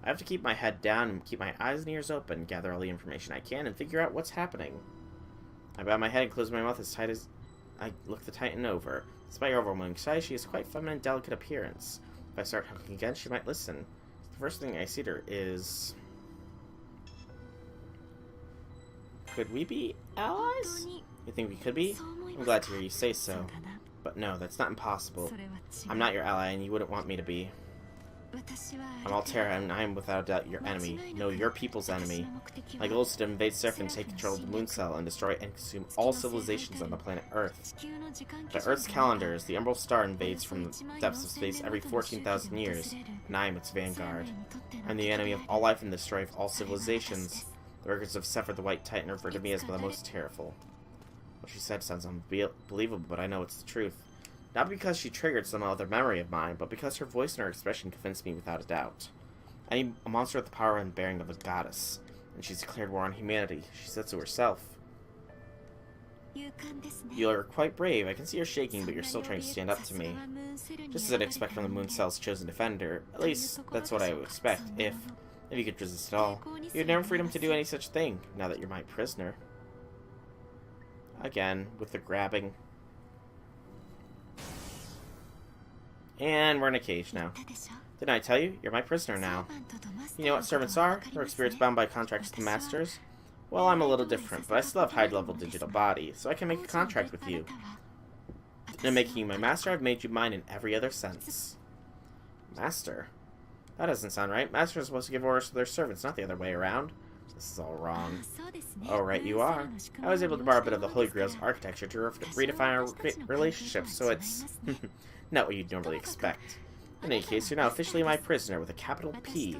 I have to keep my head down and keep my eyes and ears open, gather all the information I can, and figure out what's happening. I bow my head and close my mouth as tight as I look the Titan over. Despite her overwhelming size, she has quite feminine and delicate appearance. If I start talking again, she might listen. The first thing I see to her is... Could we be allies? You think we could be? I'm glad to hear you say so. But no, that's not impossible. I'm not your ally, and you wouldn't want me to be. I'm Altera, and I am without a doubt your enemy. No, your people's enemy. My goal is to invade Surf and take control of the Moon Cell and destroy and consume all civilizations on the planet Earth. By Earth's calendars, the Umbral star invades from the depths of space every 14,000 years, and I am its vanguard. I'm the enemy of all life and the destroyer of all civilizations. The records of Sephir the White Titan refer to me as the most terrible. What she said sounds unbelievable, but I know it's the truth. Not because she triggered some other memory of mine, but because her voice and her expression convinced me without a doubt. I need a monster with the power and bearing of a goddess, and she's declared war on humanity. She said so herself. You're quite brave. I can see you're shaking, but you're still trying to stand up to me. Just as I'd expect from the Moon Cell's chosen defender. At least, that's what I would expect, if you could resist at all. You had never freedom to do any such thing, now that you're my prisoner. Again, with the grabbing. And we're in a cage now. Didn't I tell you? You're my prisoner now. You know what servants are? They're spirits bound by contracts to masters. Well, I'm a little different, but I still have high-level digital body, so I can make a contract with you. In making you my master, I've made you mine in every other sense. Master? That doesn't sound right. Masters are supposed to give orders to their servants, not the other way around. This is all wrong. Oh, right, you are. I was able to borrow a bit of the Holy Grail's architecture to redefine our relationship, so it's not what you'd normally expect. In any case, you're now officially my prisoner with a capital P.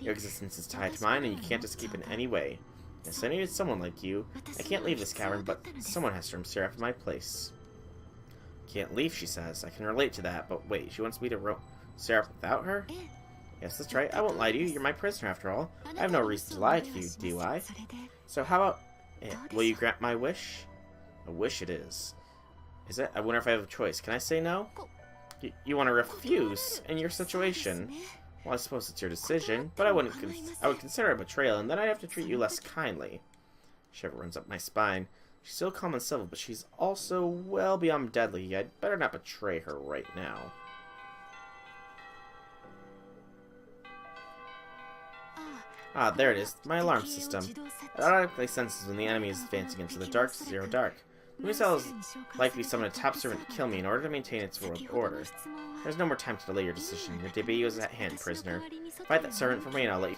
Your existence is tied to mine, and you can't escape in any way. Yes, I needed someone like you. I can't leave this cavern, but someone has to roam Seraph in my place. Can't leave, she says. I can relate to that, but wait, she wants me to roam Seraph without her? Yes, that's right. I won't lie to you. You're my prisoner, after all. I have no reason to lie to you, do I? So how about it? Will you grant my wish? A wish it is. Is it? I wonder if I have a choice. Can I say no? You want to refuse in your situation? Well, I suppose it's your decision, but I would consider it betrayal, and then I'd have to treat you less kindly. Shiver runs up my spine. She's so calm and civil, but she's also well beyond deadly. I'd better not betray her right now. Ah, there it is. My alarm system. It automatically senses when the enemy is advancing into the dark, zero dark. The moon cell is likely summon a top servant to kill me in order to maintain its world order. There's no more time to delay your decision. Your debut is at hand, prisoner. Fight that servant for me, and I'll let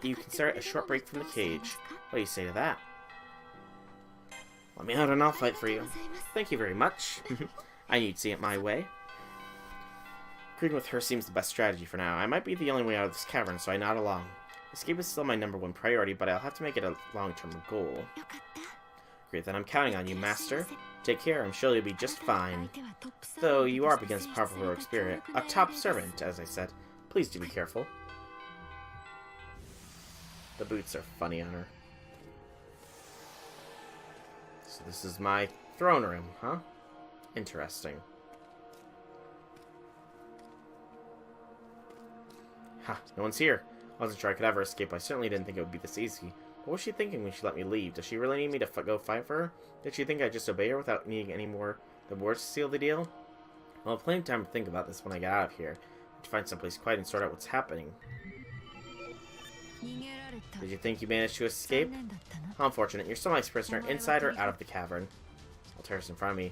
you consider it a short break from the cage. What do you say to that? Let me out and I'll fight for you. Thank you very much. I knew you'd see it my way. Agreeing with her seems the best strategy for now. I might be the only way out of this cavern, so I nod along. Escape is still my #1 priority, but I'll have to make it a long-term goal. Great, then I'm counting on you, Master. Take care, I'm sure you'll be just fine. Though you are up against a powerful heroic spirit. A top servant, as I said. Please do be careful. The boots are funny on her. So this is my throne room, huh? Interesting. Ha, no one's here. I wasn't sure I could ever escape. I certainly didn't think it would be this easy. What was she thinking when she let me leave? Does she really need me to go fight for her? Did she think I'd just obey her without needing any more than words to seal the deal? Well, I'll have plenty of time to think about this when I get out of here. To find someplace quiet and sort out what's happening. Did you think you managed to escape? How unfortunate. You're still my prisoner, inside or out of the cavern. Altera's in front of me.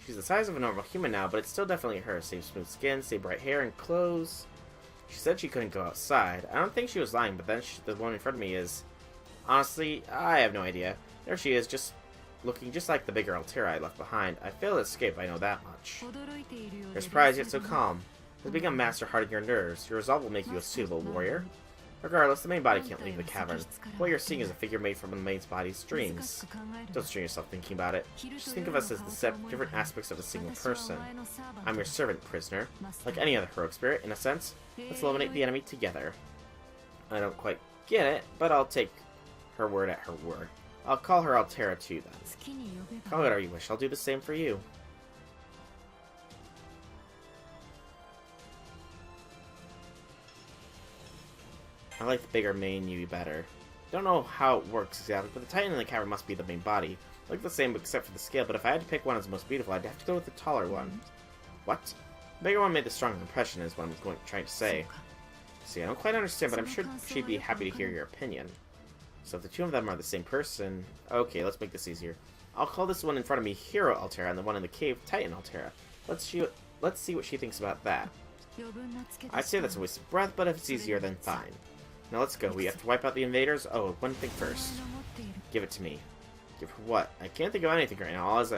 She's the size of a normal human now, but it's still definitely her. Same smooth skin, same bright hair and clothes. She said she couldn't go outside. I don't think she was lying, but then the one in front of me is... Honestly, I have no idea. There she is, just looking just like the bigger Altera I left behind. I failed to escape, I know that much. You're surprised yet so calm. As being a master hardening your nerves, your resolve will make you a suitable warrior. Regardless, the main body can't leave the cavern. What you're seeing is a figure made from the main body's dreams. Don't strain yourself thinking about it. Just think of us as the different aspects of a single person. I'm your servant, prisoner. Like any other heroic spirit, in a sense. Let's eliminate the enemy together. I don't quite get it, but I'll take her word at her word. I'll call her Altera too, then. Call it whatever you wish. I'll do the same for you. I like the bigger main you better. Don't know how it works exactly, but the Titan in the cavern must be the main body. Look the same except for the scale, but if I had to pick one as the most beautiful, I'd have to go with the taller one. What? The bigger one made the stronger impression is what I'm trying to say. See, I don't quite understand, but I'm sure she'd be happy to hear your opinion. So if the two of them are the same person... Okay, let's make this easier. I'll call this one in front of me Hero Altera, and the one in the cave Titan Altera. Let's see what she thinks about that. I'd say that's a waste of breath, but if it's easier, then fine. Now let's go. We have to wipe out the invaders? Oh, one thing first. Give it to me. Give her what? I can't think of anything right now. All is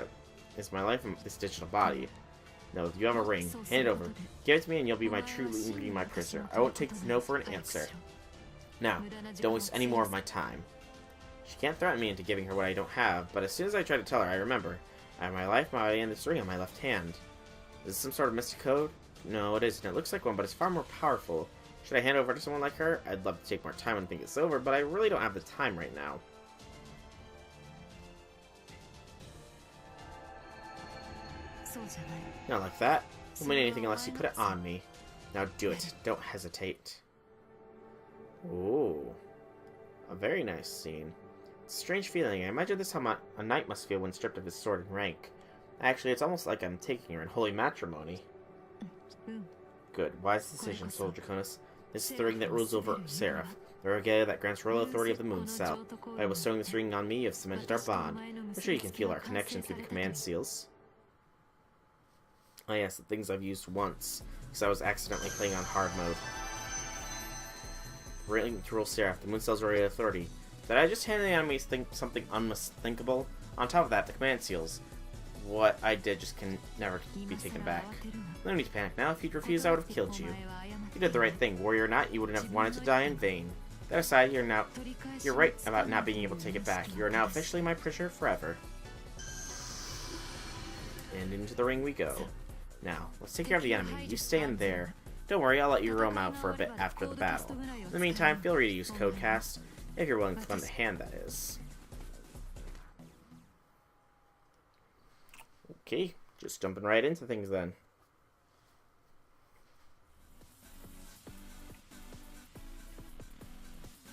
my life and this digital body. No, you have a ring. Hand it over. Give it to me and you'll be my prisoner. I won't take no for an answer. Now, don't waste any more of my time. She can't threaten me into giving her what I don't have, but as soon as I try to tell her, I remember. I have my life, my body, and this ring on my left hand. Is this some sort of mystic code? No, it isn't. It looks like one, but it's far more powerful. Should I hand over to someone like her? I'd love to take more time and think it's over, but I really don't have the time right now. Not like that. Won't mean anything unless you put it on me. Now do it. Don't hesitate. Ooh. A very nice scene. It's a strange feeling. I imagine this is how a knight must feel when stripped of his sword and rank. Actually, it's almost like I'm taking her in holy matrimony. Good. Wise decision, Soul Draconis. This is the ring that rules over Seraph. The regalia that grants royal authority of the moon cell. By bestowing this ring on me, you have cemented our bond. I'm sure you can feel our connection through the command seals. Oh yes, the things I've used once, because I was accidentally playing on hard mode. brilliant to rule Seraph, the Mooncells already authority. Did I just hand the enemies something unthinkable? On top of that, the command seals. What I did just can never be taken back. No need to panic now. If you'd refused, I would have killed you. You did the right thing. Warrior or not, you wouldn't have wanted to die in vain. That aside, you're right about not being able to take it back. You are now officially my prisoner forever. And into the ring we go. Now, let's take care of the enemy. You stay in there. Don't worry, I'll let you roam out for a bit after the battle. In the meantime, feel free to use Codecast, if you're willing to lend a hand, that is. Okay, just jumping right into things then.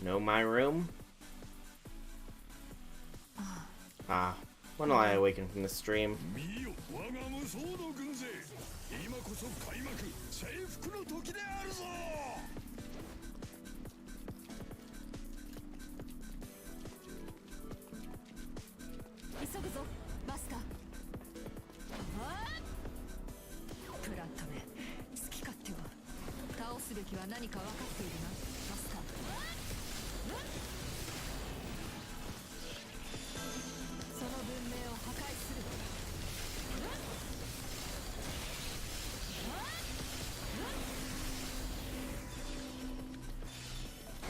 Know my room? Ah, when will I awaken from the stream?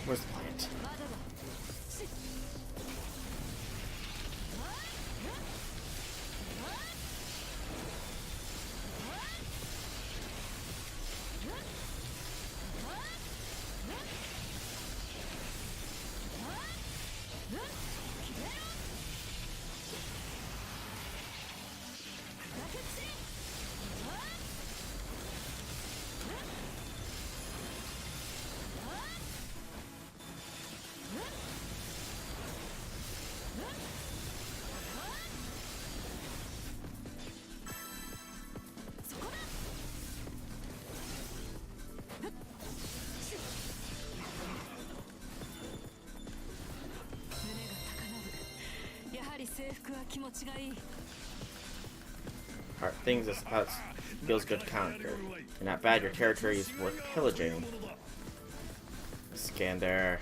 Where's the plant? Alright, things that feels good to counter. You're not bad, your territory is worth pillaging. Scander.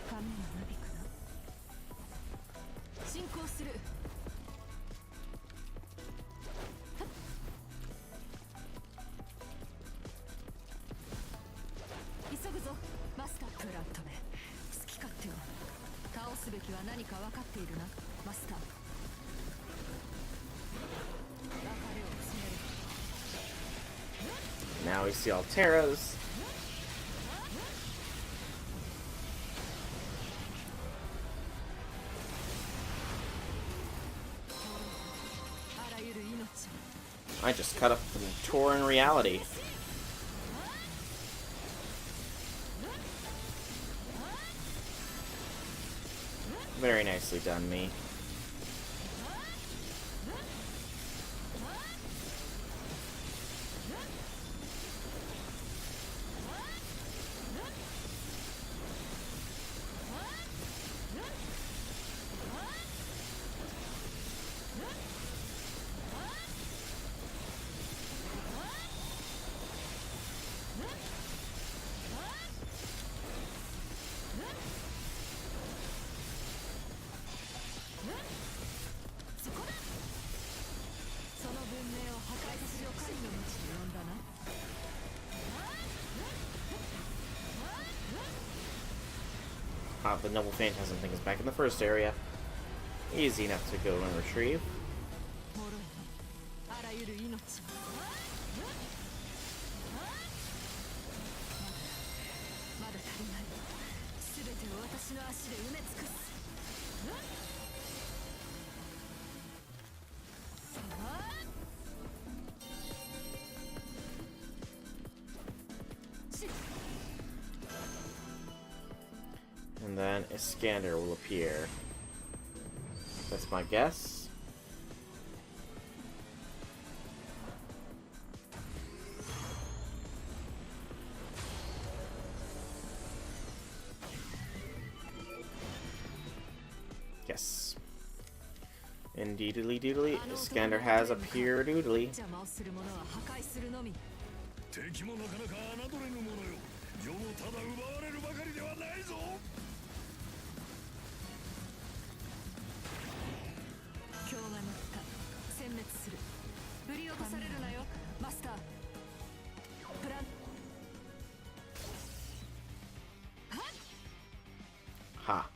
Now we see Alteras. I just cut up the tour in reality. Very nicely done, me. The Noble Phantasm thing is back in the first area. Easy enough to go and retrieve. And then a scanner will appear. That's my guess. Yes. Indeedly doodly, a scanner has appeared doodly. Ha.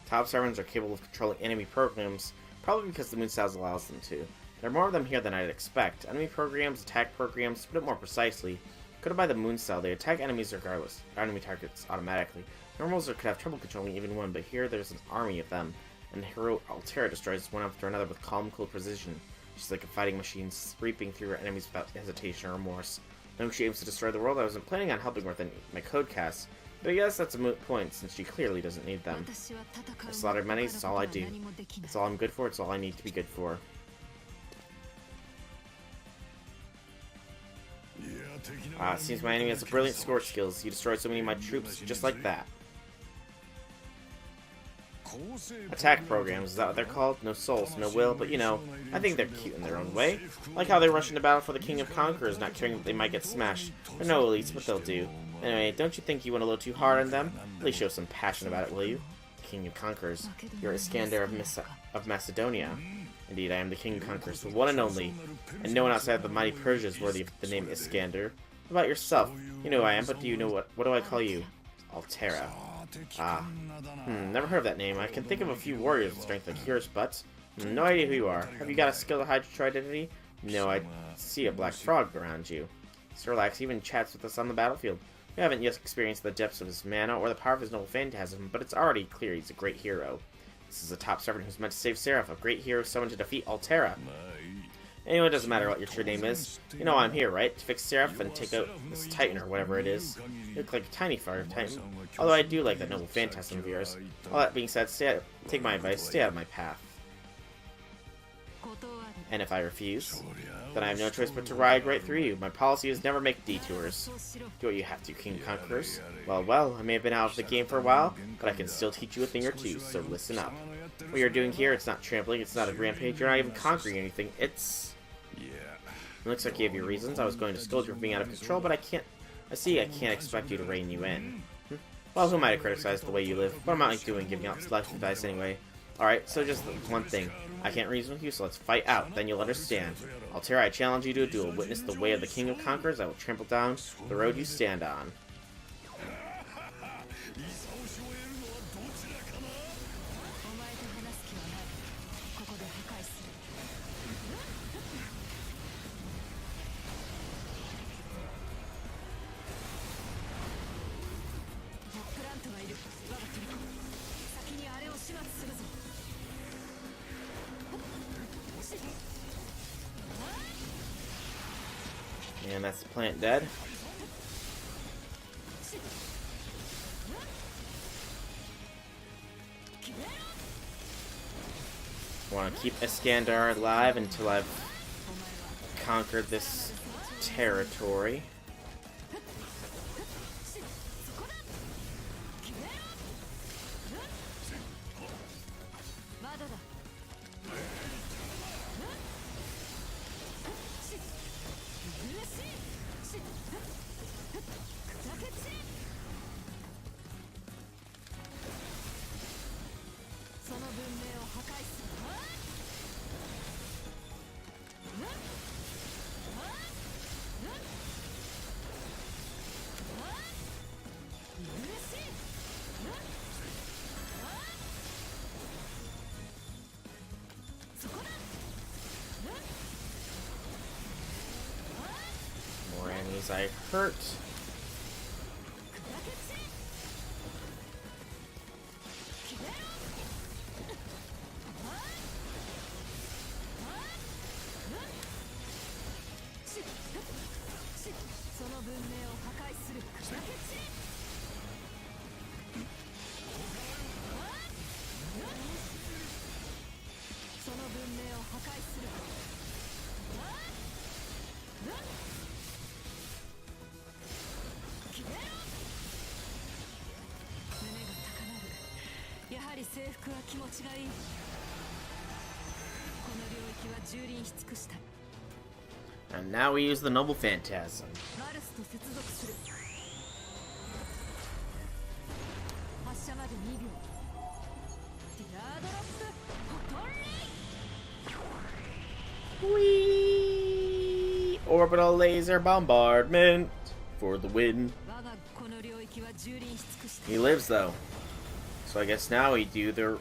Top servants are capable of controlling enemy programs, probably because the moon styles allows them to. There are more of them here than I'd expect. Enemy programs, attack programs, to put it more precisely, coded by the moon style, they attack enemies regardless, or enemy targets automatically. Normals could have trouble controlling even one, but here there's an army of them, and hero Altera destroys one after another with calm, cool precision. She's like a fighting machine, sweeping through her enemies without hesitation or remorse. Knowing she aims to destroy the world, I wasn't planning on helping her with my code cast, but I guess that's a moot point, since she clearly doesn't need them. I slaughtered many, it's all I do. It's all I'm good for, it's all I need to be good for. It seems my enemy has a brilliant score skills. He destroyed so many of my troops just like that. Attack programs, is that what they're called? No souls, no will, but you know, I think they're cute in their own way. Like how they rush into battle for the King of Conquerors, not caring that they might get smashed. They're no elites, but they'll do. Anyway, don't you think you went a little too hard on them? At least show some passion about it, will you? King of Conquerors. You're Iskander of Macedonia. Indeed, I am the King of Conquerors, the one and only. And no one outside of the mighty Persia is worthy of the name Iskander. What about yourself? You know who I am, but do you know what do I call you? Altera. Ah. Never heard of that name. I can think of a few warriors with strength like yours, but no idea who you are. Have you got a skill to hide your true identity? No, I see a black frog around you. Sirlax even chats with us on the battlefield. We haven't yet experienced the depths of his mana or the power of his noble phantasm, but it's already clear he's a great hero. This is a top servant who's meant to save Seraph, a great hero summoned to defeat Altera. Anyway, it doesn't matter what your true name is. You know why I'm here, right? To fix Seraph and take out this Titan or whatever it is. You look like a tiny fire Titan. Although I do like that noble phantasm of yours. All that being said, take my advice, stay out of my path. And if I refuse, then I have no choice but to ride right through you. My policy is never make detours. Do what you have to, King of Conquerors. Well, I may have been out of the game for a while, but I can still teach you a thing or two, so listen up. What you're doing here, it's not trampling, it's not a rampage, you're not even conquering anything, it's... It looks like you have your reasons. I was going to scold you for being out of control, but I can't expect you to rein you in. Well, who might have criticized the way you live? What am I doing giving out life advice anyway? Alright, so just one thing. I can't reason with you, so let's fight out, then you'll understand. Altera, I challenge you to a duel. Witness the way of the King of Conquerors. I will trample down the road you stand on. And that's the plant dead. I want to keep Iskander alive until I've conquered this territory. More enemies I hurt. And now we use the Noble Phantasm. Whee! Orbital laser bombardment for the win. He lives though. So I guess now we do the...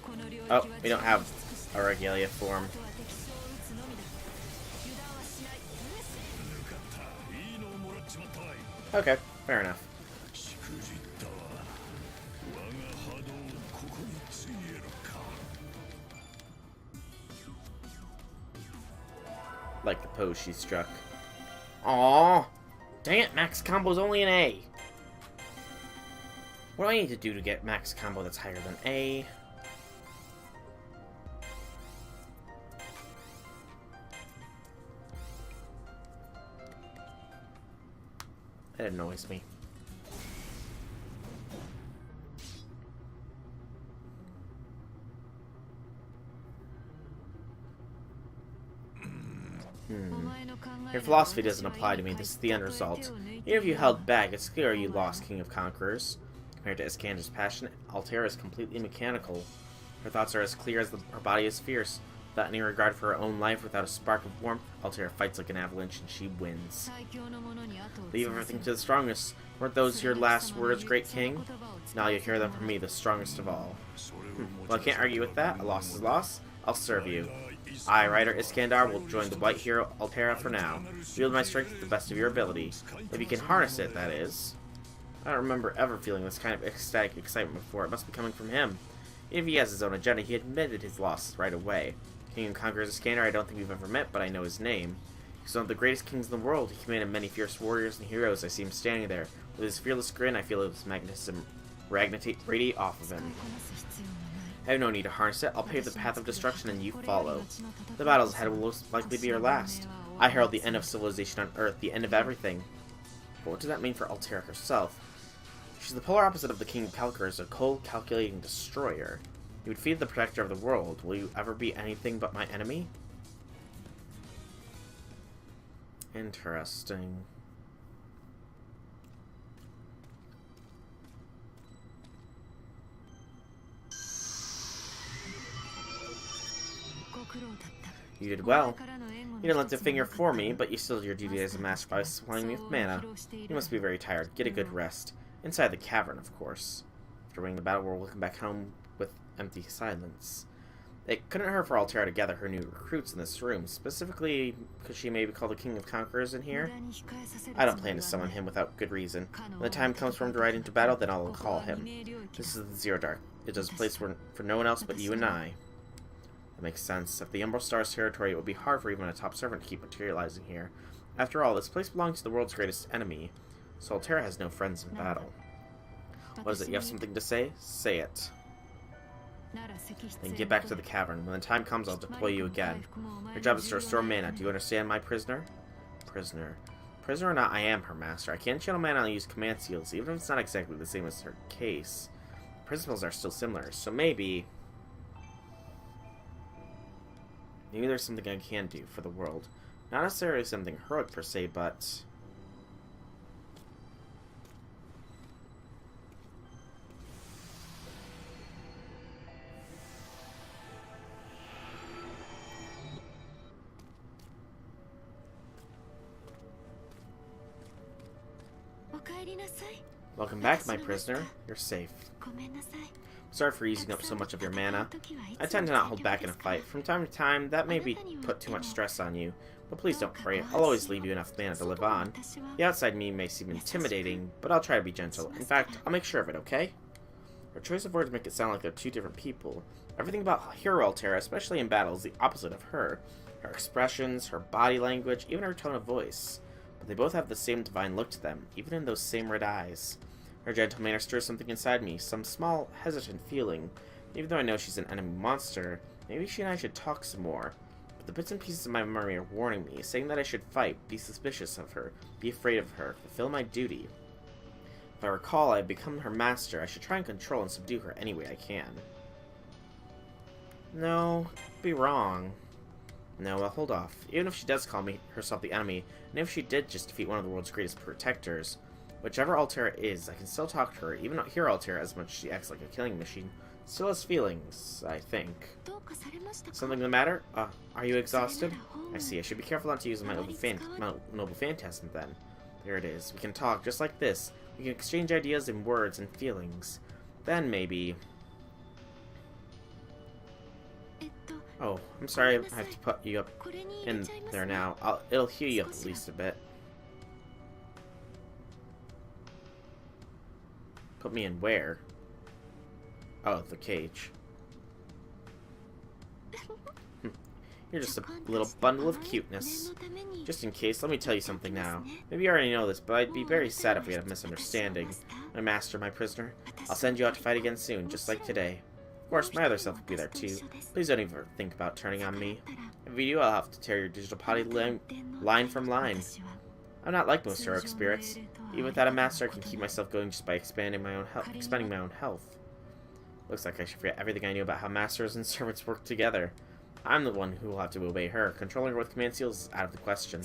Oh, we don't have a Regalia form. Okay, fair enough. Like the pose she struck. Aww! Dang it, max combo's only an A! What do I need to do to get max combo that's higher than A? That annoys me. Your philosophy doesn't apply to me. This is the end result. Even if you held back, it's clear you lost, King of Conquerors. Compared to Iskander's passion, Altera is completely mechanical. Her thoughts are as clear as her body is fierce. Without any regard for her own life, without a spark of warmth, Altera fights like an avalanche and she wins. Leave everything to the strongest. Weren't those your last words, great king? Now you hear them from me, the strongest of all. Well, I can't argue with that. A loss is a loss. I'll serve you. I, Rider Iskandar, will join the white hero Altera for now. Wield my strength to the best of your ability. If you can harness it, that is. I don't remember ever feeling this kind of ecstatic excitement before. It must be coming from him. Even if he has his own agenda, he admitted his loss right away. King of Conquerors Iskandar, I don't think we've ever met, but I know his name. He's one of the greatest kings in the world. He commanded many fierce warriors and heroes. I see him standing there. With his fearless grin, I feel his magnetism radiate off of him. I have no need to harness it. I'll pave the path of destruction and you follow. The battles ahead will most likely be our last. I herald the end of civilization on Earth, the end of everything. But what does that mean for Altera herself? She's the polar opposite of the King of Conquerors, a cold, calculating destroyer. You would feed the protector of the world. Will you ever be anything but my enemy? Interesting. You did well. You didn't lift a finger for me, but you still did your duty as a master by supplying me with mana. You must be very tired. Get a good rest. Inside the cavern, of course. After winning the battle, we're welcome back home with empty silence. It couldn't hurt for Altera to gather her new recruits in this room, specifically because she may be called the King of Conquerors in here. I don't plan to summon him without good reason. When the time comes for him to ride into battle, then I'll call him. This is the Zero Dark. It does a place for no one else but you and I. That makes sense. If the Umbral Star's territory, it would be hard for even a top servant to keep materializing here. After all, this place belongs to the world's greatest enemy, so Altera has no friends in battle. What is it? You have something to say? Say it. Then get back to the cavern. When the time comes, I'll deploy you again. Your job is to restore mana. Do you understand, my prisoner? Prisoner. Prisoner or not, I am her master. I can channel mana and use command seals, even if it's not exactly the same as her case. The principles are still similar, so maybe there's something I can do for the world. Not necessarily something heroic per se, but welcome back, my prisoner. You're safe. Sorry for using up so much of your mana. I tend to not hold back in a fight. From time to time, that may put too much stress on you. But please don't worry, I'll always leave you enough mana to live on. The outside me may seem intimidating, but I'll try to be gentle. In fact, I'll make sure of it, okay? Her choice of words make it sound like they're two different people. Everything about Hero Altera, especially in battle, is the opposite of her. Her expressions, her body language, even her tone of voice. But they both have the same divine look to them, even in those same red eyes. Her gentle manner stirs something inside me, some small, hesitant feeling. Even though I know she's an enemy monster, maybe she and I should talk some more. But the bits and pieces of my memory are warning me, saying that I should fight, be suspicious of her, be afraid of her, fulfill my duty. If I recall, I have become her master. I should try and control and subdue her any way I can. No, be wrong. No, I'll hold off. Even if she does call herself the enemy, and if she did just defeat one of the world's greatest protectors, whichever Altera is, I can still talk to her, even not hear Altera as much as she acts like a killing machine, Still has feelings, I think. Something the matter? Are you exhausted? I see. I should be careful not to use my noble phantasm then. There it is. We can talk just like this. We can exchange ideas in words and feelings. Then maybe... Oh, I'm sorry I have to put you up in there now. It'll heal you up at least a bit. Put me in where? Oh, the cage. You're just a little bundle of cuteness. Just in case, let me tell you something now. Maybe you already know this, but I'd be very sad if we had a misunderstanding. My master, my prisoner. I'll send you out to fight again soon, just like today. Of course, my other self will be there too. Please don't even think about turning on me. If you do, I'll have to tear your digital body line from line. I'm not like most heroic spirits. Even without a master, I can keep myself going just by expanding my own health. Looks like I should forget everything I knew about how masters and servants work together. I'm the one who will have to obey her. Controlling her with command seals is out of the question.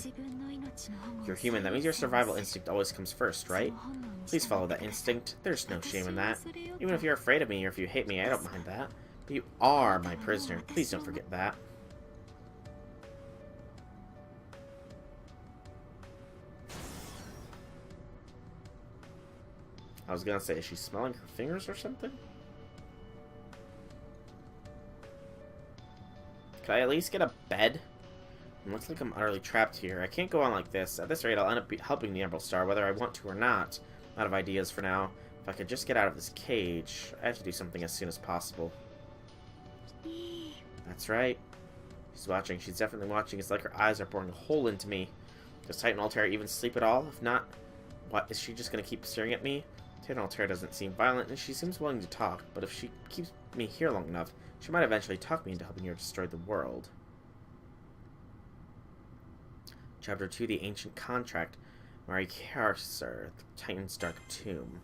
You're human. That means your survival instinct always comes first, right? Please follow that instinct. There's no shame in that. Even if you're afraid of me or if you hate me, I don't mind that. But you are my prisoner. Please don't forget that. I was gonna say, is she smelling her fingers or something? Could I at least get a bed? It looks like I'm utterly trapped here. I can't go on like this. At this rate, I'll end up helping the Umbral Star, whether I want to or not. I'm out of ideas for now. If I could just get out of this cage, I have to do something as soon as possible. That's right. She's watching. She's definitely watching. It's like her eyes are boring a hole into me. Does Titan Altera even sleep at all? If not, what, is she just going to keep staring at me? Titan Altera doesn't seem violent, and she seems willing to talk, but if she keeps me here long enough, she might eventually talk me into helping her destroy the world. Chapter 2, The Ancient Contract. Mari Karasur, the Titan's Dark Tomb.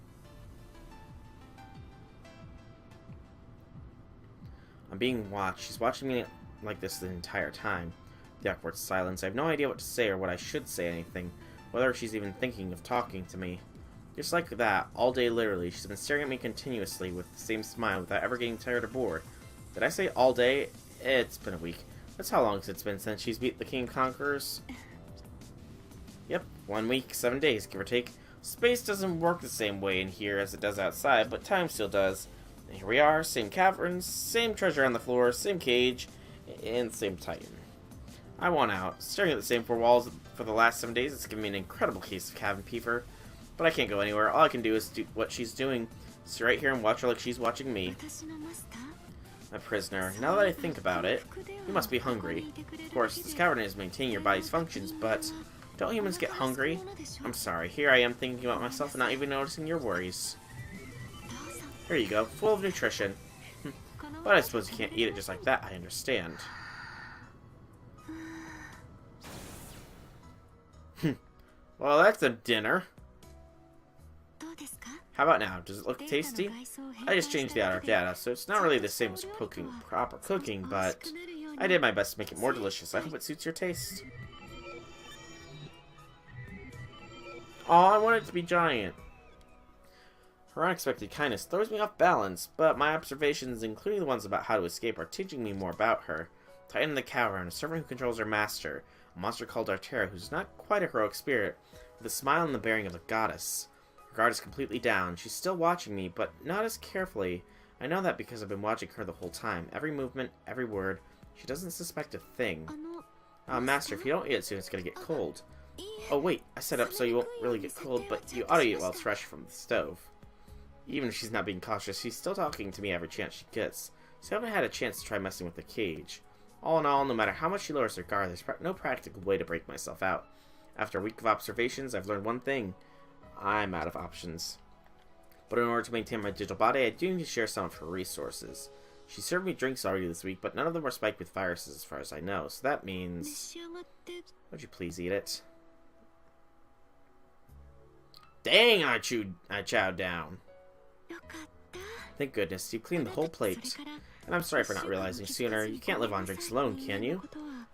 I'm being watched. She's watching me like this the entire time. The awkward silence. I have no idea what to say or what I should say anything, whether she's even thinking of talking to me. Just like that, all day literally, she's been staring at me continuously with the same smile without ever getting tired or bored. Did I say all day? It's been a week. That's how long it's been since she's beat the King of Conquerors. Yep, 1 week, 7 days, give or take. Space doesn't work the same way in here as it does outside, but time still does. And here we are, same caverns, same treasure on the floor, same cage, and same Titan. I want out. Staring at the same 4 walls for the last 7 days, it's given me an incredible case of cabin fever. But I can't go anywhere. All I can do is do what she's doing. Sit right here and watch her like she's watching me. My prisoner. Now that I think about it, you must be hungry. Of course, this cavern is maintaining your body's functions, but don't humans get hungry? I'm sorry. Here I am thinking about myself and not even noticing your worries. Here you go. Full of nutrition. But I suppose you can't eat it just like that. I understand. Well, that's a dinner. How about now? Does it look tasty? I just changed the outer data, so it's not really the same as proper cooking, but I did my best to make it more delicious. I hope it suits your taste. Aw, I want it to be giant. Her unexpected kindness throws me off balance, but my observations, including the ones about how to escape, are teaching me more about her. Titan the cavern, a servant who controls her master, a monster called Altera, who's not quite a heroic spirit, with a smile and the bearing of a goddess. Her guard is completely down. She's still watching me, but not as carefully. I know that because I've been watching her the whole time. Every movement, every word. She doesn't suspect a thing. Master, if you don't eat it soon, it's gonna get cold. Oh, wait. I set up so you won't really get cold, but you ought to eat it while it's fresh from the stove. Even if she's not being cautious, she's still talking to me every chance she gets. So I haven't had a chance to try messing with the cage. All in all, no matter how much she lowers her guard, there's no practical way to break myself out. After a week of observations, I've learned one thing. I'm out of options. But in order to maintain my digital body, I do need to share some of her resources. She served me drinks already this week, but none of them were spiked with viruses as far as I know. So that means... Would you please eat it? Dang, I chowed down. Thank goodness, you cleaned the whole plate. And I'm sorry for not realizing sooner. You can't live on drinks alone, can you?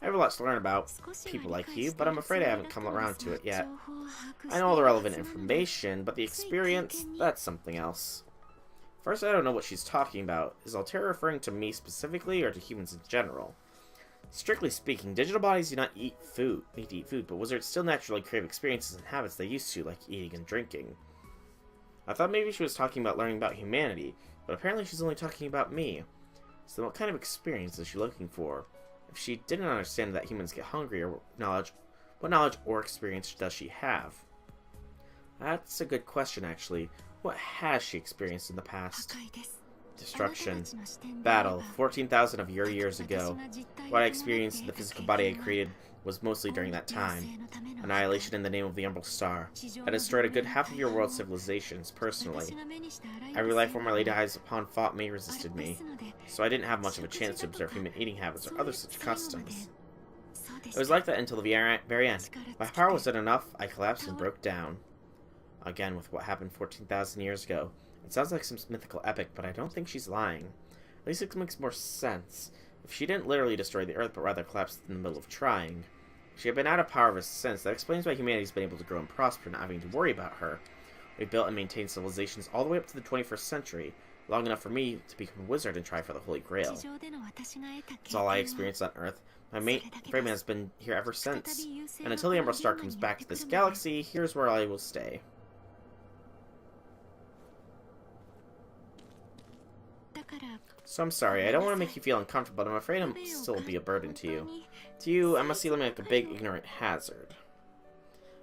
I have a lot to learn about people like you, but I'm afraid I haven't come around to it yet. I know all the relevant information, but the experience, that's something else. First, I don't know what she's talking about. Is Altera referring to me specifically, or to humans in general? Strictly speaking, digital bodies do not need to eat food, but wizards still naturally crave experiences and habits they used to, like eating and drinking. I thought maybe she was talking about learning about humanity, but apparently she's only talking about me. So what kind of experience is she looking for? If she didn't understand that humans get hungry, or what knowledge or experience does she have? That's a good question, actually. What has she experienced in the past? Destruction. Battle. 14,000 of your years ago. What I experienced in the physical body I created was mostly during that time. Annihilation in the name of the Umbral Star. I destroyed a good half of your world's civilizations, personally. Every life form I laid eyes upon fought me, resisted me. So I didn't have much of a chance to observe human eating habits or other such customs. It was like that until the very end. My power wasn't enough, I collapsed and broke down. Again, with what happened 14,000 years ago. It sounds like some mythical epic, but I don't think she's lying. At least it makes more sense. If she didn't literally destroy the Earth, but rather collapsed in the middle of trying. If she had been out of power ever since, that explains why humanity's been able to grow and prosper, not having to worry about her. We built and maintained civilizations all the way up to the 21st century, long enough for me to become a wizard and try for the Holy Grail. That's all I experienced on Earth. My frame has been here ever since. And until the Umbral Star comes back to this galaxy, here's where I will stay. So I'm sorry, I don't want to make you feel uncomfortable, but I'm afraid I'm still be a burden to you. To you, I must seem like a big, ignorant hazard.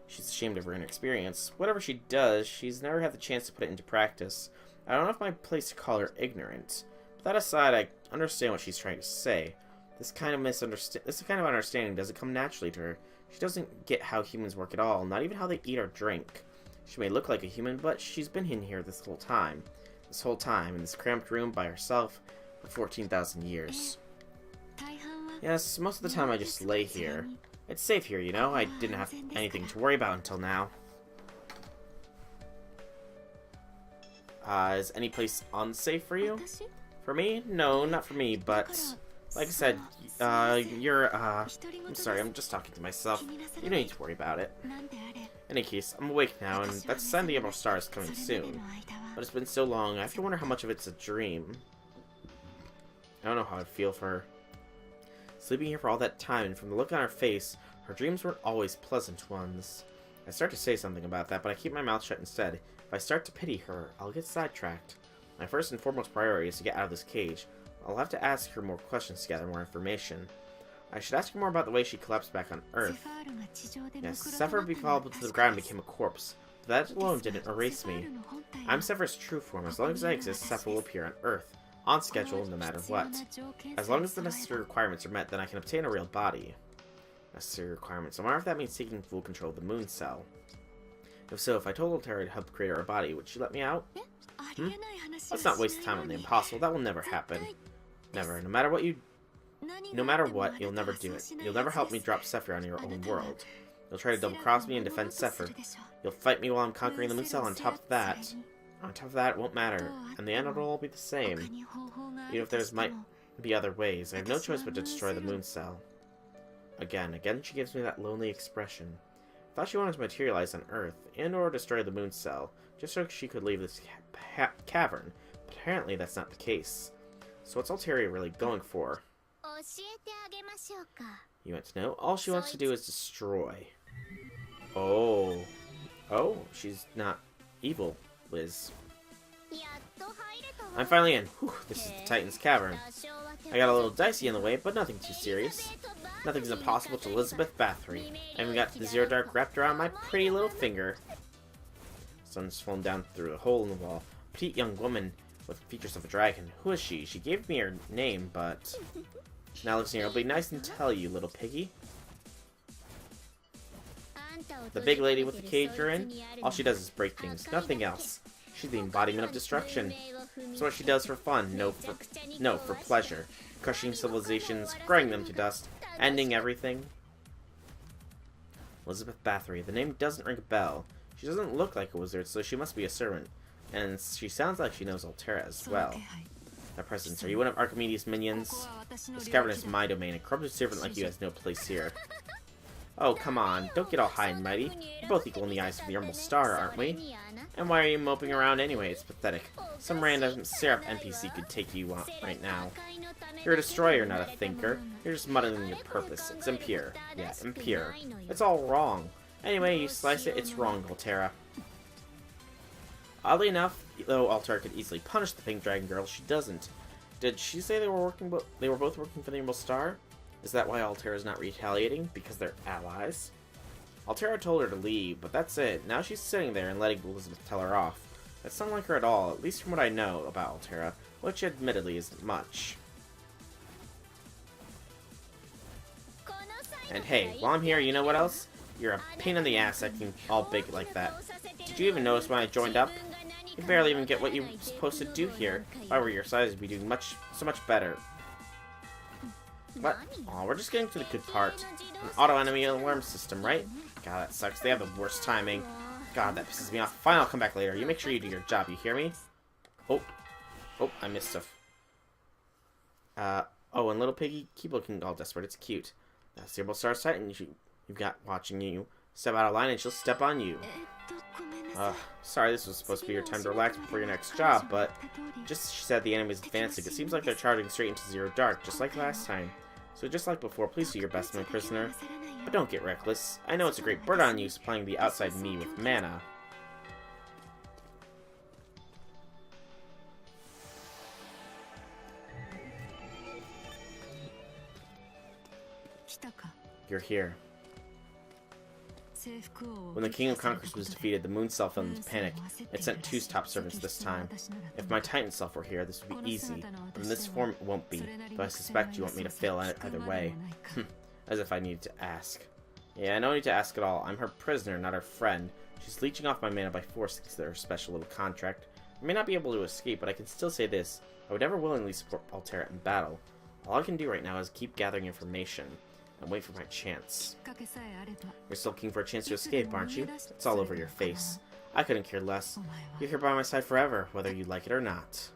She's ashamed of her inexperience. Whatever she does, she's never had the chance to put it into practice. I don't know if my place to call her ignorant. But that aside, I understand what she's trying to say. This kind of understanding doesn't come naturally to her. She doesn't get how humans work at all, not even how they eat or drink. She may look like a human, but she's been in here this whole time. This whole time, in this cramped room by herself for 14,000 years. Yes, most of the time I just lay here. It's safe here, you know? I didn't have anything to worry about until now. Is any place unsafe for you? For me? No, not for me, but... Like I said, I'm sorry, I'm just talking to myself. You don't need to worry about it. In any case, I'm awake now, and that sign the Umbral Star is coming soon. But it's been so long, I have to wonder how much of it's a dream. I don't know how I feel for her. Sleeping here for all that time, and from the look on her face, her dreams weren't always pleasant ones. I start to say something about that, but I keep my mouth shut instead. If I start to pity her, I'll get sidetracked. My first and foremost priority is to get out of this cage. I'll have to ask her more questions to gather more information. I should ask her more about the way she collapsed back on Earth. Yes, Sephiroth befell to the ground and became a corpse, but that alone didn't erase me. I'm Sephiroth's true form. As long as I exist, Sephiroth will appear on Earth, on schedule, no matter what. As long as the necessary requirements are met, then I can obtain a real body. Necessary requirements. I wonder if that means taking full control of the moon cell. If so, if I told Altera to help create her body, would she let me out? Let's not waste time on the impossible. That will never happen. Never. No matter what, you'll never do it. You'll never help me drop Sephiroth on your own world. You'll try to double-cross me and defend Sephiroth. You'll fight me while I'm conquering the moon cell. On top of that, it won't matter. In the end, it'll all be the same. Even if there's might be other ways, I have no choice but to destroy the moon cell. Again she gives me that lonely expression. I thought she wanted to materialize on Earth, and or destroy the moon cell, just so she could leave this cavern. But apparently that's not the case. So what's Altera really going for? You want to know? All she wants to do is destroy. Oh, she's not evil, Liz. I'm finally in. Whew, this is the Titan's Cavern. I got a little dicey in the way, but nothing too serious. Nothing's impossible to Elizabeth Bathory. I even got the Zero Dark wrapped around my pretty little finger. Sun's fallen down through a hole in the wall. Petite young woman with features of a dragon. Who is she? She gave me her name, but... Now listen here, I'll be nice and tell you, little piggy. The big lady with the cage you're in, all she does is break things, nothing else. She's the embodiment of destruction. It's what she does for fun, no, for pleasure. Crushing civilizations, growing them to dust, ending everything. Elizabeth Bathory. The name doesn't ring a bell. She doesn't look like a wizard, so she must be a servant. And she sounds like she knows Altera as well. My presence, are you one of Archimedes' minions? This cavern is my domain. A corrupted servant like you has no place here. Oh, come on. Don't get all high and mighty. We're both equal in the eyes of the Umbral Star, aren't we? And why are you moping around anyway? It's pathetic. Some random Seraph NPC could take you on right now. You're a destroyer, not a thinker. You're just muddling your purpose. It's impure. Yeah, impure. It's all wrong. Anyway, you slice it, it's wrong, Altera. Oddly enough, though Altera could easily punish the Pink Dragon Girl, she doesn't. Did she say they were both working for the Umbral Star? Is that why Altera's not retaliating? Because they're allies? Altera told her to leave, but that's it. Now she's sitting there and letting Elizabeth tell her off. That's not like her at all, at least from what I know about Altera, which admittedly isn't much. And hey, while I'm here, you know what else? You're a pain in the ass acting all big like that. Did you even notice when I joined up? You barely even get what you're supposed to do here. If I were your size, you'd be doing so much better. What? Oh, we're just getting to the good part. An auto-enemy alarm system, right? God, that sucks. They have the worst timing. God, that pisses me off. Fine, I'll come back later. You make sure you do your job, you hear me? Oh, I missed stuff. Oh, and little piggy, keep looking all desperate. It's cute. That's the Umbral Star's sight, and you've got watching you. Step out of line and she'll step on you. Sorry, this was supposed to be your time to relax before your next job, but just as she said, the enemy's advancing. It seems like they're charging straight into Zero Dark, just like last time. So just like before, please do your best, my prisoner. But don't get reckless. I know it's a great burden on you supplying the outside me with mana. You're here. When the King of Conquerors was defeated, the Moon Self fell into panic. It sent 2 top servants this time. If my Titan Self were here, this would be easy. But in this form, it won't be. But I suspect you want me to fail at it either way. As if I needed to ask. Yeah, I don't need to ask at all. I'm her prisoner, not her friend. She's leeching off my mana by force thanks to her special little contract. I may not be able to escape, but I can still say this. I would never willingly support Altera in battle. All I can do right now is keep gathering information. And wait for my chance. You're still looking for a chance to escape, aren't you? It's all over your face. I couldn't care less. You're here by my side forever, whether you like it or not.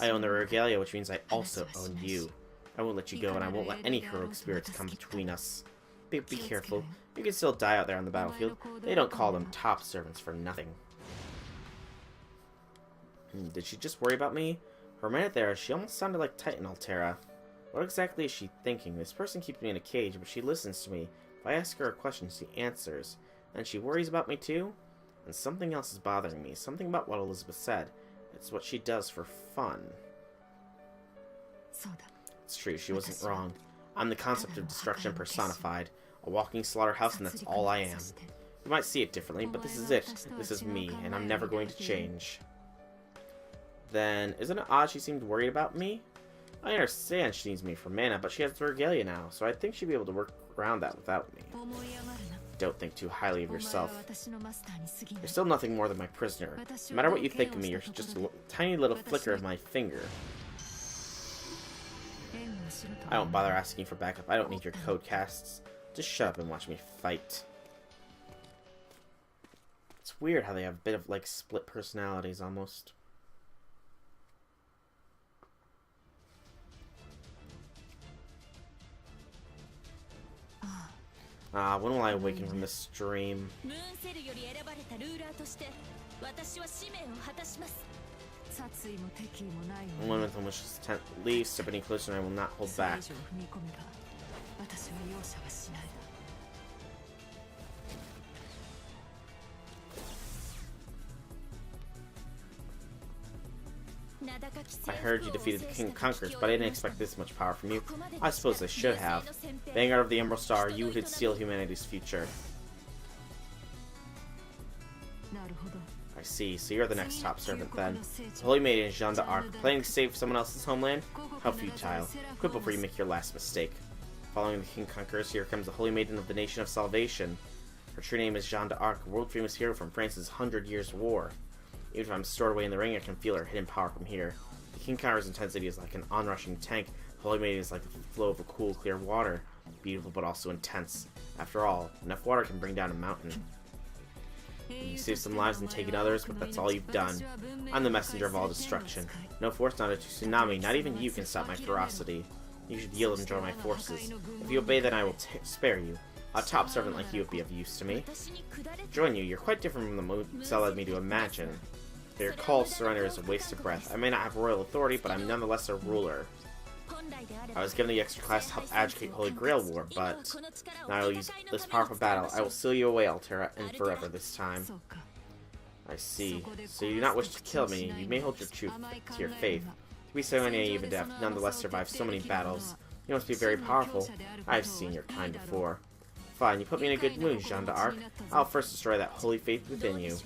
I own the regalia, which means I also own you. I won't let you go, and I won't let any heroic spirits come between us. Be careful. You can still die out there on the battlefield. They don't call them top servants for nothing. Did she just worry about me? For a minute there, she almost sounded like Titan Altera. What exactly is she thinking? This person keeps me in a cage, but she listens to me. If I ask her a question, she answers. And she worries about me too? And something else is bothering me. Something about what Elizabeth said. It's what she does for fun. It's true, she wasn't wrong. I'm the concept of destruction personified. A walking slaughterhouse, and that's all I am. You might see it differently, but this is it. This is me, and I'm never going to change. Then, isn't it odd she seemed worried about me? I understand she needs me for mana, but she has the regalia now, so I think she'd be able to work around that without me. Don't think too highly of yourself. You're still nothing more than my prisoner. No matter what you think of me, you're just a tiny little flicker of my finger. I don't bother asking for backup. I don't need your code casts. Just shut up and watch me fight. It's weird how they have a bit of, like, split personalities, almost. When will I awaken from this dream? One month on which this tent leaves, step any closer and I will not hold back. I heard you defeated the King of Conquerors, but I didn't expect this much power from you. I suppose I should have. Vanguard of the Umbral Star, you could steal humanity's future. I see, so you're the next top servant then. The Holy Maiden Jeanne d'Arc, planning to save someone else's homeland? How futile. Quit before you make your last mistake. Following the King Conquerors, here comes the Holy Maiden of the Nation of Salvation. Her true name is Jeanne d'Arc, a world-famous hero from France's 100 Years' War. Even if I'm stored away in the ring, I can feel her hidden power from here. The King Conqueror's intensity is like an onrushing tank. The Holy Maiden is like the flow of a cool, clear water. Beautiful, but also intense. After all, enough water can bring down a mountain. You saved some lives and taken others, but that's all you've done. I'm the messenger of all destruction. No force, not a tsunami, not even you can stop my ferocity. You should yield and join my forces. If you obey, then I will spare you. A top servant like you would be of use to me. Join you, you're quite different from the Moonsel led me to imagine. Your call to surrender is a waste of breath. I may not have royal authority, but I'm nonetheless a ruler. I was given the extra class to help agitate Holy Grail War, but now I will use this powerful battle. I will seal you away, Altera, and forever this time. I see. So you do not wish to kill me. You may hold your truth to your faith. To be so naive and deaf, nonetheless survive so many battles. You must be very powerful. I've seen your kind before. Fine, you put me in a good mood, Jeanne d'Arc. I'll first destroy that holy faith within you.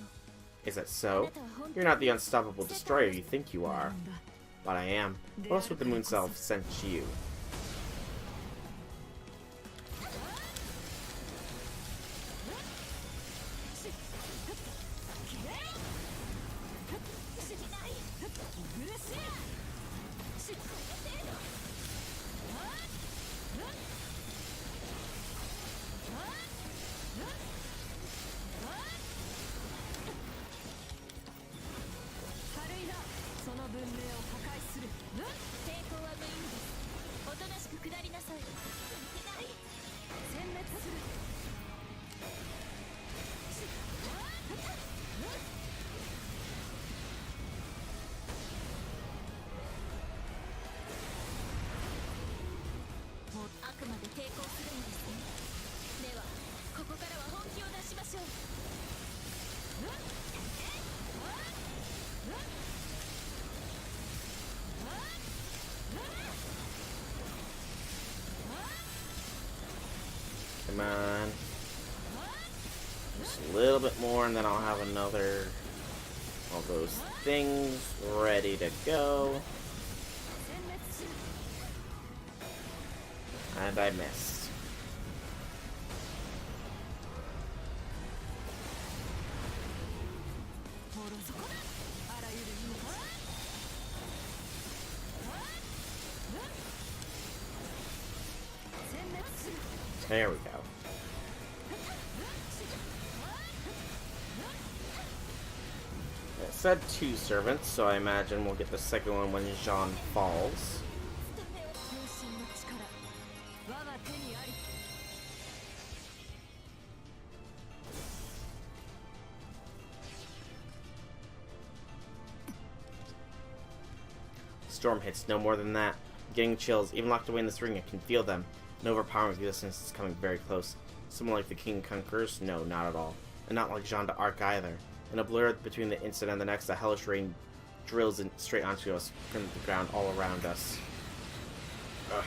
Is that so? You're not the unstoppable destroyer you think you are. But I am. What else would the Moonsel have sent you? Come on. Just a little bit more and then I'll have another all those things ready to go. And I missed. There we go. It said 2 servants, so I imagine we'll get the second one when Jeanne falls. Storm hits, no more than that. I'm getting chills. Even locked away in this ring, I can feel them. An overpowering resistance is coming very close. Someone like the King Conquerors? No, not at all. And not like Jeanne d'Arc either. In a blur between the instant and the next, the hellish rain drills in straight onto us from the ground all around us. Ugh.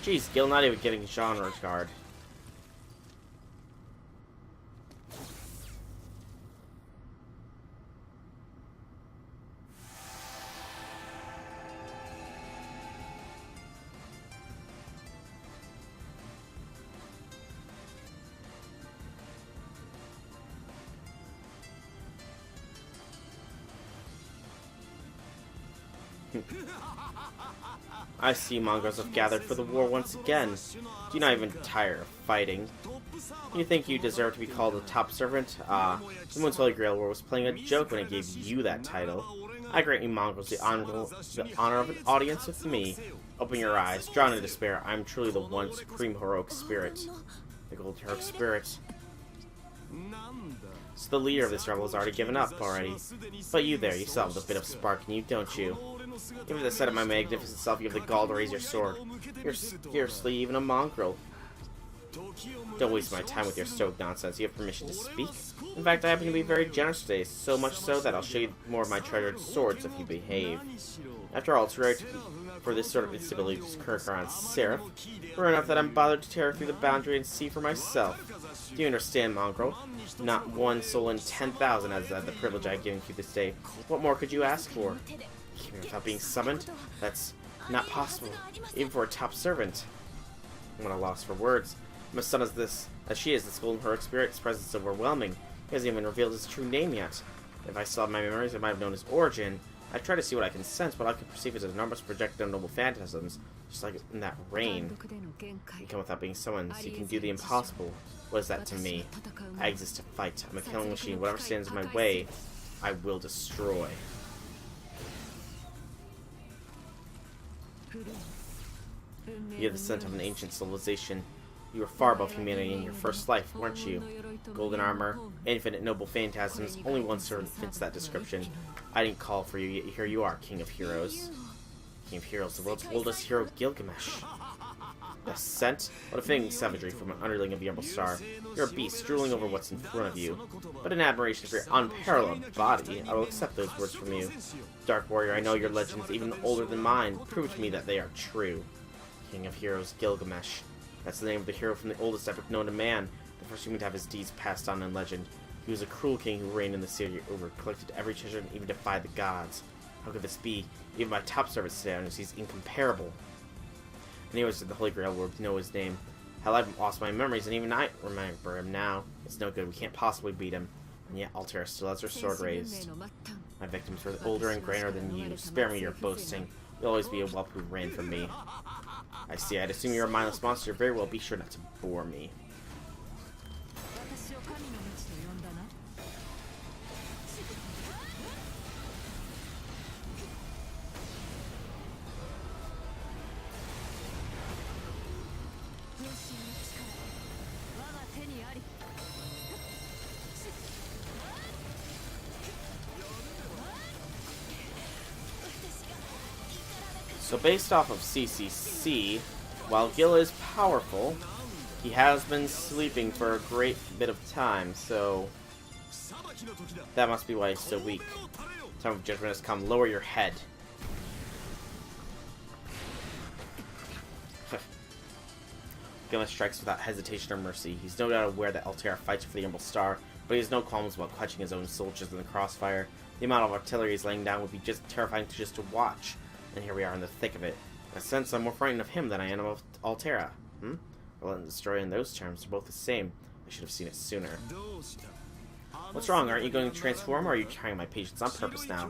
Jeez, Gil not even getting genre guard. I see mongrels have gathered for the war once again. You're not even tired of fighting. You think you deserve to be called a top servant? Ah, the Moon's Holy Grail War was playing a joke when it gave you that title. I grant you mongrels the honor of an audience with me. Open your eyes, drawn in despair. I am truly the one supreme heroic spirit. The gold heroic spirit. So the leader of this rebel has already given up already. But you there, you still have a bit of spark in you, don't you? Even the sight of my magnificent self, you have the gall to raise your sword. You're scarcely even a mongrel. Don't waste my time with your stoic nonsense. You have permission to speak. In fact, I happen to be very generous today, so much so that I'll show you more of my treasured swords if you behave. After all, it's rare for this sort of instability to occur around Seraph. Rare enough that I'm bothered to tear through the boundary and see for myself. Do you understand, mongrel? Not one soul in 10,000 has had the privilege I've given you this day. What more could you ask for? Without being summoned? That's not possible, even for a top servant. I'm at a loss for words. My son is this, as she is, this golden heroic spirit's presence is overwhelming. He hasn't even revealed his true name yet. If I still have my memories, I might have known his origin. I try to see what I can sense, but I can perceive as enormous projected unnoble phantasms, just like in that rain. You come without being summoned, so you can do the impossible. What is that to me? I exist to fight. I'm a killing machine. Whatever stands in my way, I will destroy. You have the scent of an ancient civilization. You were far above humanity in your first life, weren't you? Golden armor, infinite noble phantasms, only one servant fits that description. I didn't call for you, yet here you are, King of Heroes. King of Heroes, the world's oldest hero, Gilgamesh. The scent? What a fitting savagery from an underling of the Umbral Star. You're a beast, drooling over what's in front of you. But in admiration for your unparalleled body, I will accept those words from you. Dark Warrior, I know your legends even older than mine. Prove to me that they are true. King of Heroes, Gilgamesh. That's the name of the hero from the oldest epic known to man, the first human to have his deeds passed on in legend. He was a cruel king who reigned in the city over, collected every treasure, and even defied the gods. How could this be? Even my top servants today knows he's incomparable. And he always said the Holy Grail would know his name. Hell, I've lost my memories, and even I remember him now. It's no good, we can't possibly beat him. And yet Altera still has her sword raised. My victims were older and grander than you. Spare me your boasting. You'll always be a whelp who ran from me. I see, I'd assume you're a mindless monster. Very well, be sure not to bore me. So based off of CCC, while Gil is powerful, he has been sleeping for a great bit of time, so that must be why he's so weak. Time of judgment has come. Lower your head. Gil strikes without hesitation or mercy. He's no doubt aware that Altera fights for the Umbral Star, but he has no qualms about clutching his own soldiers in the crossfire. The amount of artillery he's laying down would be just terrifying to watch. And here we are in the thick of it. In a sense, I'm more frightened of him than I am of Altera. Well, and destroy in those terms are both the same. I should have seen it sooner. What's wrong? Aren't you going to transform, or are you trying my patience on purpose now?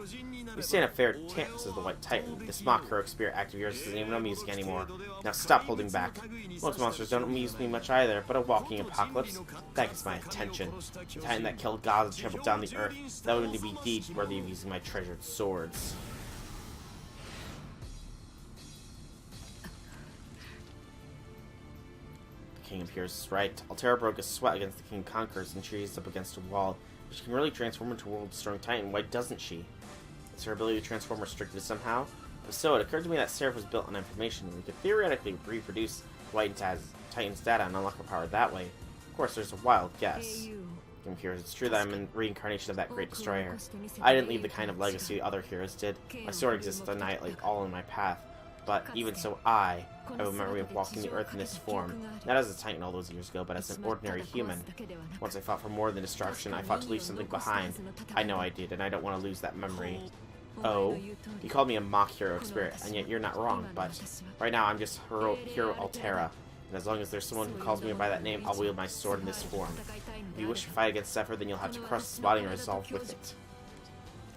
You stand a fair chance, says the White Titan. This mock heroic spirit act of yours isn't even amusing anymore. Now stop holding back. Most monsters don't amuse me much either, but a walking apocalypse, that gets my attention. The Titan that killed gods and trampled down the earth, that would be deeds worthy of using my treasured swords. King appears right. Altera broke a sweat against the King Conquerors and she's up against a wall. But she can really transform into a world-destroying Titan. Why doesn't she? Is her ability to transform restricted somehow? If so, it occurred to me that Seraph was built on information, and we could theoretically reproduce White Titan's data and unlock her power that way. Of course, there's a wild guess. King appears. It's true that I'm a reincarnation of that great destroyer. I didn't leave the kind of legacy the other heroes did. My sword exists to annihilate all in my path. But even so, I have a memory of walking the earth in this form, not as a Titan all those years ago, but as an ordinary human. Once I fought for more than destruction, I fought to leave something behind. I know I did, and I don't want to lose that memory. Oh? You called me a mock heroic spirit, and yet you're not wrong, but right now I'm just Hero Altera, and as long as there's someone who calls me by that name, I'll wield my sword in this form. If you wish to fight against Zephyr, then you'll have to crush this body and resolve with it.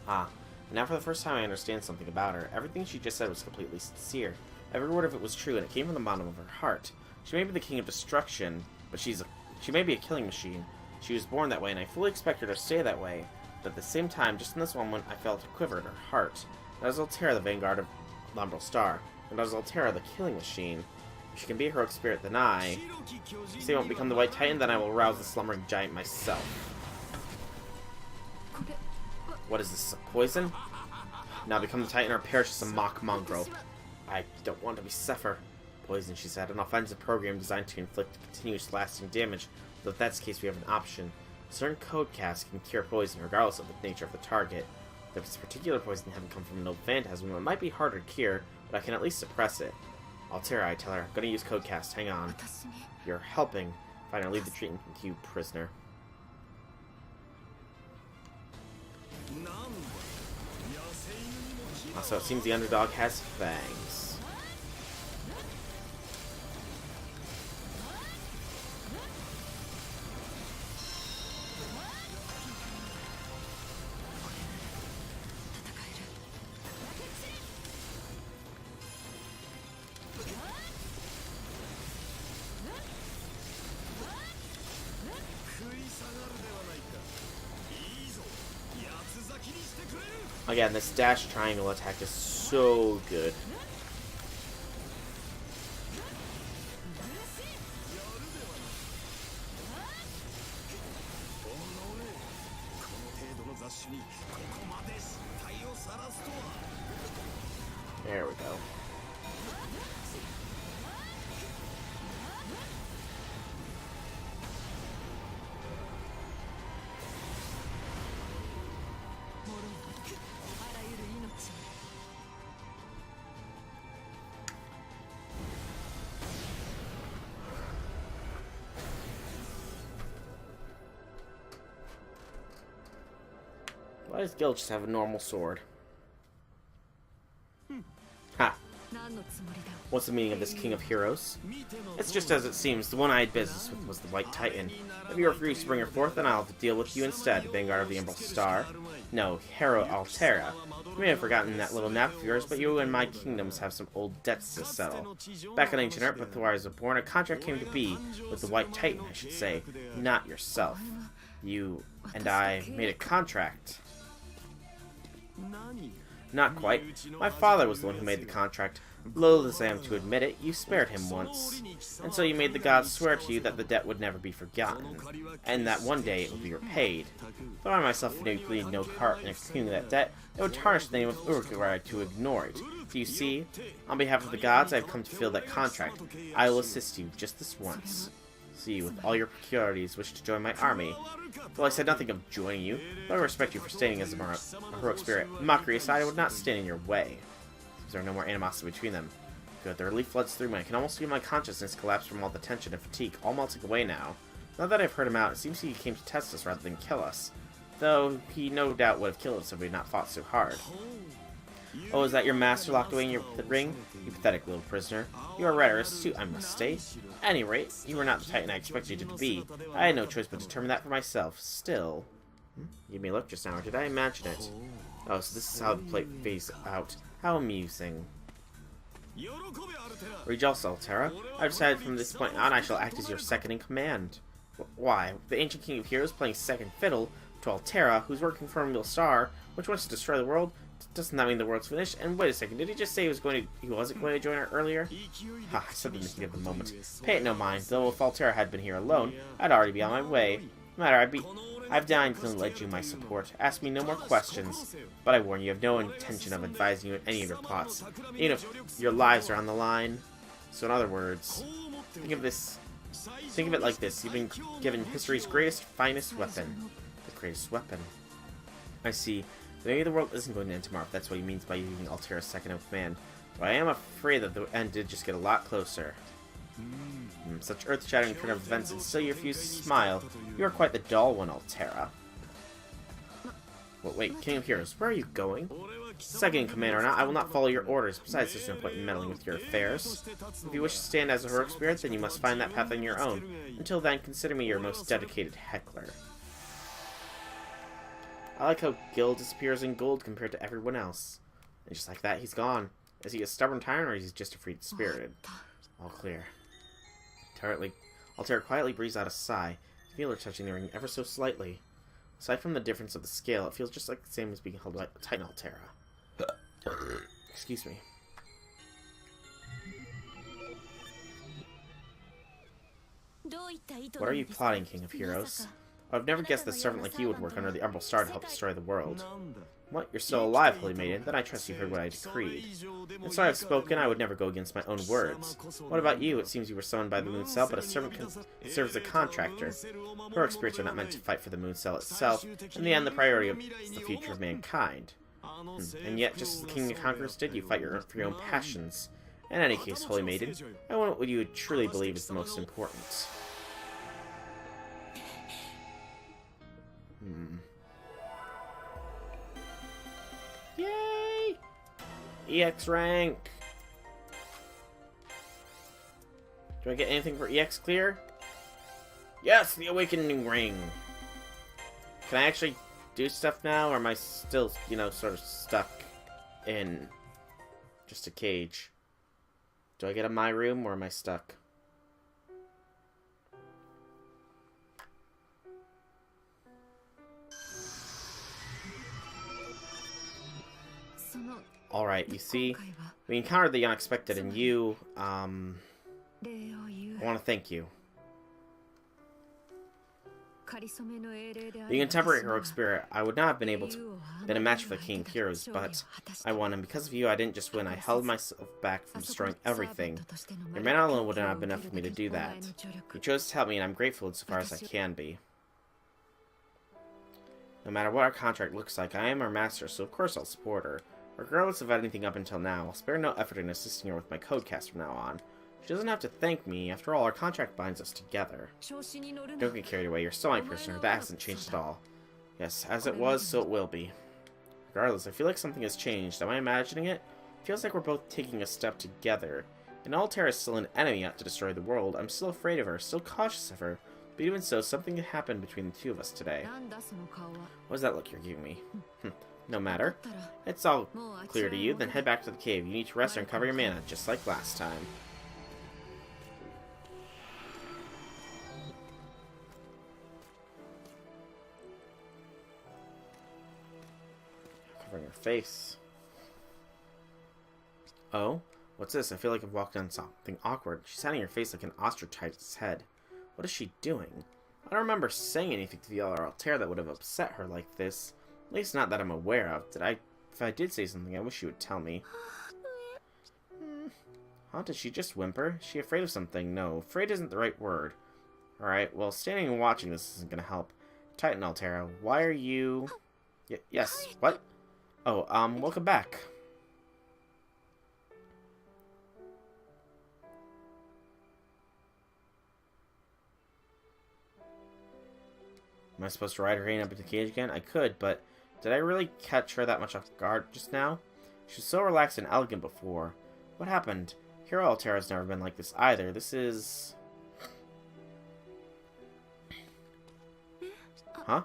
Ah. Now for the first time I understand something about her. Everything she just said was completely sincere. Every word of it was true, and it came from the bottom of her heart. She may be the king of destruction, but she may be a killing machine. She was born that way, and I fully expect her to stay that way. But at the same time, just in this moment, I felt a quiver in her heart. That was Altera, the vanguard of the Umbral Star. And that was Altera, the killing machine. If she can be a heroic spirit, then I... If they won't become the White Titan, then I will rouse the slumbering giant myself. What is this, poison? Now become the Titan or perish as a mock mongrel. I don't want to be Zephyr. Poison, she said, an offensive program designed to inflict continuous lasting damage. Though if that's the case, we have an option. Certain code casts can cure poison regardless of the nature of the target. If this particular poison hadn't come from an old phantasm, it might be harder to cure, but I can at least suppress it. Altera, I tell her, I'm gonna use code cast, hang on. You're helping. Fine, I'll leave the treatment to you, prisoner. So it seems the underdog has fangs. Again, this dash triangle attack is so good. There we go. Why does Gil just have a normal sword? Ha! What's the meaning of this King of Heroes? It's just as it seems. The one I had business with was the White Titan. If you refuse to bring her forth, then I'll have to deal with you instead, Vanguard of the Umbral Star. No, Hero Altera. You may have forgotten that little nap of yours, but you and my kingdoms have some old debts to settle. Back in ancient Earth, before I was born, a contract came to be with the White Titan, I should say, not yourself. You and I made a contract. Not quite. My father was the one who made the contract. Loath as I am to admit it, you spared him once. And so you made the gods swear to you that the debt would never be forgotten, and that one day it would be repaid. Though I myself played no part in executing that debt, it would tarnish the name of Umbral to ignore it. Do you see? On behalf of the gods, I have come to fulfill that contract. I will assist you just this once. See, with all your peculiarities, wish to join my army. Well, I said nothing of joining you, though I respect you for standing as a heroic spirit. Mockery aside, I would not stand in your way. There are no more animosity between them. Good, the relief floods through me. I can almost feel my consciousness collapse from all the tension and fatigue, all melting away now. Now that I've heard him out, it seems he came to test us rather than kill us. Though he no doubt would have killed us if we had not fought so hard. Oh, is that your master locked away in your ring? You pathetic little prisoner. You are rather astute, I must say. At any rate, you were not the Titan I expected you to be. I had no choice but to determine that for myself. Still... Give me a look just now, or did I imagine it? Oh, so this is how the plate phased out. How amusing. Rejoice, Altera. I've decided from this point on I shall act as your second in command. Why? The ancient King of Heroes playing second fiddle to Altera, who's working for Umbral Star, which wants to destroy the world? Doesn't that mean the world's finished? And wait a second, did he just say he wasn't going to join her earlier? Ha, I said in the heat of the moment. Pay it no mind, though if Altera had been here alone, I'd already be on my way. No matter, I've dined to lend you my support. Ask me no more questions. But I warn you, I have no intention of advising you in any of your plots, even if your lives are on the line. So in other words, think of it like this. You've been given history's greatest, finest weapon. The greatest weapon. I see. Maybe the world isn't going to end tomorrow, if that's what he means by using Altera's second in command. But I am afraid that the end did just get a lot closer. Such earth-shattering turn of events, and still you refuse to smile. You are quite the dull one, Altera. Well, wait, King of Heroes, where are you going? Second in command or not, I will not follow your orders. Besides, there's no point in meddling with your affairs. If you wish to stand as a heroic spirit, then you must find that path on your own. Until then, consider me your most dedicated heckler. I like how Gil disappears in gold compared to everyone else. And just like that, he's gone. Is he a stubborn tyrant, or is he just a free-spirited? All clear. Altera quietly breathes out a sigh. You feel her touching the ring ever so slightly. Aside from the difference of the scale, it feels just like the same as being held by Titan Altera. Excuse me. What are you plotting, King of Heroes? I've never guessed that a servant like you would work under the Umbral Star to help destroy the world. What? You're still alive, Holy Maiden? Then I trust you've heard what I decreed. And so I have spoken, I would never go against my own words. What about you? It seems you were summoned by the Moon Cell, but a servant can serve as a contractor. Heroic spirits are not meant to fight for the Moon Cell itself. In the end, the priority is the future of mankind. And yet, just as the King of Conquerors did, you fight for your own passions. In any case, Holy Maiden, I want what you would truly believe is the most important. Yay! EX rank! Do I get anything for EX clear? Yes! The Awakening Ring! Can I actually do stuff now, or am I still, you know, sort of stuck in just a cage? Do I get a My Room, or am I stuck? Alright, you see, we encountered the unexpected, and you, I want to thank you. Being a temporary heroic spirit, I would not have been able to been a match for the King of Heroes, but I won, and because of you, I didn't just win, I held myself back from destroying everything. Your mana alone would not have been enough for me to do that. You chose to help me, and I'm grateful insofar as I can be. No matter what our contract looks like, I am her master, so of course I'll support her. Regardless of anything up until now, I'll spare no effort in assisting her with my codecast from now on. She doesn't have to thank me. After all, our contract binds us together. Don't get carried away. You're still my prisoner. That hasn't changed at all. Yes, as it was, so it will be. Regardless, I feel like something has changed. Am I imagining it? It feels like we're both taking a step together. And Altera is still an enemy out to destroy the world. I'm still afraid of her, still cautious of her. But even so, something happened between the two of us today. What is that look you're giving me? No matter. It's all clear to you, then head back to the cave. You need to rest and recover your mana, just like last time. Covering her face. Oh? What's this? I feel like I've walked on something awkward. She's hiding her face like an ostrich's head. What is she doing? I don't remember saying anything to the other Altera that would have upset her like this. At least not that I'm aware of. If I did say something, I wish she would tell me. Huh? Did she just whimper? Is she afraid of something? No, afraid isn't the right word. Alright, well, standing and watching this isn't gonna help. Titan Altera, why are you... yes, what? Oh, welcome back. Am I supposed to ride her into the cage again? I could, but did I really catch her that much off guard just now? She was so relaxed and elegant before. What happened? Hero Altera's never been like this either. This is... Huh?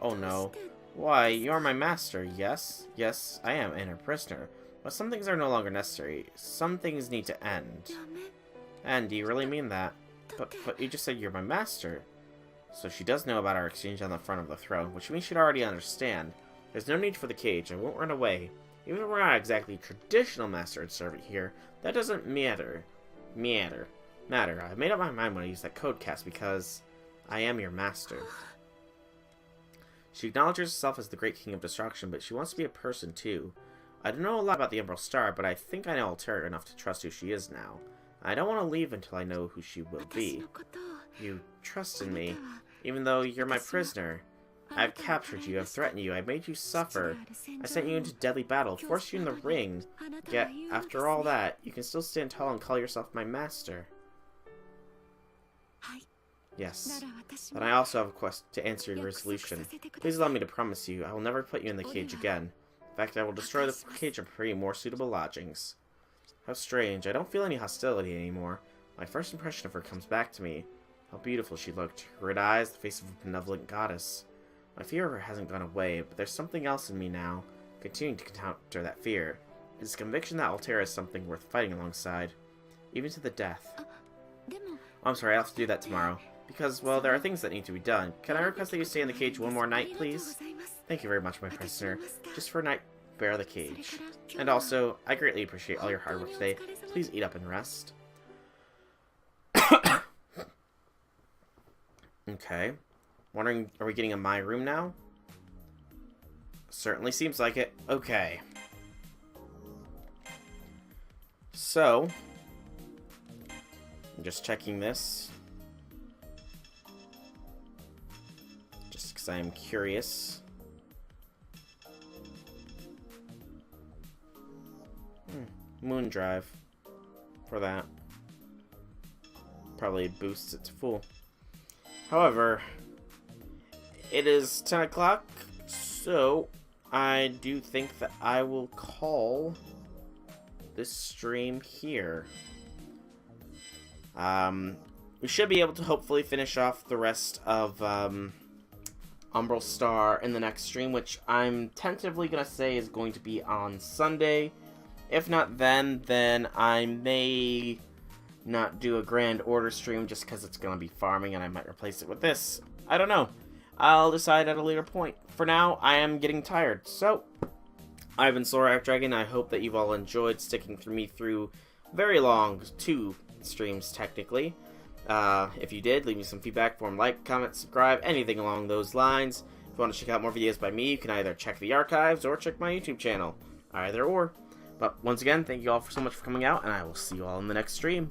Oh no. Why, you're my master, yes? Yes, I am, and her prisoner. But some things are no longer necessary. Some things need to end. And do you really mean that? But you just said you're my master. So she does know about our exchange on the front of the throne, which means she'd already understand. There's no need for the cage. I won't run away. Even if we're not exactly traditional master and servant here, that doesn't matter. I made up my mind when I used that codecast because I am your master. She acknowledges herself as the great king of destruction, but she wants to be a person too. I don't know a lot about the Umbral Star, but I think I know Altera enough to trust who she is now. I don't want to leave until I know who she will be. You trust in me, even though you're my prisoner. I've captured you, I've threatened you, I've made you suffer. I sent you into deadly battle, forced you in the ring. Yet, after all that, you can still stand tall and call yourself my master. Yes. But I also have a quest to answer your resolution. Please allow me to promise you, I will never put you in the cage again. In fact, I will destroy the cage and prepare you more suitable lodgings. How strange. I don't feel any hostility anymore. My first impression of her comes back to me. How beautiful she looked. Her red eyes, the face of a benevolent goddess. My fear of her hasn't gone away, but there's something else in me now, continuing to counter that fear. It's a conviction that Altera is something worth fighting alongside. Even to the death. Oh, I'm sorry, I'll have to do that tomorrow. Because, well, there are things that need to be done. Can I request that you stay in the cage one more night, please? Thank you very much, my prisoner. Just for a night, bear the cage. And also, I greatly appreciate all your hard work today. Please eat up and rest. Okay. Wondering, are we getting a my room now? Certainly seems like it. Okay. So, I'm just checking this. Just because I am curious. Moon drive. For that. Probably boosts it to full. However, it is 10 o'clock, so I do think that I will call this stream here. We should be able to hopefully finish off the rest of Umbral Star in the next stream, which I'm tentatively going to say is going to be on Sunday. If not then I may not do a Grand Order stream just because it's going to be farming and I might replace it with this. I don't know. I'll decide at a later point. For now, I am getting tired. So, I've been Solar Dragon. I hope that you've all enjoyed sticking through me through very long 2 streams, technically. If you did, leave me some feedback, form, like, comment, subscribe, anything along those lines. If you want to check out more videos by me, you can either check the archives or check my YouTube channel. Either or. But once again, thank you all so much for coming out, and I will see you all in the next stream.